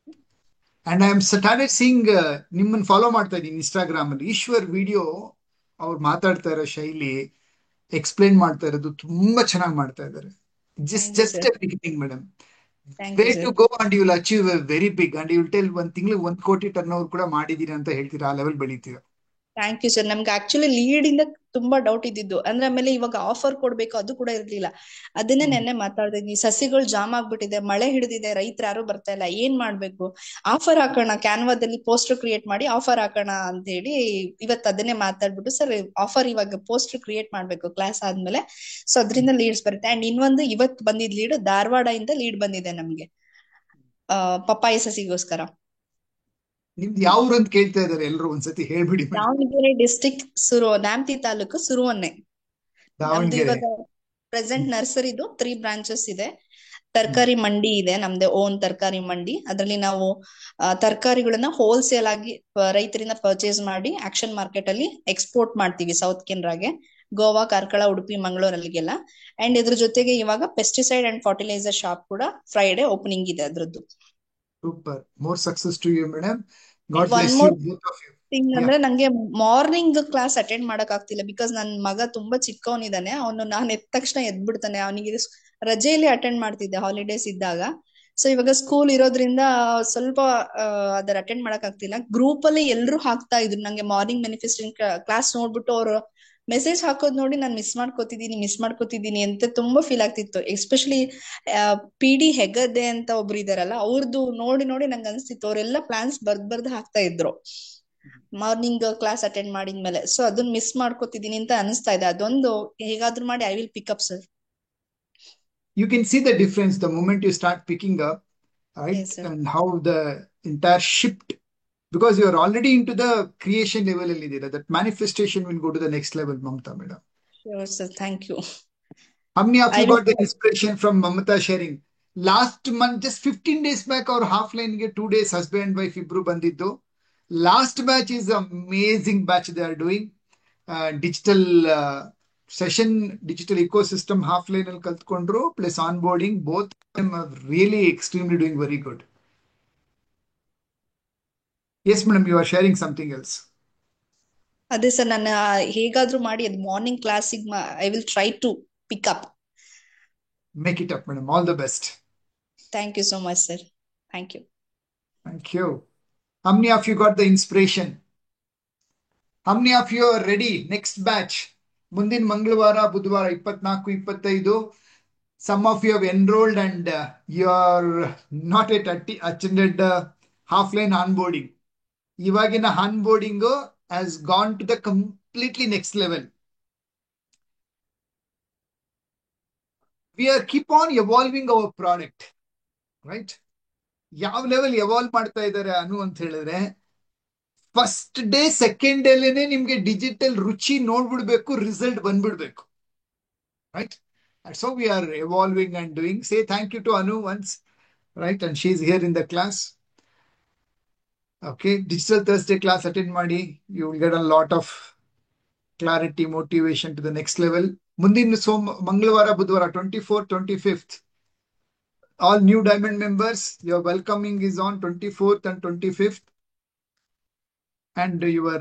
And I am started seeing, ನಿಮ್ಮನ್ನ ಫಾಲೋ ಮಾಡ್ತಾ ಇದ್ದೀನಿ ಇನ್ಸ್ಟಾಗ್ರಾಮ್ ಅಲ್ಲಿ. ಈಶ್ವರ್ ವಿಡಿಯೋ ಅವ್ರು ಮಾತಾಡ್ತಾ ಇರೋ ಶೈಲಿ, ಎಕ್ಸ್ಪ್ಲೇನ್ ಮಾಡ್ತಾ ಇರೋದು ತುಂಬಾ ಚೆನ್ನಾಗಿ ಮಾಡ್ತಾ ಇದ್ದಾರೆ. Just a beginning madam. Way to go and you will achieve very big. And you will tell 1 ತಿಂಗಳಿಗೆ 1 ಕೋಟಿ ಟರ್ನ್ ಓವರ್ ಕೂಡ ಮಾಡಿದೀರಿ ಅಂತ ಹೇಳ್ತೀರಾ. ಆ ಲೆವೆಲ್ ಬೆಳೀತೀರಾ. Thank you sir. ನಮ್ಗೆ ಆಕ್ಚುಲಿ ಲೀಡ್ ಇಂದ ತುಂಬಾ ಡೌಟ್ ಇದ್ದಿದ್ದು, ಅಂದ್ರೆ ಆಮೇಲೆ ಇವಾಗ ಆಫರ್ ಕೊಡ್ಬೇಕು ಅದು ಕೂಡ ಇರ್ಲಿಲ್ಲ. ಅದನ್ನೇ ನೆನ್ನೆ ಮಾತಾಡ್ತಿದ್ವಿ, ಸಸಿಗಳು ಜಾಮ್ ಆಗ್ಬಿಟ್ಟಿದೆ, ಮಳೆ ಹಿಡಿದಿದೆ, ರೈತರು ಯಾರು ಬರ್ತಾ ಇಲ್ಲ, ಏನ್ ಮಾಡ್ಬೇಕು, ಆಫರ್ ಹಾಕೋಣ, ಕ್ಯಾನ್ವಾದಲ್ಲಿ ಪೋಸ್ಟರ್ ಕ್ರಿಯೇಟ್ ಮಾಡಿ ಆಫರ್ ಹಾಕೋಣ ಅಂತ ಹೇಳಿ ಇವತ್ತು ಅದನ್ನೇ ಮಾತಾಡ್ಬಿಟ್ಟು, ಸರ್ ಆಫರ್ ಇವಾಗ ಪೋಸ್ಟರ್ ಕ್ರಿಯೇಟ್ ಮಾಡ್ಬೇಕು ಕ್ಲಾಸ್ ಆದ್ಮೇಲೆ, ಸೊ ಅದರಿಂದ ಲೀಡ್ಸ್ ಬರುತ್ತೆ. ಅಂಡ್ ಇನ್ನೊಂದು ಇವತ್ತು ಬಂದಿದ್ ಲೀಡ್ ಧಾರವಾಡ ಇಂದ ಲೀಡ್ ಬಂದಿದೆ ನಮ್ಗೆ ಪಪ್ಪಾಯ ಸಸಿಗೋಸ್ಕರ. ನಿಮ್ದು ಯಾವ ಊರು ಅಂತ ಕೇಳ್ತಾ ಇದಾರೆ ಎಲ್ರು, ಒಂದ್ಸತಿ ಹೇಳ್ಬಿಡಿ. ದಾವಣಗೆರೆ ಡಿಸ್ಟ್ರಿಕ್ಟ್ ನ್ಯಾಮತಿ ತಾಲೂಕು ಸುರುವನ್ನೆ. ನಮ್ದು ಇವಾಗ ಪ್ರೆಸೆಂಟ್ ನರ್ಸರಿದು 3 ಬ್ರಾಂಚಸ್ ಇದೆ. ತರಕಾರಿ ಮಂಡಿ ಇದೆ, ನಮ್ದೇ ಓನ್ ತರಕಾರಿ ಮಂಡಿ. ಅದ್ರಲ್ಲಿ ನಾವು ತರಕಾರಿಗಳನ್ನ ಹೋಲ್ಸೇಲ್ ಆಗಿ ರೈತರಿಂದ ಪರ್ಚೇಸ್ ಮಾಡಿ ಆಕ್ಷನ್ ಮಾರ್ಕೆಟ್ ಅಲ್ಲಿ ಎಕ್ಸ್ಪೋರ್ಟ್ ಮಾಡ್ತೀವಿ ಸೌತ್ ಕೆನರಾಗೆ, ಗೋವಾ, ಕಾರ್ಕಳ, ಉಡುಪಿ, ಮಂಗಳೂರಲ್ಲಿಗೆಲ್ಲ. ಅಂಡ್ ಇದ್ರ ಜೊತೆಗೆ ಇವಾಗ ಪೆಸ್ಟಿಸೈಡ್ ಅಂಡ್ ಫರ್ಟಿಲೈಸರ್ ಶಾಪ್ ಕೂಡ ಫ್ರೈಡೆ ಓಪನಿಂಗ್ ಇದೆ ಅದ್ರದ್ದು. Super. More success to you, madam. God bless you, both of you. Thing ಅಂದ್ರೆ ನಂಗೆ ಮಾರ್ನಿಂಗ್ ಕ್ಲಾಸ್ ಅಟೆಂಡ್ ಮಾಡಕ್ ಆಗ್ತಿಲ್ಲ ಬಿಕಾಸ್ ನನ್ ಮಗ ತುಂಬಾ ಚಿಕ್ಕವನಿದ್ದಾನೆ. ಅವನು ನಾನ್ ಎದ್ದ ತಕ್ಷಣ ಎದ್ಬಿಡ್ತಾನೆ. ಅವನಿಗೆ ರಜೆಯಲ್ಲಿ ಅಟೆಂಡ್ ಮಾಡ್ತಿದ್ದೆ ಹಾಲಿಡೇಸ್ ಇದ್ದಾಗ. ಸೊ ಇವಾಗ ಸ್ಕೂಲ್ ಇರೋದ್ರಿಂದ ಸ್ವಲ್ಪ ಅದರ ಅಟೆಂಡ್ ಮಾಡಕ್ ಆಗ್ತಿಲ್ಲ. ಗ್ರೂಪ್ ಅಲ್ಲಿ ಎಲ್ರು ಹಾಕ್ತಾ ಇದ್ರು ನಂಗೆ ಮಾರ್ನಿಂಗ್ ಮ್ಯಾನಿಫೆಸ್ಟಿಂಗ್ ಕ್ಲಾಸ್ ನೋಡ್ಬಿಟ್ಟು ಅವ್ರು ಮೆಸೇಜ್ ಹಾಕೋದ್ ನೋಡಿ ನಾನು ಮಿಸ್ ಮಾಡ್ಕೋತಿದ್ದೀನಿ ಅಂತ ತುಂಬಾ ಫೀಲ್ ಆಗ್ತಿತ್ತು. ಎಸ್ಪೆಷಲಿ PD ಹೆಗಡೆ ಅಂತ ಒಬ್ರು ಇದಾರಲ್ಲ, ಅವ್ರದ್ದು ನೋಡಿ ನೋಡಿ ನಂಗೆ ಅನ್ಸ್ತಿತ್ತು. ಅವರೆಲ್ಲ ಪ್ಲಾನ್ಸ್ ಬರ್ದ್ ಹಾಕ್ತಾ ಇದ್ರು ಮಾರ್ನಿಂಗ್ ಕ್ಲಾಸ್ ಅಟೆಂಡ್ ಮಾಡಿದ್ಮೇಲೆ. ಸೊ ಅದನ್ನ ಮಿಸ್ ಮಾಡ್ಕೋತಿದೀನಿ ಅಂತ ಅನಿಸ್ತಾ ಇದೆ. ಅದೊಂದು ಹೇಗಾದ್ರೂ ಮಾಡಿ I will pick up sir. You can see the difference the moment you start picking up, right? Yes, sir. And how the entire shift, because you are already into the creation level alli idira, that manifestation will go to the next level, Mamta madam. Sure sir, thank you. How many of I you will got the inspiration from Mamata sharing? Last month, just 15 days back, our half line ge 2 days husband and wife ibru bandiddu. Last batch is amazing batch they are doing. Digital session, digital ecosystem half line al kaltkondru plus onboarding, both of them are really extremely doing very good. Yes madam, you are sharing something else. ಅದೇ ಸರ್, ನಾನು ಹೇಗಾದ್ರೂ ಮಾಡಿ ಅದು morning ಕ್ಲಾಸಿಗೆ I will try to pick up. Make it up madam, all the best. Thank you so much sir. Thank you. Thank you. How many of you got the inspiration? How many of you are ready? Next batch. Mundin Mangalwara, Budwara, 24, 25. Some of you have enrolled and you are not yet attended half-line onboarding. Ivagina onboarding has gone to the completely next level. We are keep on evolving our product, right? ಯಾವ level evolve ಮಾಡ್ತಾ ಇದ್ದಾರೆ ಅನು ಅಂತ ಹೇಳಿದ್ರೆ, first day second ಡೇಲೇನೆ ನಿಮ್ಗೆ digital ರುಚಿ ನೋಡ್ಬಿಡ್ಬೇಕು, result ಬಂದ್ಬಿಡ್ಬೇಕು, right? That's how we are evolving and doing. Say thank you to Anu once, right? And she's here in the class. Okay, Digital Thursday class attend ಮಾಡಿ. You will get a lot of clarity, motivation to the next level. ಮುಂದಿನ ಮಂಗಳವಾರ ಬುಧವಾರ 24th, 25th. All new diamond members, your welcoming is on 24th and 25th. And your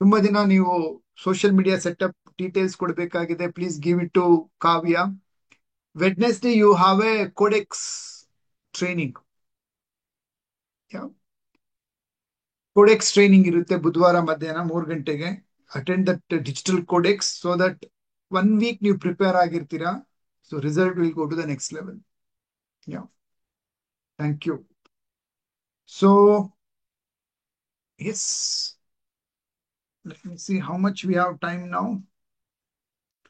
ತುಂಬಾ ದಿನ ನೀವು social media setup details ಕೊಡಬೇಕಾಗಿದೆ. Please give it to Kavya. Wednesday you have a codex training. Yeah. Codex training irutte ಬುಧವಾರ ಮಧ್ಯಾಹ್ನ 3 ಗಂಟೆಗೆ. Attend that digital codex so that 1 week ನೀವು prepare ಆಗಿರ್ತೀರಾ. So result will go to the next level. Yeah. Thank you. So yes, let me see how much we have time now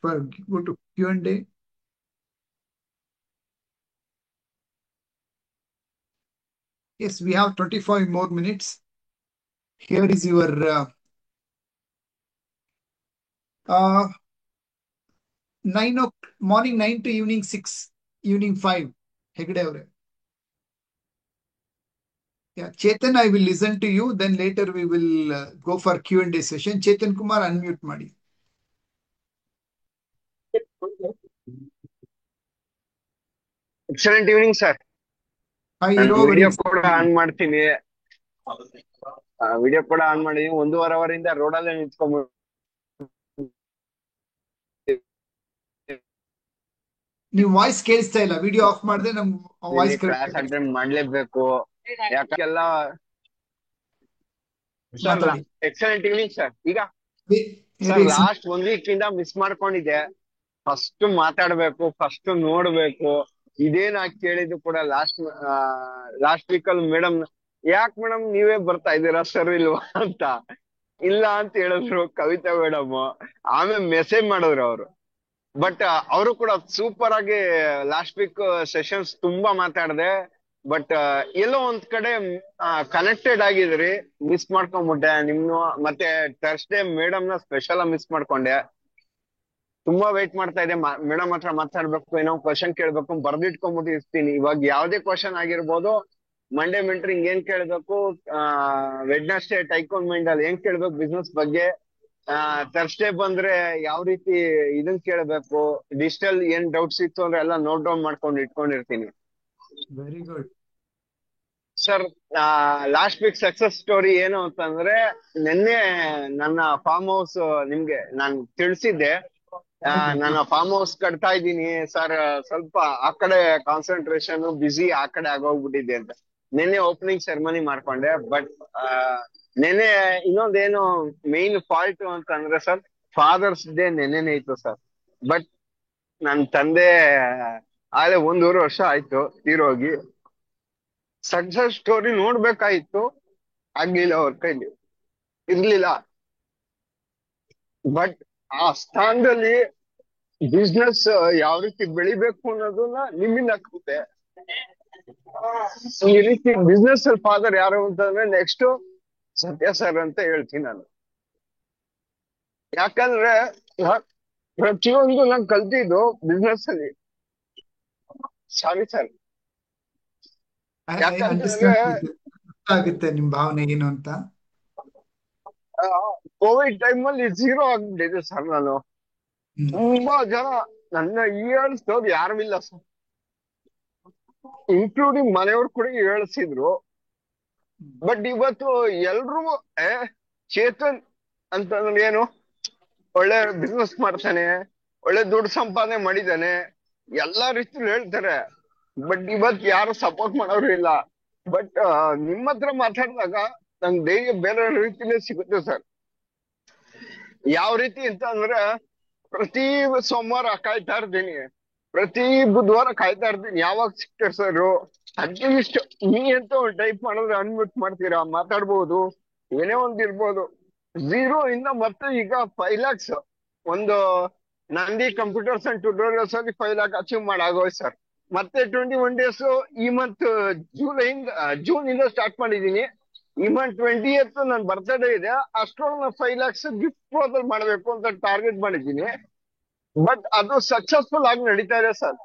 for go to Q&A. Yes, we have 25 more minutes. Here is your morning 9 to evening 6, evening 5. Hegde avare. Yeah, Chetan, I will listen to you. Then later we will go for Q&A session. Chetan Kumar, unmute ಮಾಡಿ. Excellent evening sir. Video ಕೂಡ on ಮಾಡ್ತೀನಿ. Video ಕೂಡ on ಮಾಡಿ 1.5 ಅವರಿಂದ ರೋಡಲ್ಲೇ ನಿಂತ್ಕೊಂಡ್ಬಿಟ್ಟು ನೀವು voice ಕೇಳಿಸ್ತಾ ಇಲ್ಲ. Video of ಮಾಡಿದ್ರೆ ನಮ್ ವಾಯ್ಸ್ ಕ್ಲಾಸ್ ಅಟೆಂಡ್ ಮಾಡ್ಲೇಬೇಕು. ಯಾಕೆಲ್ಲ ಸರ್ ಎಕ್ಸಲೆಂಟ್ ಈವ್ನಿಂಗ್ ಸರ್. ಈಗ ಸರ್ ಲಾಸ್ಟ್ 1 ವೀಕ್ ಇಂದ ಮಿಸ್ ಮಾಡ್ಕೊಂಡಿದ್ದೆ. ಫಸ್ಟ್ ಮಾತಾಡ್ಬೇಕು, ಫಸ್ಟ್ ನೋಡ್ಬೇಕು. ಇದೇನ ಕೇಳಿದ್ದು ಕೂಡ ಲಾಸ್ಟ್ ವೀಕ್ ಅಲ್ಲಿ ಮೇಡಮ್, ಯಾಕೆ ಮೇಡಮ್ ನೀವೇ ಬರ್ತಾ ಇದ್ದೀರಾ ಸರ್ ಇಲ್ವಾ ಅಂತ. ಇಲ್ಲ ಅಂತ ಹೇಳಿದ್ರು ಕವಿತಾ ಮೇಡಮ್. ಆಮೇಲೆ ಮೆಸೇಜ್ ಮಾಡಿದ್ರು ಅವರು. ಬಟ್ ಅವರು ಕೂಡ ಸೂಪರ್ ಆಗಿ ಲಾಸ್ಟ್ ವೀಕ್ ಸೆಷನ್ಸ್ ತುಂಬಾ ಮಾತಾಡಿದೆ. ಬಟ್ ಎಲ್ಲೋ ಒಂದ್ ಕಡೆ ಕನೆಕ್ಟೆಡ್ ಆಗಿದ್ರಿ. ಮಿಸ್ ಮಾಡ್ಕೊಂಡ್ಬಿಟ್ಟೆ ನಿಮ್ನು. ಮತ್ತೆ ಥರ್ಸ್ಡೇ ಮೇಡಮ್ ನ ಸ್ಪೆಷಲ್ ಮಿಸ್ ಮಾಡ್ಕೊಂಡೆ. ತುಂಬಾ ವೇಟ್ ಮಾಡ್ತಾ ಇದೆ ಮೇಡಮ್ ಹತ್ರ ಮಾತಾಡ್ಬೇಕು, ಏನೋ ಕ್ವಶನ್ ಕೇಳ್ಬೇಕು, ಬರ್ದಿಟ್ಕೊಂಡ್ಬಿಟ್ಟಿರ್ತೀನಿ. ಇವಾಗ ಯಾವ್ದೇ ಕ್ವಶನ್ ಆಗಿರ್ಬೋದು. ಮಂಡೇ ಮೆಂಟರಿಂಗ್ ಏನ್ ಕೇಳ್ಬೇಕು, ವೆಡ್ನೆಸ್ಡೇ ಟೈಕೋನ್ ಮೈಂಡ್ ಅಲ್ಲಿ ಏನ್ ಕೇಳ್ಬೇಕು ಬಿಸ್ನೆಸ್ ಬಗ್ಗೆ, ಥರ್ಸ್ಡೇ ಬಂದ್ರೆ ಯಾವ ರೀತಿ ಇದನ್ ಕೇಳ್ಬೇಕು, ಡಿಜಿಟಲ್ ಏನ್ ಡೌಟ್ಸ್ ಇತ್ತು ಅಂದ್ರೆ ಎಲ್ಲ ನೋಟ್ ಡೌನ್ ಮಾಡ್ಕೊಂಡು ಇಟ್ಕೊಂಡಿರ್ತೀನಿ. Very good. Sir last week success story ಏನು ಅಂತಂದ್ರೆ ನಿನ್ನೆ ನನ್ನ ಫಾರ್ಮ್ ಹೌಸ್ ನಿಮ್ಗೆ ನಾನು ತಿಳಿಸಿದ್ದೆ. ನಾನು ಫಾರ್ಮ್ ಹೌಸ್ ಕಟ್ತಾ ಇದ್ದೀನಿ ಸರ್, ಸ್ವಲ್ಪ ಆ ಕಡೆ ಕಾನ್ಸಂಟ್ರೇಷನ್ ಬಿಸಿ ಆ ಕಡೆ ಆಗೋಗ್ಬಿಟ್ಟಿದೆ ಅಂತ. ನಿನ್ನೆ ಓಪನಿಂಗ್ ಸೆರೆಮನಿ ಮಾಡ್ಕೊಂಡೆ. ಬಟ್ ನಿನ್ನೆ ಇನ್ನೊಂದೇನು ಮೇನ್ ಫಾಲ್ಟ್ ಅಂತಂದ್ರೆ ಸರ್, ಫಾದರ್ಸ್ ಡೇ ನೆನ್ನೆನೇ ಇತ್ತು ಸರ್. ಬಟ್ ನನ್ ತಂದೆ ಆಗ್ಲೇ 1.5 ವರ್ಷ ಆಯ್ತು ತೀರೋಗಿ. ಸಕ್ಸಸ್ ಸ್ಟೋರಿ ನೋಡ್ಬೇಕಾಯ್ತು, ಆಗ್ಲಿಲ್ಲ, ಅವ್ರ ಕೈಲಿ ಇರ್ಲಿಲ್ಲ. ಬಟ್ ಆ ಸ್ಥಾನದಲ್ಲಿ ಬಿಸ್ನೆಸ್ ಯಾವ ರೀತಿ ಬೆಳಿಬೇಕು ಅನ್ನೋದನ್ನ ನಿಮ್ಮಿಂದ ಕಲಿತೆ. ಈ ರೀತಿ ಬಿಸ್ನೆಸ್ ಫಾದರ್ ಯಾರು ಅಂತಂದ್ರೆ ನೆಕ್ಸ್ಟ್ ಸತ್ಯ ಸರ್ ಅಂತ ಹೇಳ್ತೀನಿ ನಾನು. ಯಾಕಂದ್ರೆ ಪ್ರತಿಯೊಂದು ನಾನು ಕಲ್ತಿದ್ದು ಬಿಸ್ನೆಸ್ ಅಲ್ಲಿ. ಸಾರಿ ಸರ್, ಯಾಕಂತಂದ್ರೆ ಆಗುತ್ತೆ ನಿಮ್ ಭಾವನೆ ಏನು ಅಂತ. ಕೋವಿಡ್ ಟೈಮ್ ಅಲ್ಲಿ 0 ಆಗ್ಬಿಟ್ಟಿದೆ ಸರ್. ನಾನು ತುಂಬಾ ಜನ ನನ್ನ ಹೀಯಾಳಿಸಿದವ್ರು ಯಾರು ಇಲ್ಲ ಸರ್, ಇನ್ಕ್ಲೂಡಿಂಗ್ ಮನೆಯವ್ರು ಕೂಡ ಹೇಳಿಸಿದ್ರು. ಬಟ್ ಇವತ್ತು ಎಲ್ರು ಚೇತನ್ ಅಂತಂದ್ರೆ ಏನು, ಒಳ್ಳೆ ಬಿಸ್ನೆಸ್ ಮಾಡ್ತಾನೆ, ಒಳ್ಳೆ ದುಡ್ಡು ಸಂಪಾದನೆ ಮಾಡಿದಾನೆ, ಎಲ್ಲಾ ರೀತಿಲಿ ಹೇಳ್ತಾರೆ. ಬಟ್ ಇವತ್ ಯಾರು ಸಪೋರ್ಟ್ ಮಾಡೋರು ಇಲ್ಲ. ಬಟ್ ನಿಮ್ಮ ಹತ್ರ ಮಾತಾಡಿದಾಗ ನಂಗೆ ಧೈರ್ಯ ಬೇರೆ ರೀತಿಲೇ ಸಿಗುತ್ತೆ ಸರ್. ಯಾವ ರೀತಿ ಅಂತ ಅಂದ್ರೆ, ಪ್ರತಿ ಸೋಮವಾರ ಕಾಯ್ತಾ ಇರ್ತೀನಿ, ಪ್ರತಿ ಬುಧವಾರ ಕಾಯ್ತಾ ಇರ್ತೀನಿ ಯಾವಾಗ ಸಿಗ್ತಾರೆ ಸರ್. ಅಟ್ಲೀಸ್ಟ್ ನೀ ಅಂತ ಒಂದು ಟೈಪ್ ಮಾಡಿದ್ರೆ ಅನ್ಮ್ಯೂಟ್ ಮಾಡ್ತೀರಾ, ಮಾತಾಡ್ಬೋದು, ಏನೇ ಒಂದ್ ಇರ್ಬೋದು. 0 ಇಂದ ಮತ್ತೆ ಈಗ 5 lakhs ಒಂದು ನಂದಿ ಕಂಪ್ಯೂಟರ್ಸ್ ಅಂಡ್ ಟ್ಯುಟೋರಿಯಲ್ಸ್ ಅಲ್ಲಿ 5 lakh ಅಚೀವ್ ಮಾಡಾಗೋಯ್ತು ಸರ್. ಮತ್ತೆ 21 days ಈ ಮಂತ್ ಜೂನ್ ಇಂದ ಸ್ಟಾರ್ಟ್ ಮಾಡಿದೀನಿ. ಈ ಮಂತ್ 20th ನನ್ ಬರ್ತ್ಡೇ ಇದೆ, ಅಷ್ಟೊಳಗೆ 5 lakhs ಗಿಫ್ಟ್ ಪ್ರೊಪೋಸಲ್ ಮಾಡ್ಬೇಕು ಅಂತ ಟಾರ್ಗೆಟ್ ಮಾಡಿದ್ದೀನಿ. ಬಟ್ ಅದು ಸಕ್ಸಸ್ಫುಲ್ ಆಗಿ ನಡೀತಾ ಇದೆ ಸರ್.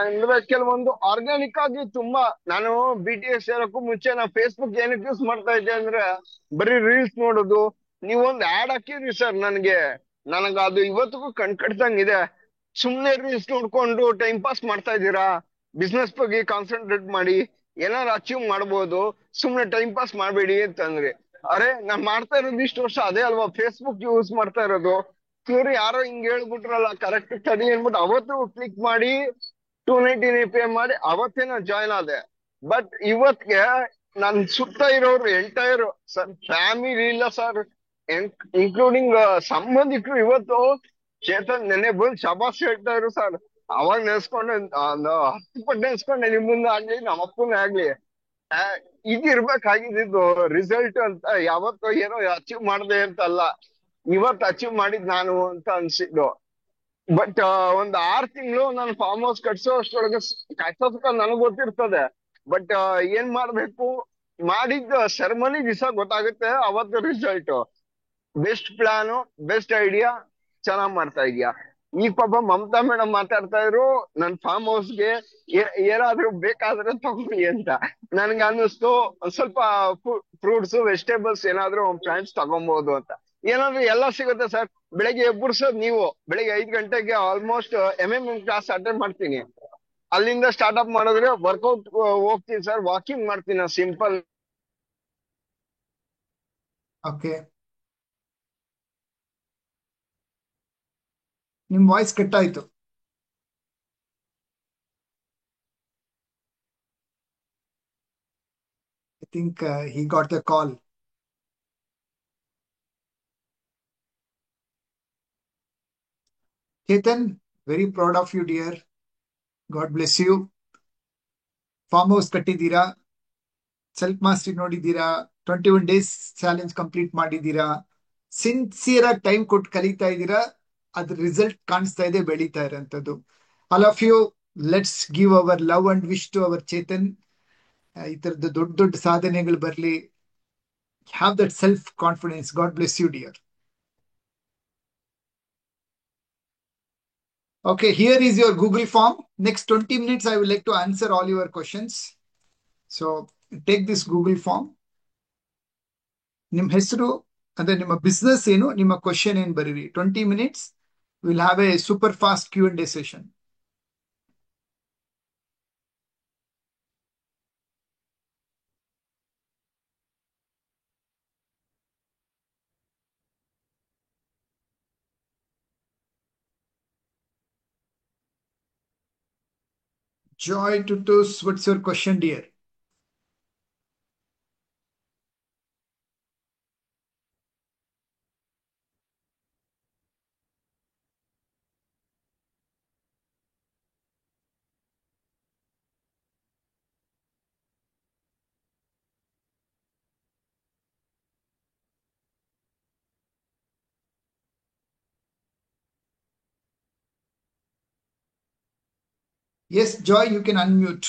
ಅಂದ್ರೆ ಕೆಲವೊಂದು ಆರ್ಗ್ಯಾನಿಕ್ ಆಗಿ ತುಂಬಾ, ನಾನು BTS ಸೇರೋಕ್ಕೂ ಮುಂಚೆ ನಾನು ಫೇಸ್ಬುಕ್ ಏನಕ್ಕೆ ಯೂಸ್ ಮಾಡ್ತಾ ಇದ್ದೆ ಅಂದ್ರೆ ಬರೀ ರೀಲ್ಸ್ ನೋಡೋದು. ನೀವೊಂದು ಆಡ್ ಹಾಕಿದ್ರಿ ಸರ್ ನನಗ ಅದು ಇವತ್ತಿಗೂ ಕಟ್ದಂಗಿದೆ. ಸುಮ್ನೆ ರೀಲ್ಸ್ ನೋಡ್ಕೊಂಡು ಟೈಮ್ ಪಾಸ್ ಮಾಡ್ತಾ ಇದ್ದೀರಾ, ಬಿಸ್ನೆಸ್ ಬಗ್ಗೆ ಕಾನ್ಸಂಟ್ರೇಟ್ ಮಾಡಿ, ಏನಾರು ಅಚೀವ್ ಮಾಡ್ಬೋದು, ಸುಮ್ನೆ ಟೈಮ್ ಪಾಸ್ ಮಾಡ್ಬೇಡಿ ಅಂತಂದ್ರಿ. ಅರೆ ನಾನ್ ಮಾಡ್ತಾ ಇರೋದು ಇಷ್ಟು ವರ್ಷ ಅದೇ ಅಲ್ವಾ, ಫೇಸ್ಬುಕ್ ಯೂಸ್ ಮಾಡ್ತಾ ಇರೋದು. ಇವ್ರು ಯಾರೋ ಹಿಂಗ್ ಹೇಳ್ಬಿಟ್ರಲ್ಲ, ಕರೆಕ್ಟ್ ಸ್ಟಡಿ ಅನ್ಬಿಟ್ಟು ಅವತ್ತು ಕ್ಲಿಕ್ ಮಾಡಿ 299 ಪೇ ಮಾಡಿ ಅವತ್ತೇ ನಾನು ಜಾಯ್ನ್ ಆದೆ. ಬಟ್ ಇವತ್ಗೆ ನನ್ ಸುತ್ತ ಇರೋರು ಎಂಟೈರ್ ಸರ್, ಫ್ಯಾಮಿಲಿ ಇಲ್ಲ ಸರ್, ಇನ್ಕ್ಲೂಡಿಂಗ್ ಸಂಬಂಧಿಕರು ಇವತ್ತು ಚೇತನ್ ನೆನೆ ಬಂದು ಶಬಾಸ್ ಹೇಳ್ತಾ ಇದ್ರು ಸರ್. ಅವಾಗ ನೆನ್ಸ್ಕೊಂಡೆ, 10 ಪಟ್ಟು ನೆನ್ಸ್ಕೊಂಡೆ, ನಿಮ್ ಮುಂದೆ ಆಗ್ಲಿ ನಮ್ಮ ಅಪ್ಪನೇ ಆಗ್ಲಿ. ಇದಿರ್ಬೇಕಾಗಿದ್ದು ರಿಸಲ್ಟ್ ಅಂತ, ಯಾವತ್ತೋ ಏನೋ ಅಚೀವ್ ಮಾಡ್ದೆ ಅಂತ ಅಲ್ಲ, ಇವತ್ ಅಚೀವ್ ಮಾಡಿದ್ ನಾನು ಅಂತ ಅನ್ಸಿದ್ದು. ಬಟ್ ಒಂದ್ 6 ತಿಂಗಳು ನಾನು ಫಾರ್ಮ್ ಹೌಸ್ ಕಟ್ಸೋ ಅಷ್ಟೊಳಗೆ ಕಟ್ಸೋದಕ್ಕ ನನಗ್ ಗೊತ್ತಿರ್ತದೆ. ಬಟ್ ಏನ್ ಮಾಡ್ಬೇಕು, ಮಾಡಿದ್ದ ಸೆರೆಮನಿ ದಿವಸ ಗೊತ್ತಾಗುತ್ತೆ ಅವತ್ತು result. Best plan, best idea, ಚೆನ್ನಾಗ್ ಮಾಡ್ತಾ ಇದೀಯಾ. ಈಗ ಪಾಪ ಮಮತಾ ಮೇಡಮ್ ಮಾತಾಡ್ತಾ ಇದ್ರು ನನ್ ಫಾರ್ಮ್ ಹೌಸ್ಗೆ ಏನಾದ್ರೂ ಬೇಕಾದ್ರೆ ತಗೊಳ್ಳಿ ಅಂತ. ನನ್ಗೆ ಅನ್ನಿಸ್ತು ಸ್ವಲ್ಪ ಫ್ರೂಟ್ಸ್ ವೆಜಿಟೇಬಲ್ಸ್ ಏನಾದ್ರು ಪ್ಲಾಂಟ್ಸ್ ತಗೊಬಹುದು ಅಂತ. ಏನಾದ್ರು ಎಲ್ಲ ಸಿಗುತ್ತೆ ಸರ್. ಬೆಳಗ್ಗೆ ಎಬ್ಬರ್ಸೋದ್ ನೀವು, ಬೆಳಗ್ಗೆ 5 ಗಂಟೆಗೆ ಆಲ್ಮೋಸ್ಟ್ MM ಕ್ಲಾಸ್ ಅಟೆಂಡ್ ಮಾಡ್ತೀನಿ. ಅಲ್ಲಿಂದ ಸ್ಟಾರ್ಟ್ ಅಪ್ ಮಾಡಿದ್ರೆ ವರ್ಕೌಟ್ ಹೋಗ್ತೀನಿ ಸರ್, ವಾಕಿಂಗ್ ಮಾಡ್ತೀನಿ ಸಿಂಪಲ್. ಓಕೆ, ನಿಮ್ ವಾಯ್ಸ್ ಕಟ್ ಆಯ್ತು. I think he got the call. Chetan, very proud of you dear. God bless you. Farm house ಕಟ್ಟಿದ್ದೀರಾ, ಸೆಲ್ಫ್ ಮಾಸ್ಟರಿ ನೋಡಿದ್ದೀರಾ, 21 days challenge complete ಮಾಡಿದ್ದೀರಾ, sincere ಆಗಿ time ಕೊಟ್ಟು ಕಲಿತಾ ಇದ್ದೀರಾ, ಅದ್ರ ರಿಸಲ್ಟ್ ಕಾಣಿಸ್ತಾ ಇದೆ, ಬೆಳೀತಾ ಇರೋಂಥದ್ದು. All of you, let's give our love and wish to our Chetan. ಈ ತರದ ದೊಡ್ಡ ದೊಡ್ಡ ಸಾಧನೆಗಳು ಬರಲಿ. Have that self confidence. God bless you dear. Okay, here is your Google form. Next 20 minutes, I would like to answer all your questions. So take this Google form. ನಿಮ್ಮ ಹೆಸರು, ಅಂದ್ರೆ ನಿಮ್ಮ ಬಿಸ್ನೆಸ್ ಏನು, ನಿಮ್ಮ ಕ್ವಶನ್ ಏನು ಬರೀರಿ. 20 minutes, we'll have a super fast Q&A session. Joy Tutus, what's your question, dear? Yes, Joy, you can unmute.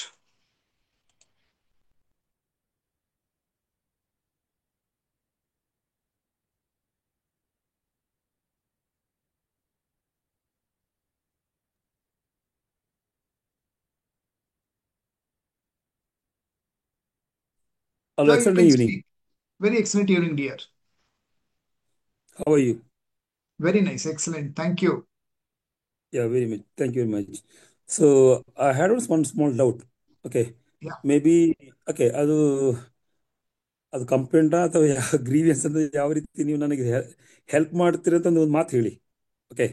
Hello, Joy, you excellent can evening. speak. Very excellent evening, dear. How are you? Very nice, excellent. Thank you. Yeah, very much. Thank you very much. So I had one small doubt. Okay, Yeah. maybe okay, ಅದು complaint ಅಥವಾ grievance ಅಂತ ಯಾವ ರೀತಿ ನೀವು ನನಗೆ help ಮಾಡ್ತೀರಿ ಅಂತ ಒಂದು ಮಾತು ಹೇಳಿ. Okay,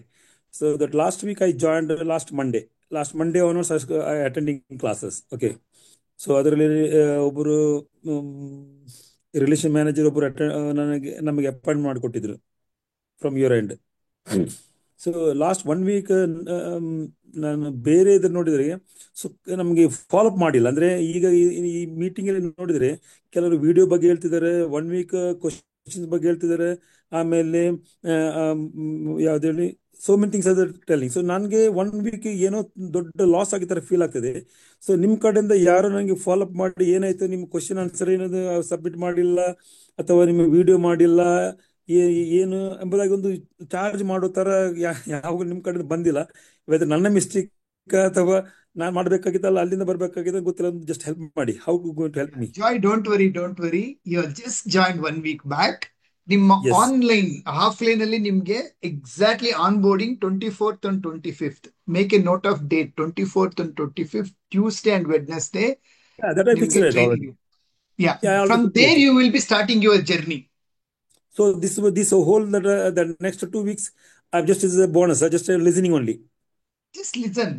so that last week I joined last Monday onwards I attending classes. Okay, so ಅದರಲ್ಲಿ ಒಬ್ಬರು ರಿಲೇಷನ್ ಮ್ಯಾನೇಜರ್ ಒಬ್ಬರು ನಮಗೆ ಅಪಾಯಿಂಟ್ ಮಾಡಿಕೊಟ್ಟಿದ್ರು from your end. So last 1 week ನಾನು ಬೇರೆ ಇದ್ರ ನೋಡಿದರೆ ಸೊ ನಮಗೆ ಫಾಲೋಅಪ್ ಮಾಡಿಲ್ಲ. ಅಂದ್ರೆ ಈಗ ಈ ಮೀಟಿಂಗ್ ಅಲ್ಲಿ ನೋಡಿದ್ರೆ ಕೆಲವರು ವಿಡಿಯೋ ಬಗ್ಗೆ ಹೇಳ್ತಿದ್ದಾರೆ, 1 ವೀಕ್ ಕ್ವಶನ್ಸ್ ಬಗ್ಗೆ ಹೇಳ್ತಿದ್ದಾರೆ, ಆಮೇಲೆ ಯಾವ್ದು ಹೇಳಿ so many things are telling. So ನನಗೆ 1 ವೀಕ್ ಏನೋ ದೊಡ್ಡ ಲಾಸ್ ಆಗಿ ತರ ಫೀಲ್ ಆಗ್ತದೆ. ಸೊ ನಿಮ್ ಕಡೆಯಿಂದ ಯಾರು ನನಗೆ ಫಾಲೋಅಪ್ ಮಾಡಿ ಏನಾಯ್ತು, ನಿಮ್ಮ ಕ್ವಶನ್ ಆನ್ಸರ್ ಏನದು ಸಬ್ಮಿಟ್ ಮಾಡಿಲ್ಲ ಅಥವಾ ನಿಮ್ಮ ವಿಡಿಯೋ ಮಾಡಿಲ್ಲ ಏನು ಎಂಬುದಾಗಿ ಒಂದು ಚಾರ್ಜ್ ಮಾಡೋ ತರ ಯಾವಾಗ ನಿಮ್ ಕಡೆ ಬಂದಿಲ್ಲ. ವೆದರ್ ನನ್ನ ಮಿಸ್ಟೇಕ್ ಅಥವಾ ನಾನ್ ಮಾಡ್ಬೇಕಾಗಿತ್ತಲ್ಲ ಅಲ್ಲಿಂದ ಬರ್ಬೇಕಾಗಿದ್ದ ಗೊತ್ತಿಲ್ಲ. ಜಸ್ಟ್ ಹೆಲ್ಪ್ ಮಾಡಿ. How going to help me? Joy, don't worry. You have just joined 1 week back. ನಿಮ್ಮ Yes. ಆನ್ಲೈನ್ ಆಫ್ಲೈನ್ ಅಲ್ಲಿ ನಿಮ್ಗೆ exactly on boarding 24th and 25th. Make A note of date 24th and 25th, Tuesday and Wednesday. Yeah, that I fixed ನಿಮ್ಗೆ it training. already. Yeah. Yeah, I From already there fixed it. you will be starting your journey. So this whole that next 2 weeks I'm just is a bonus. I just listening only. Just listen.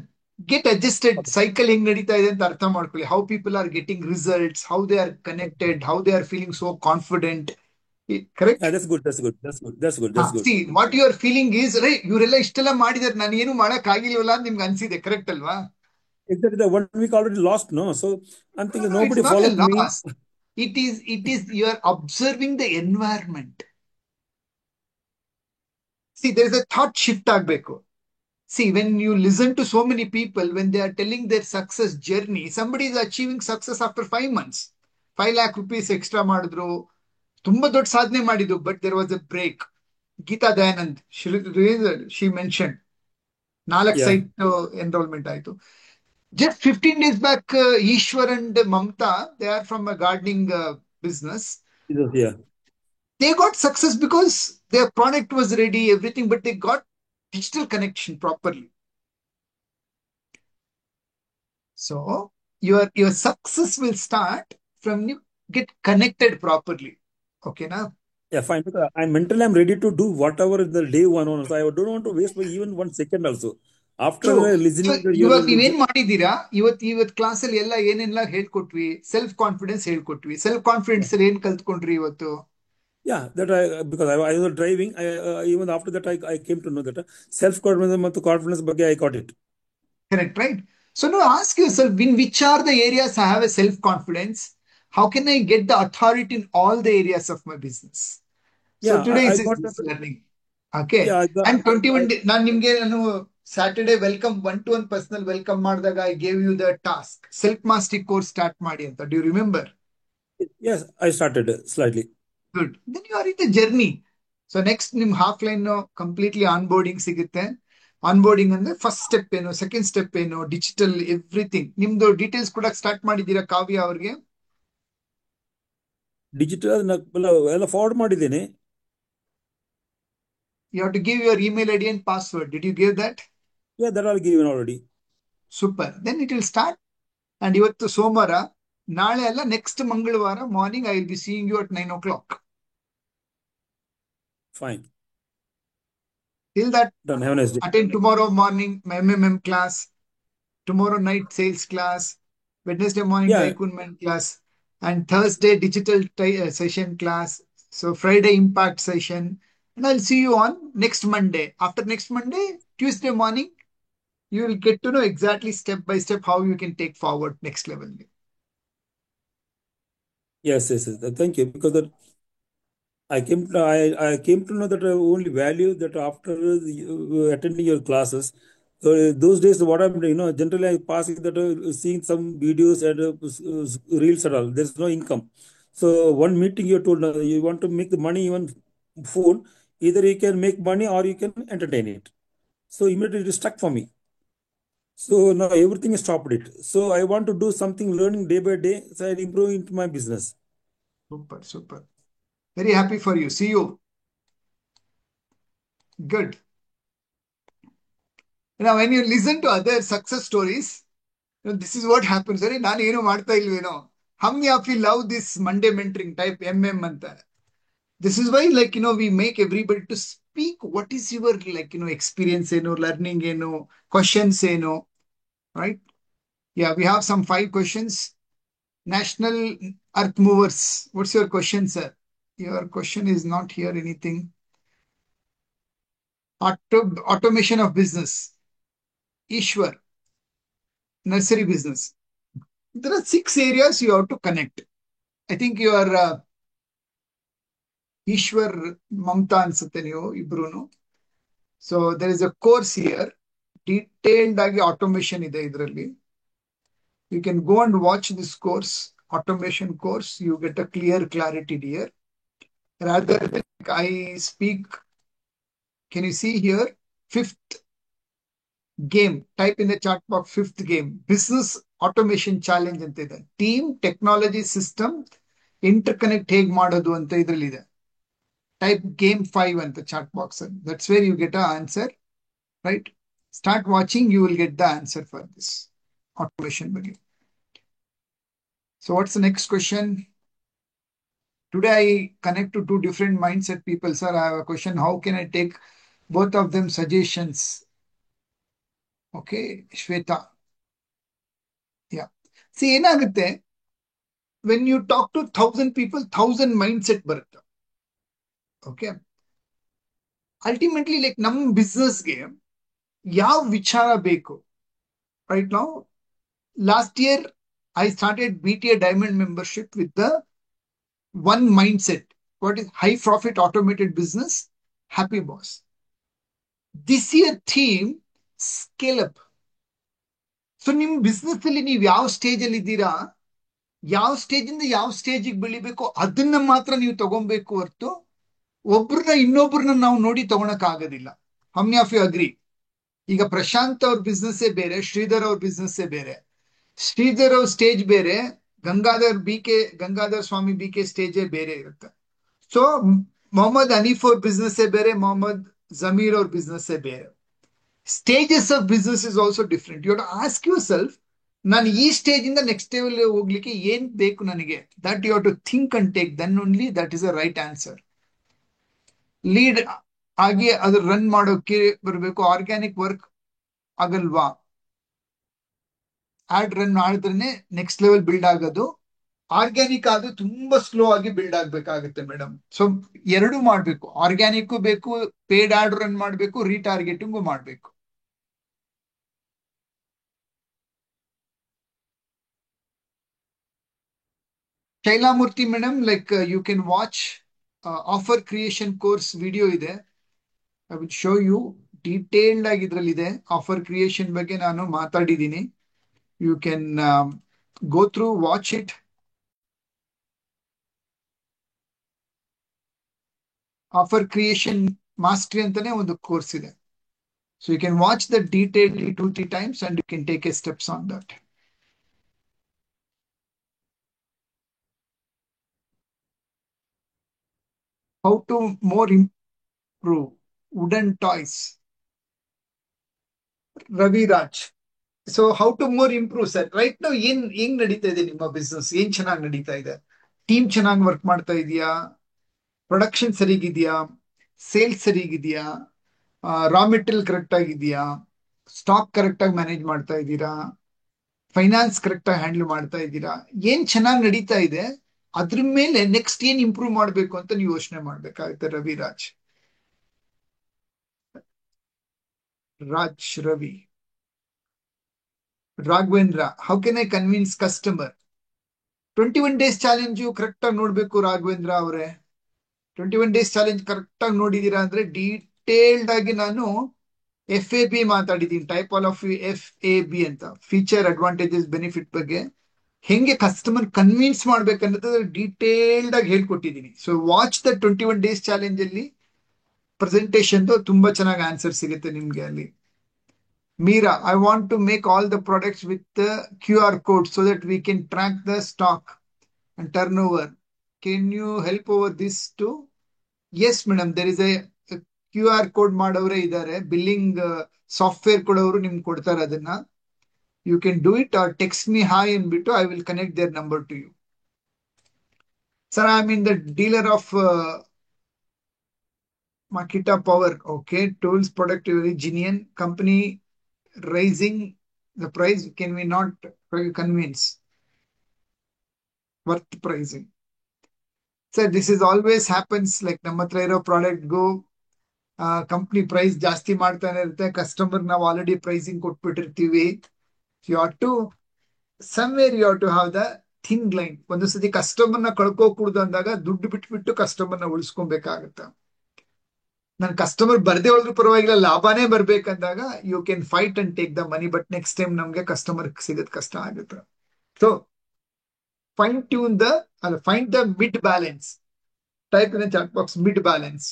Get adjusted. Cycle ಹೆಂಗ್ ನಡೀತಾ ಇದೆ ಅಂತ ಅರ್ಥ ಮಾಡ್ಕೊಳ್ಳಿ. How people are getting results, how they are connected, how they are feeling so confident. Correct? Yeah, that's good. See, what you are feeling is, right, ಇವರೆಲ್ಲ ಇಷ್ಟೆಲ್ಲ ಮಾಡಿದಾರೆ, ನಾನು ಏನು ಮಾಡಕ್ ಆಗಿಲ್ವಲ್ಲ ಅಂತ ನಿಮ್ಗೆ ಅನ್ಸಿದೆ. ಕರೆಕ್ಟ್ ಅಲ್ವಾ? Exactly. The 1 week already lost, no? So I'm thinking No, nobody it's not a followed me. loss. It is you are observing the environment. See, there is a thought shift ಆಗ್ಬೇಕು. See, when you listen to so many people, when they are telling their success journey, somebody is achieving success after 5 months. 5 lakh rupees extra ಮಾಡಿದ್ರು, ತುಂಬಾ ದೊಡ್ಡ ಸಾಧನೆ ಮಾಡಿದ್ರು, but there was a break. Geeta Dayanand, she mentioned, 4 Yeah. Site enrolment ಆಯ್ತು. Just 15 days back, Ishwar and Mamta, they are from a gardening business. Yeah. They got success because their product was ready, everything, but they got digital connection properly. So your success will start from you get connected properly. Okay, now? Yeah, fine. Because I'm ready to do whatever the day one on. So I don't want to waste even 1 second also. After True. So listening to ಇವಾಗ your ನೀವೇನ್ ಮಾಡಿದೀರಾ, ಇವತ್ class ಅಲ್ಲಿ ಎಲ್ಲ ಏನೆಲ್ಲ ಹೇಳ್ಕೊಟ್ವಿ, self confidence ಹೇಳ್ಕೊಟ್ವಿ. Self confidence ಅಲ್ಲಿ ಏನ್ ಕಲ್ತ್ಕೊಂಡ್ರಿ ಇವತ್ತು? Yeah, that because I was driving. Even after that I came to know that self confidence ಮತ್ತು confidence ಬಗ್ಗೆ I got it. Correct, right? So now ask yourself, in which are the areas I have a self confidence? How can I get the authority in all the areas of my business? So Yeah, today I is got this that. learning. Okay. Yeah, And 21 days, ನಾನು Saturday welcome 1-to-1 personal welcome ಮಾಡಿದಾಗ I gave you the task. Self mastery course start ಮಾಡಿ ಅಂತ. Do you remember? Yes, I started slightly. Good. Then you are in the journey. So next ನಿಮ್ half line completely onboarding ಸಿಗುತ್ತೆ. Onboarding ಅಂದ್ರೆ first step ಏನು, second step ಏನು, digital everything. ನಿಮ್ದು details ಕೂಡ start ಮಾಡಿದ್ದೀರಾ ಕಾವ್ಯ ಅವ್ರಿಗೆ? ಡಿಜಿಟಲ್ ಎಲ್ಲ ಫಾರ್ವರ್ಡ್ ಮಾಡಿದ್ದೇನೆ. You have to give your email ID and password. Did you give that? Yeah, that I'll given already. Super. Then it will start. And ಇವತ್ತು ಸೋಮವಾರ, ನಾಳೆ ಅಲ್ಲ ನೆಕ್ಸ್ಟ್ ಮಂಗಳವಾರ morning I will be seeing you at 9 o'clock. Fine. Till that, Done. Have a nice day. attend tomorrow morning my MMM class. tomorrow night sales class, Wednesday morning Yeah, Tycoon class, and Thursday digital session class. So Friday impact session, and I'll see you on next Monday. After next Monday, Tuesday morning, you will get to know exactly step by step how you can take forward next level. yes, yes, yes. Thank you. Because I came to know that only value that after attending your classes. Those days, what I'm doing, generally I passing that seeing some videos and reels and all. There's no income. So one meeting you told you want to make the money even phone. Either you can make money or you can entertain it. So immediately it stuck for me. So now everything is stopped it. So I want to do something learning day by day. So I improve into my business. Super, super. Very happy for you. See you. Good. Now, when you listen to other success stories, this is what happens. Sorry, ನಾನು ಏನು ಮಾಡ್ತಾ ಇಲ್ವೇನೋ. How many of you love this Monday mentoring type MM ಅಂತ? This is why, like, we make everybody to speak what is your, like, experience, learning, questions, right? Yeah, we have some 5 questions. National Earth Movers. What's your question, sir? Your question is not here, anything. Automation of business. Ishwar, nursery business. There are 6 areas you have to connect. I think you are Ishwar, Mamta ಅನ್ಸುತ್ತೆ ನೀವು ಇಬ್ರುನು. So there is a course here. Detailed ಆಗಿ automation ಇದೆ ಇದರಲ್ಲಿ. You can go and watch this course, automation course. You get a clear clarity here. Rather than I speak, can you see here? 5th game. Type in the chat box 5th game. Business automation challenge ಅಂತ ಇದೆ. Team, technology, system, interconnect ಹೇಗ್ ಮಾಡೋದು ಅಂತ ಇದರಲ್ಲಿದೆ. Type game 5 ಅಂತ chat box. That's where you get an answer, right? Start watching, you will get the answer for this automation ಬಗ್ಗೆ. So what's the next question? Today I connect to 2 different mindset people. Sir, I have a question. How can I take both of them suggestions? Okay, Shweta. Yeah. See, ಏನಾಗುತ್ತೆ, when you talk to 1,000 people, 1,000 mindset ಬರುತ್ತೆ. Okay. Ultimately, like ನಮ್ಮ ಬಿಸ್ನೆಸ್ಗೆ ಯಾವ ವಿಚಾರ ಬೇಕು? Right now, last year, I started BTA Diamond membership with the one mindset. What is high profit automated business? Happy boss. This year theme, scale up. So ನಿಮ್ಮ business ಅಲ್ಲಿ ನೀವು ಯಾವ stage ಅಲ್ಲಿ ಇದ್ದೀರಾ, ಯಾವ ಸ್ಟೇಜ್ ಇಂದ ಯಾವ ಸ್ಟೇಜಿಗೆ ಬೆಳಿಬೇಕು ಅದನ್ನ ಮಾತ್ರ ನೀವು ತಗೊಬೇಕು ಹೊರತು ಇನ್ನೊಬ್ರನ್ನ ನಾವು ನೋಡಿ ತಗೊಳಕ್ ಆಗೋದಿಲ್ಲ. How many of you agree? ಈಗ ಪ್ರಶಾಂತ್ ಅವ್ರ ಬಿಸ್ನೆಸ್ ಬೇರೆ, ಶ್ರೀಧರ್ ಅವ್ರ ಬಿಸ್ನೆಸ್ ಬೇರೆ. ಶ್ರೀಧರ್ ಅವ್ರ ಸ್ಟೇಜ್ ಬೇರೆ, ಗಂಗಾಧರ್ ಸ್ವಾಮಿ BK ಸ್ಟೇಜ್ ಬೇರೆ ಇರುತ್ತೆ. ಸೊ ಮೊಹಮ್ಮದ್ ಹನೀಫ್ ಅವ್ರ ಬಿಸ್ನೆಸ್ ಬೇರೆ, ಮೊಹಮ್ಮದ್ ಜಮೀರ್ ಅವ್ರ ಬಿಸ್ನೆಸ್ ಬೇರೆ. Stages of business is also different. You have to ask yourself, ನಾನು ಈ ಸ್ಟೇಜ್ ಇಂದ ನೆಕ್ಸ್ಟ್ ಲೆವೆಲ್ ಹೋಗ್ಲಿಕ್ಕೆ ಏನ್ ಬೇಕು ನನಗೆ? That you have to think and take. Then only that is the right answer. Lead ಆಗಿ ಅದು ರನ್ ಮಾಡೋಕೆ ಬರಬೇಕು. ಆರ್ಗ್ಯಾನಿಕ್ ವರ್ಕ್ ಆಗಲ್ವಾ? ಆಡ್ ರನ್ ಮಾಡಿದ್ರೆ ನೆಕ್ಸ್ಟ್ ಲೆವೆಲ್ ಬಿಲ್ಡ್ ಆಗೋದು. ಆರ್ಗ್ಯಾನಿಕ್ ಆದ್ರೂ ತುಂಬಾ ಸ್ಲೋ ಆಗಿ ಬಿಲ್ಡ್ ಆಗ್ಬೇಕಾಗುತ್ತೆ ಮೇಡಮ್. ಸೊ 2 ಮಾಡ್ಬೇಕು. ಆರ್ಗ್ಯಾನಿಕ್ ಬೇಕು, ಪೇಡ್ ಆಡ್ ರನ್ ಮಾಡ್ಬೇಕು, ರೀಟಾರ್ಗೆಟಿಂಗ್ ಮಾಡ್ಬೇಕು. Shailamurthy madam, like you can watch offer creation course video ಇದೆ. I will show you detailed ಆಗಿ ಇದ್ರಲ್ಲಿದೆ. ಆಫರ್ ಕ್ರಿಯೇಷನ್ ಬಗ್ಗೆ ನಾನು ಮಾತಾಡಿದ್ದೀನಿ. You can go through, watch it. Offer creation mastery ಅಂತಾನೆ ಒಂದು ಕೋರ್ಸ್ ಇದೆ. So you can watch the detail 2-3 times and you can take a steps on that. How to more improve wooden toys. Ravi Raj. So how to more improve, sir? Right now, ಹೆಂಗ್ ನಡೀತಾ ಇದೆ ನಿಮ್ಮ business? ಏನ್ ಚೆನ್ನಾಗಿ ನಡೀತಾ ಇದೆ? Team ಚೆನ್ನಾಗಿ work ಮಾಡ್ತಾ ಇದೆಯಾ? ಪ್ರೊಡಕ್ಷನ್ ಸರಿಗಿದೆಯಾ? ಸೇಲ್ಸ್ ಸರಿಗಿದೆಯಾ? ರಾ ಮೆಟೀರಿಯಲ್ ಕರೆಕ್ಟ್ ಆಗಿದೆಯಾ? ಸ್ಟಾಕ್ ಕರೆಕ್ಟ್ ಆಗಿ ಮ್ಯಾನೇಜ್ ಮಾಡ್ತಾ ಇದ್ದೀರಾ, ಫೈನಾನ್ಸ್ ಕರೆಕ್ಟ್ ಆಗಿ ಹ್ಯಾಂಡಲ್ ಮಾಡ್ತಾ ಇದ್ದೀರಾ, ಏನ್ ಚೆನ್ನಾಗಿ ನಡೀತಾ ಇದೆ, ಅದ್ರ ಮೇಲೆ ನೆಕ್ಸ್ಟ್ ಏನ್ ಇಂಪ್ರೂವ್ ಮಾಡ್ಬೇಕು ಅಂತ ನೀವು ಯೋಚನೆ ಮಾಡ್ಬೇಕಾಗುತ್ತೆ. Raviraj Ravi Raghavendra, how can I convince customer? 21 days challenge correct ಆಗಿ ನೋಡ್ಬೇಕು ರಾಘವೇಂದ್ರ ಅವರೇ. 21 ಡೇಸ್ ಚಾಲೆಂಜ್ ಕರೆಕ್ಟ್ ಆಗಿ ನೋಡಿದೀರಾ ಅಂದ್ರೆ ಡೀಟೇಲ್ಡ್ ಆಗಿ ನಾನು FAB ಮಾತಾಡಿದೀನಿ, ಟೈಪಾಲ್ ಆಫ್ FAB ಅಂತ, ಫೀಚರ್ ಅಡ್ವಾಂಟೇಜಸ್ ಬೆನಿಫಿಟ್ ಬಗ್ಗೆ ಹೆಂಗೆ ಕಸ್ಟಮರ್ ಕನ್ವಿನ್ಸ್ ಮಾಡ್ಬೇಕನ್ನೋದು ಡೀಟೇಲ್ಡ್ ಆಗಿ ಹೇಳ್ಕೊಟ್ಟಿದ್ದೀನಿ. So watch the 21 days challenge ಅಲ್ಲಿ ಪ್ರೆಸೆಂಟೇಶನ್ ತುಂಬಾ ಚೆನ್ನಾಗಿ ಆನ್ಸರ್ ಸಿಗುತ್ತೆ ನಿಮ್ಗೆ ಅಲ್ಲಿ. Meera, I want to make all the products with the QR code so that we can track the stock and turnover. Can you help over this too? Yes, madam. There is a QR code ಮಾಡೋರೇ ಇದ್ದಾರೆ, billing software ಕೊಡೋರು ನಿಮ್ಗೆ ಕೊಡ್ತಾರೆ ಅದನ್ನ. You can do it or text me hi ಅಂದ್ಬಿಟ್ಟು I will connect their number to you. Sir, I am in the dealer of Makita Power. Okay, tools productivity, Genian company raising the price. Can we not convince? Worth pricing. Sir, this is always happens like ನಮ್ಮ ಹತ್ರ ಇರೋ product ಗೋ company price ಜಾಸ್ತಿ ಮಾಡ್ತಾನೆ ಇರುತ್ತೆ, customer ನಾವು already pricing ಕೊಟ್ಬಿಟ್ಟಿರ್ತೀವಿ. You have to somewhere you have to have the thin line. ಒಂದು ಸತಿ ಕಸ್ಟಮರ್ನ ಕಳ್ಕೋಕೂಡ್ದು ಅಂದಾಗ ದುಡ್ಡು ಬಿಟ್ಬಿಟ್ಟು ಕಸ್ಟಮರ್ನ ಉಳಿಸ್ಕೊಬೇಕಾಗತ್ತೆ. ನನ್ ಕಸ್ಟಮರ್ ಬರ್ದೇ ಹೋದ್ರು ಪರವಾಗಿಲ್ಲ, ಲಾಭನೇ ಬರ್ಬೇಕಂದಾಗ you can fight and take the money, but next time ನಮ್ಗೆ ಕಸ್ಟಮರ್ ಸಿಗೋದ್ ಕಷ್ಟ ಆಗುತ್ತೆ. So fine tune the find the mid balance. Type in chat box mid balance.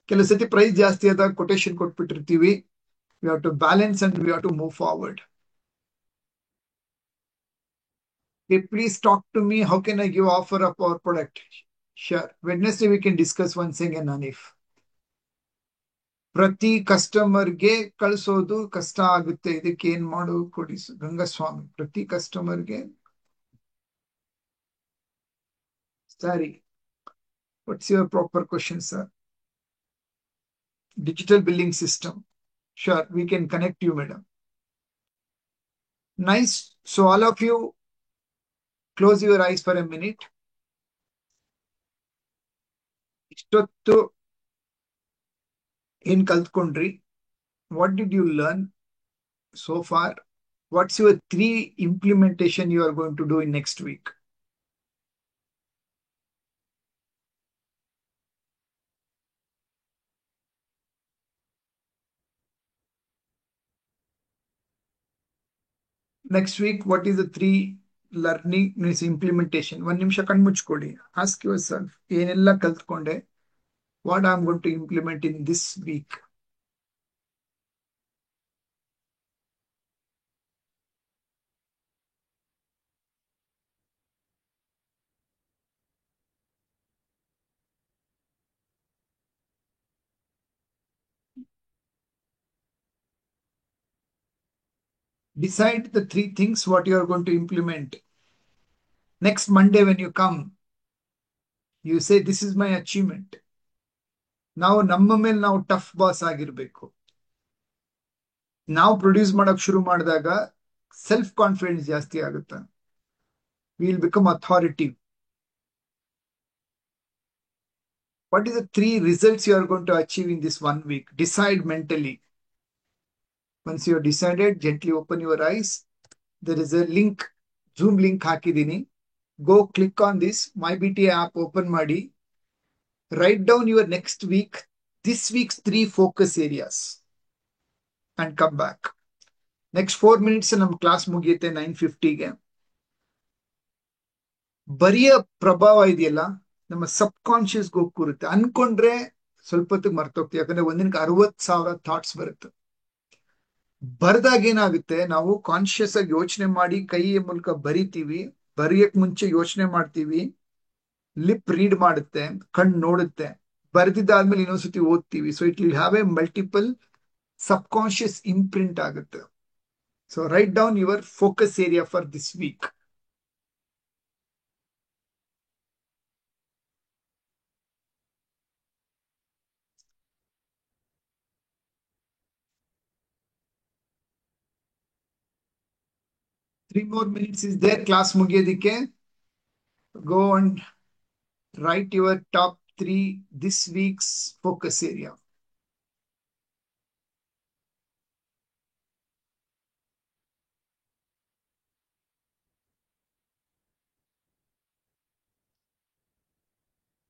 ಕೆಲವು ಸತಿ ಪ್ರೈಸ್ ಜಾಸ್ತಿ ಆದಾಗ ಕೊಟೇಶನ್ ಕೊಟ್ಬಿಟ್ಟಿರ್ತೀವಿ. We have to balance and we have to move forward. Please talk to me. How can I give offer of our product? Sure. Wednesday we can discuss once again, Hanif. ಪ್ರತಿ ಕಸ್ಟಮರ್ಗೆ ಕಳಿಸೋದು ಕಷ್ಟ ಆಗುತ್ತೆ, ಇದಕ್ಕೆ ಏನ್ ಮಾಡು ಕೊಡಿ ಗಂಗಸ್ವಾಮಿ. ಪ್ರತಿ ಕಸ್ಟಮರ್ಗೆ ಸರಿ. What's your proper question sir? Digital billing system. Sure, we can connect you, madam. Nice. So all of you close your eyes for a minute. ಇಷ್ಟೊತ್ತು ಏನ್ ಕಲ್ತ್ಕೊಂಡ್ರಿ? What did you learn so far? What's your 3 implementation you are going to do in next week? Next week, what is the 3 learning means implementation? 1 ನಿಮಿಷ ಕಣ್ಮುಚ್ಕೊಳ್ಳಿ. Ask yourself, ಏನೆಲ್ಲ ಕಲ್ತ್ಕೊಂಡೆ? What I'm going to implement in this week? Decide the 3 things what you are going to implement. Next Monday when you come, you say this is my achievement. ನಾವು ನಮ್ಮ ಮೇಲೆ ನಾವು tough boss ಆಗಿರ್ಬೇಕು. ನಾವು produce ಮಾಡಕ್ ಶುರು ಮಾಡಿದಾಗ self confidence ಜಾಸ್ತಿ ಆಗುತ್ತೆ. Will become authority. What is the 3 results you are going to achieve in this 1 week? Decide mentally. Once you have decided, gently open your eyes. There is a link, Zoom link ಹಾಕಿದೀನಿ. Go click on this, MyBTA app open ಮಾಡಿ. Write down your next week, this week's 3 focus areas and come back. Next 4 minutes ನಮ್ಮ class ಮುಗಿಯುತ್ತೆ 9:50ಗೆ. ಬರಿಯ ಪ್ರಭಾವ ಇದೆಯಲ್ಲ ನಮ್ಮ ಸಬ್ ಕಾನ್ಶಿಯಸ್ಗೆ ಹೋಗಿ ಕೂರುತ್ತೆ. ಅನ್ಕೊಂಡ್ರೆ ಸ್ವಲ್ಪ ಹೊತ್ತಿಗೆ ಮರ್ತೋಗ್ತೀವಿ, ಯಾಕಂದ್ರೆ ಒಂದಿನಕ್ಕೆ 60,000 ಥಾಟ್ಸ್ ಬರುತ್ತೆ. ಬರ್ದಾಗ ಏನಾಗುತ್ತೆ, ನಾವು ಕಾನ್ಶಿಯಸ್ ಆಗಿ ಯೋಚನೆ ಮಾಡಿ ಕೈಯ ಮೂಲಕ ಬರಿತೀವಿ. ಬರೆಯಕ್ ಮುಂಚೆ ಯೋಚನೆ ಮಾಡ್ತೀವಿ, ಲಿಪ್ ರೀಡ್ ಮಾಡುತ್ತೆ, ಕಣ್ಣು ನೋಡುತ್ತೆ. ಬರೆದಿದ್ದಾದ್ಮೇಲೆ ಇನ್ನೊಂದ್ಸತಿ ಓದ್ತೀವಿ. So it will have a multiple subconscious imprint ಆಗುತ್ತೆ. So write down your focus area for this week. 3 more minutes is there class ಮುಗಿಯೋದಿಕ್ಕೆ. Go and write your top 3 this week's focus area.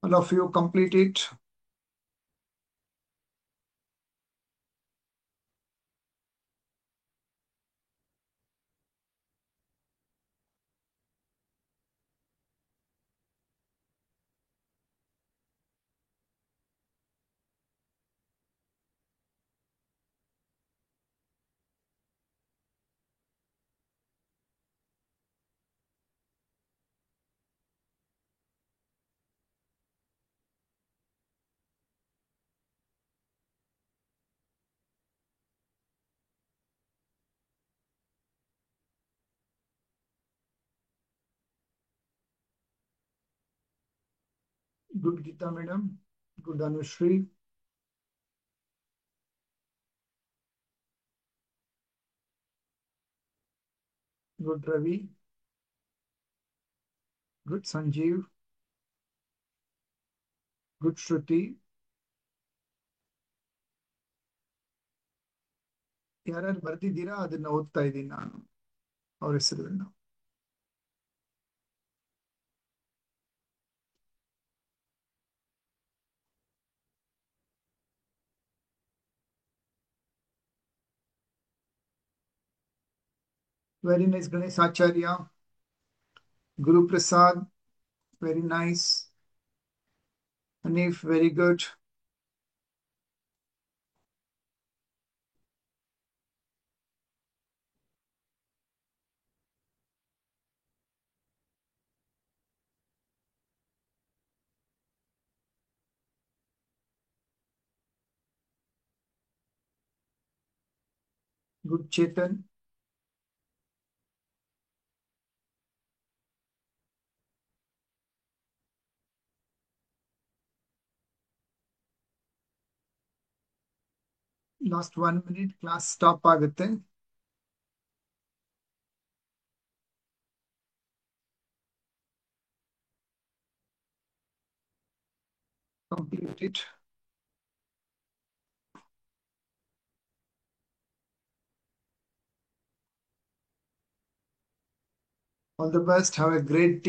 All of you complete it. Good Geeta madam. Good Anushri. Good Ravi. Good Sanjeev. Good Shruti. ಯಾರ್ಯಾರು ಬರ್ದಿದ್ದೀರಾ ಅದನ್ನ ಓದ್ತಾ ಇದ್ದೀನಿ ನಾನು ಅವ್ರ ಹೆಸರುಗಳನ್ನ. Very nice Ganesh Acharya. Guru Prasad. Very nice. Hanif, very good. Good Chetan. Last 1 minute class stop ಆಗುತ್ತೆ. Complete it. All the best. Have a great day.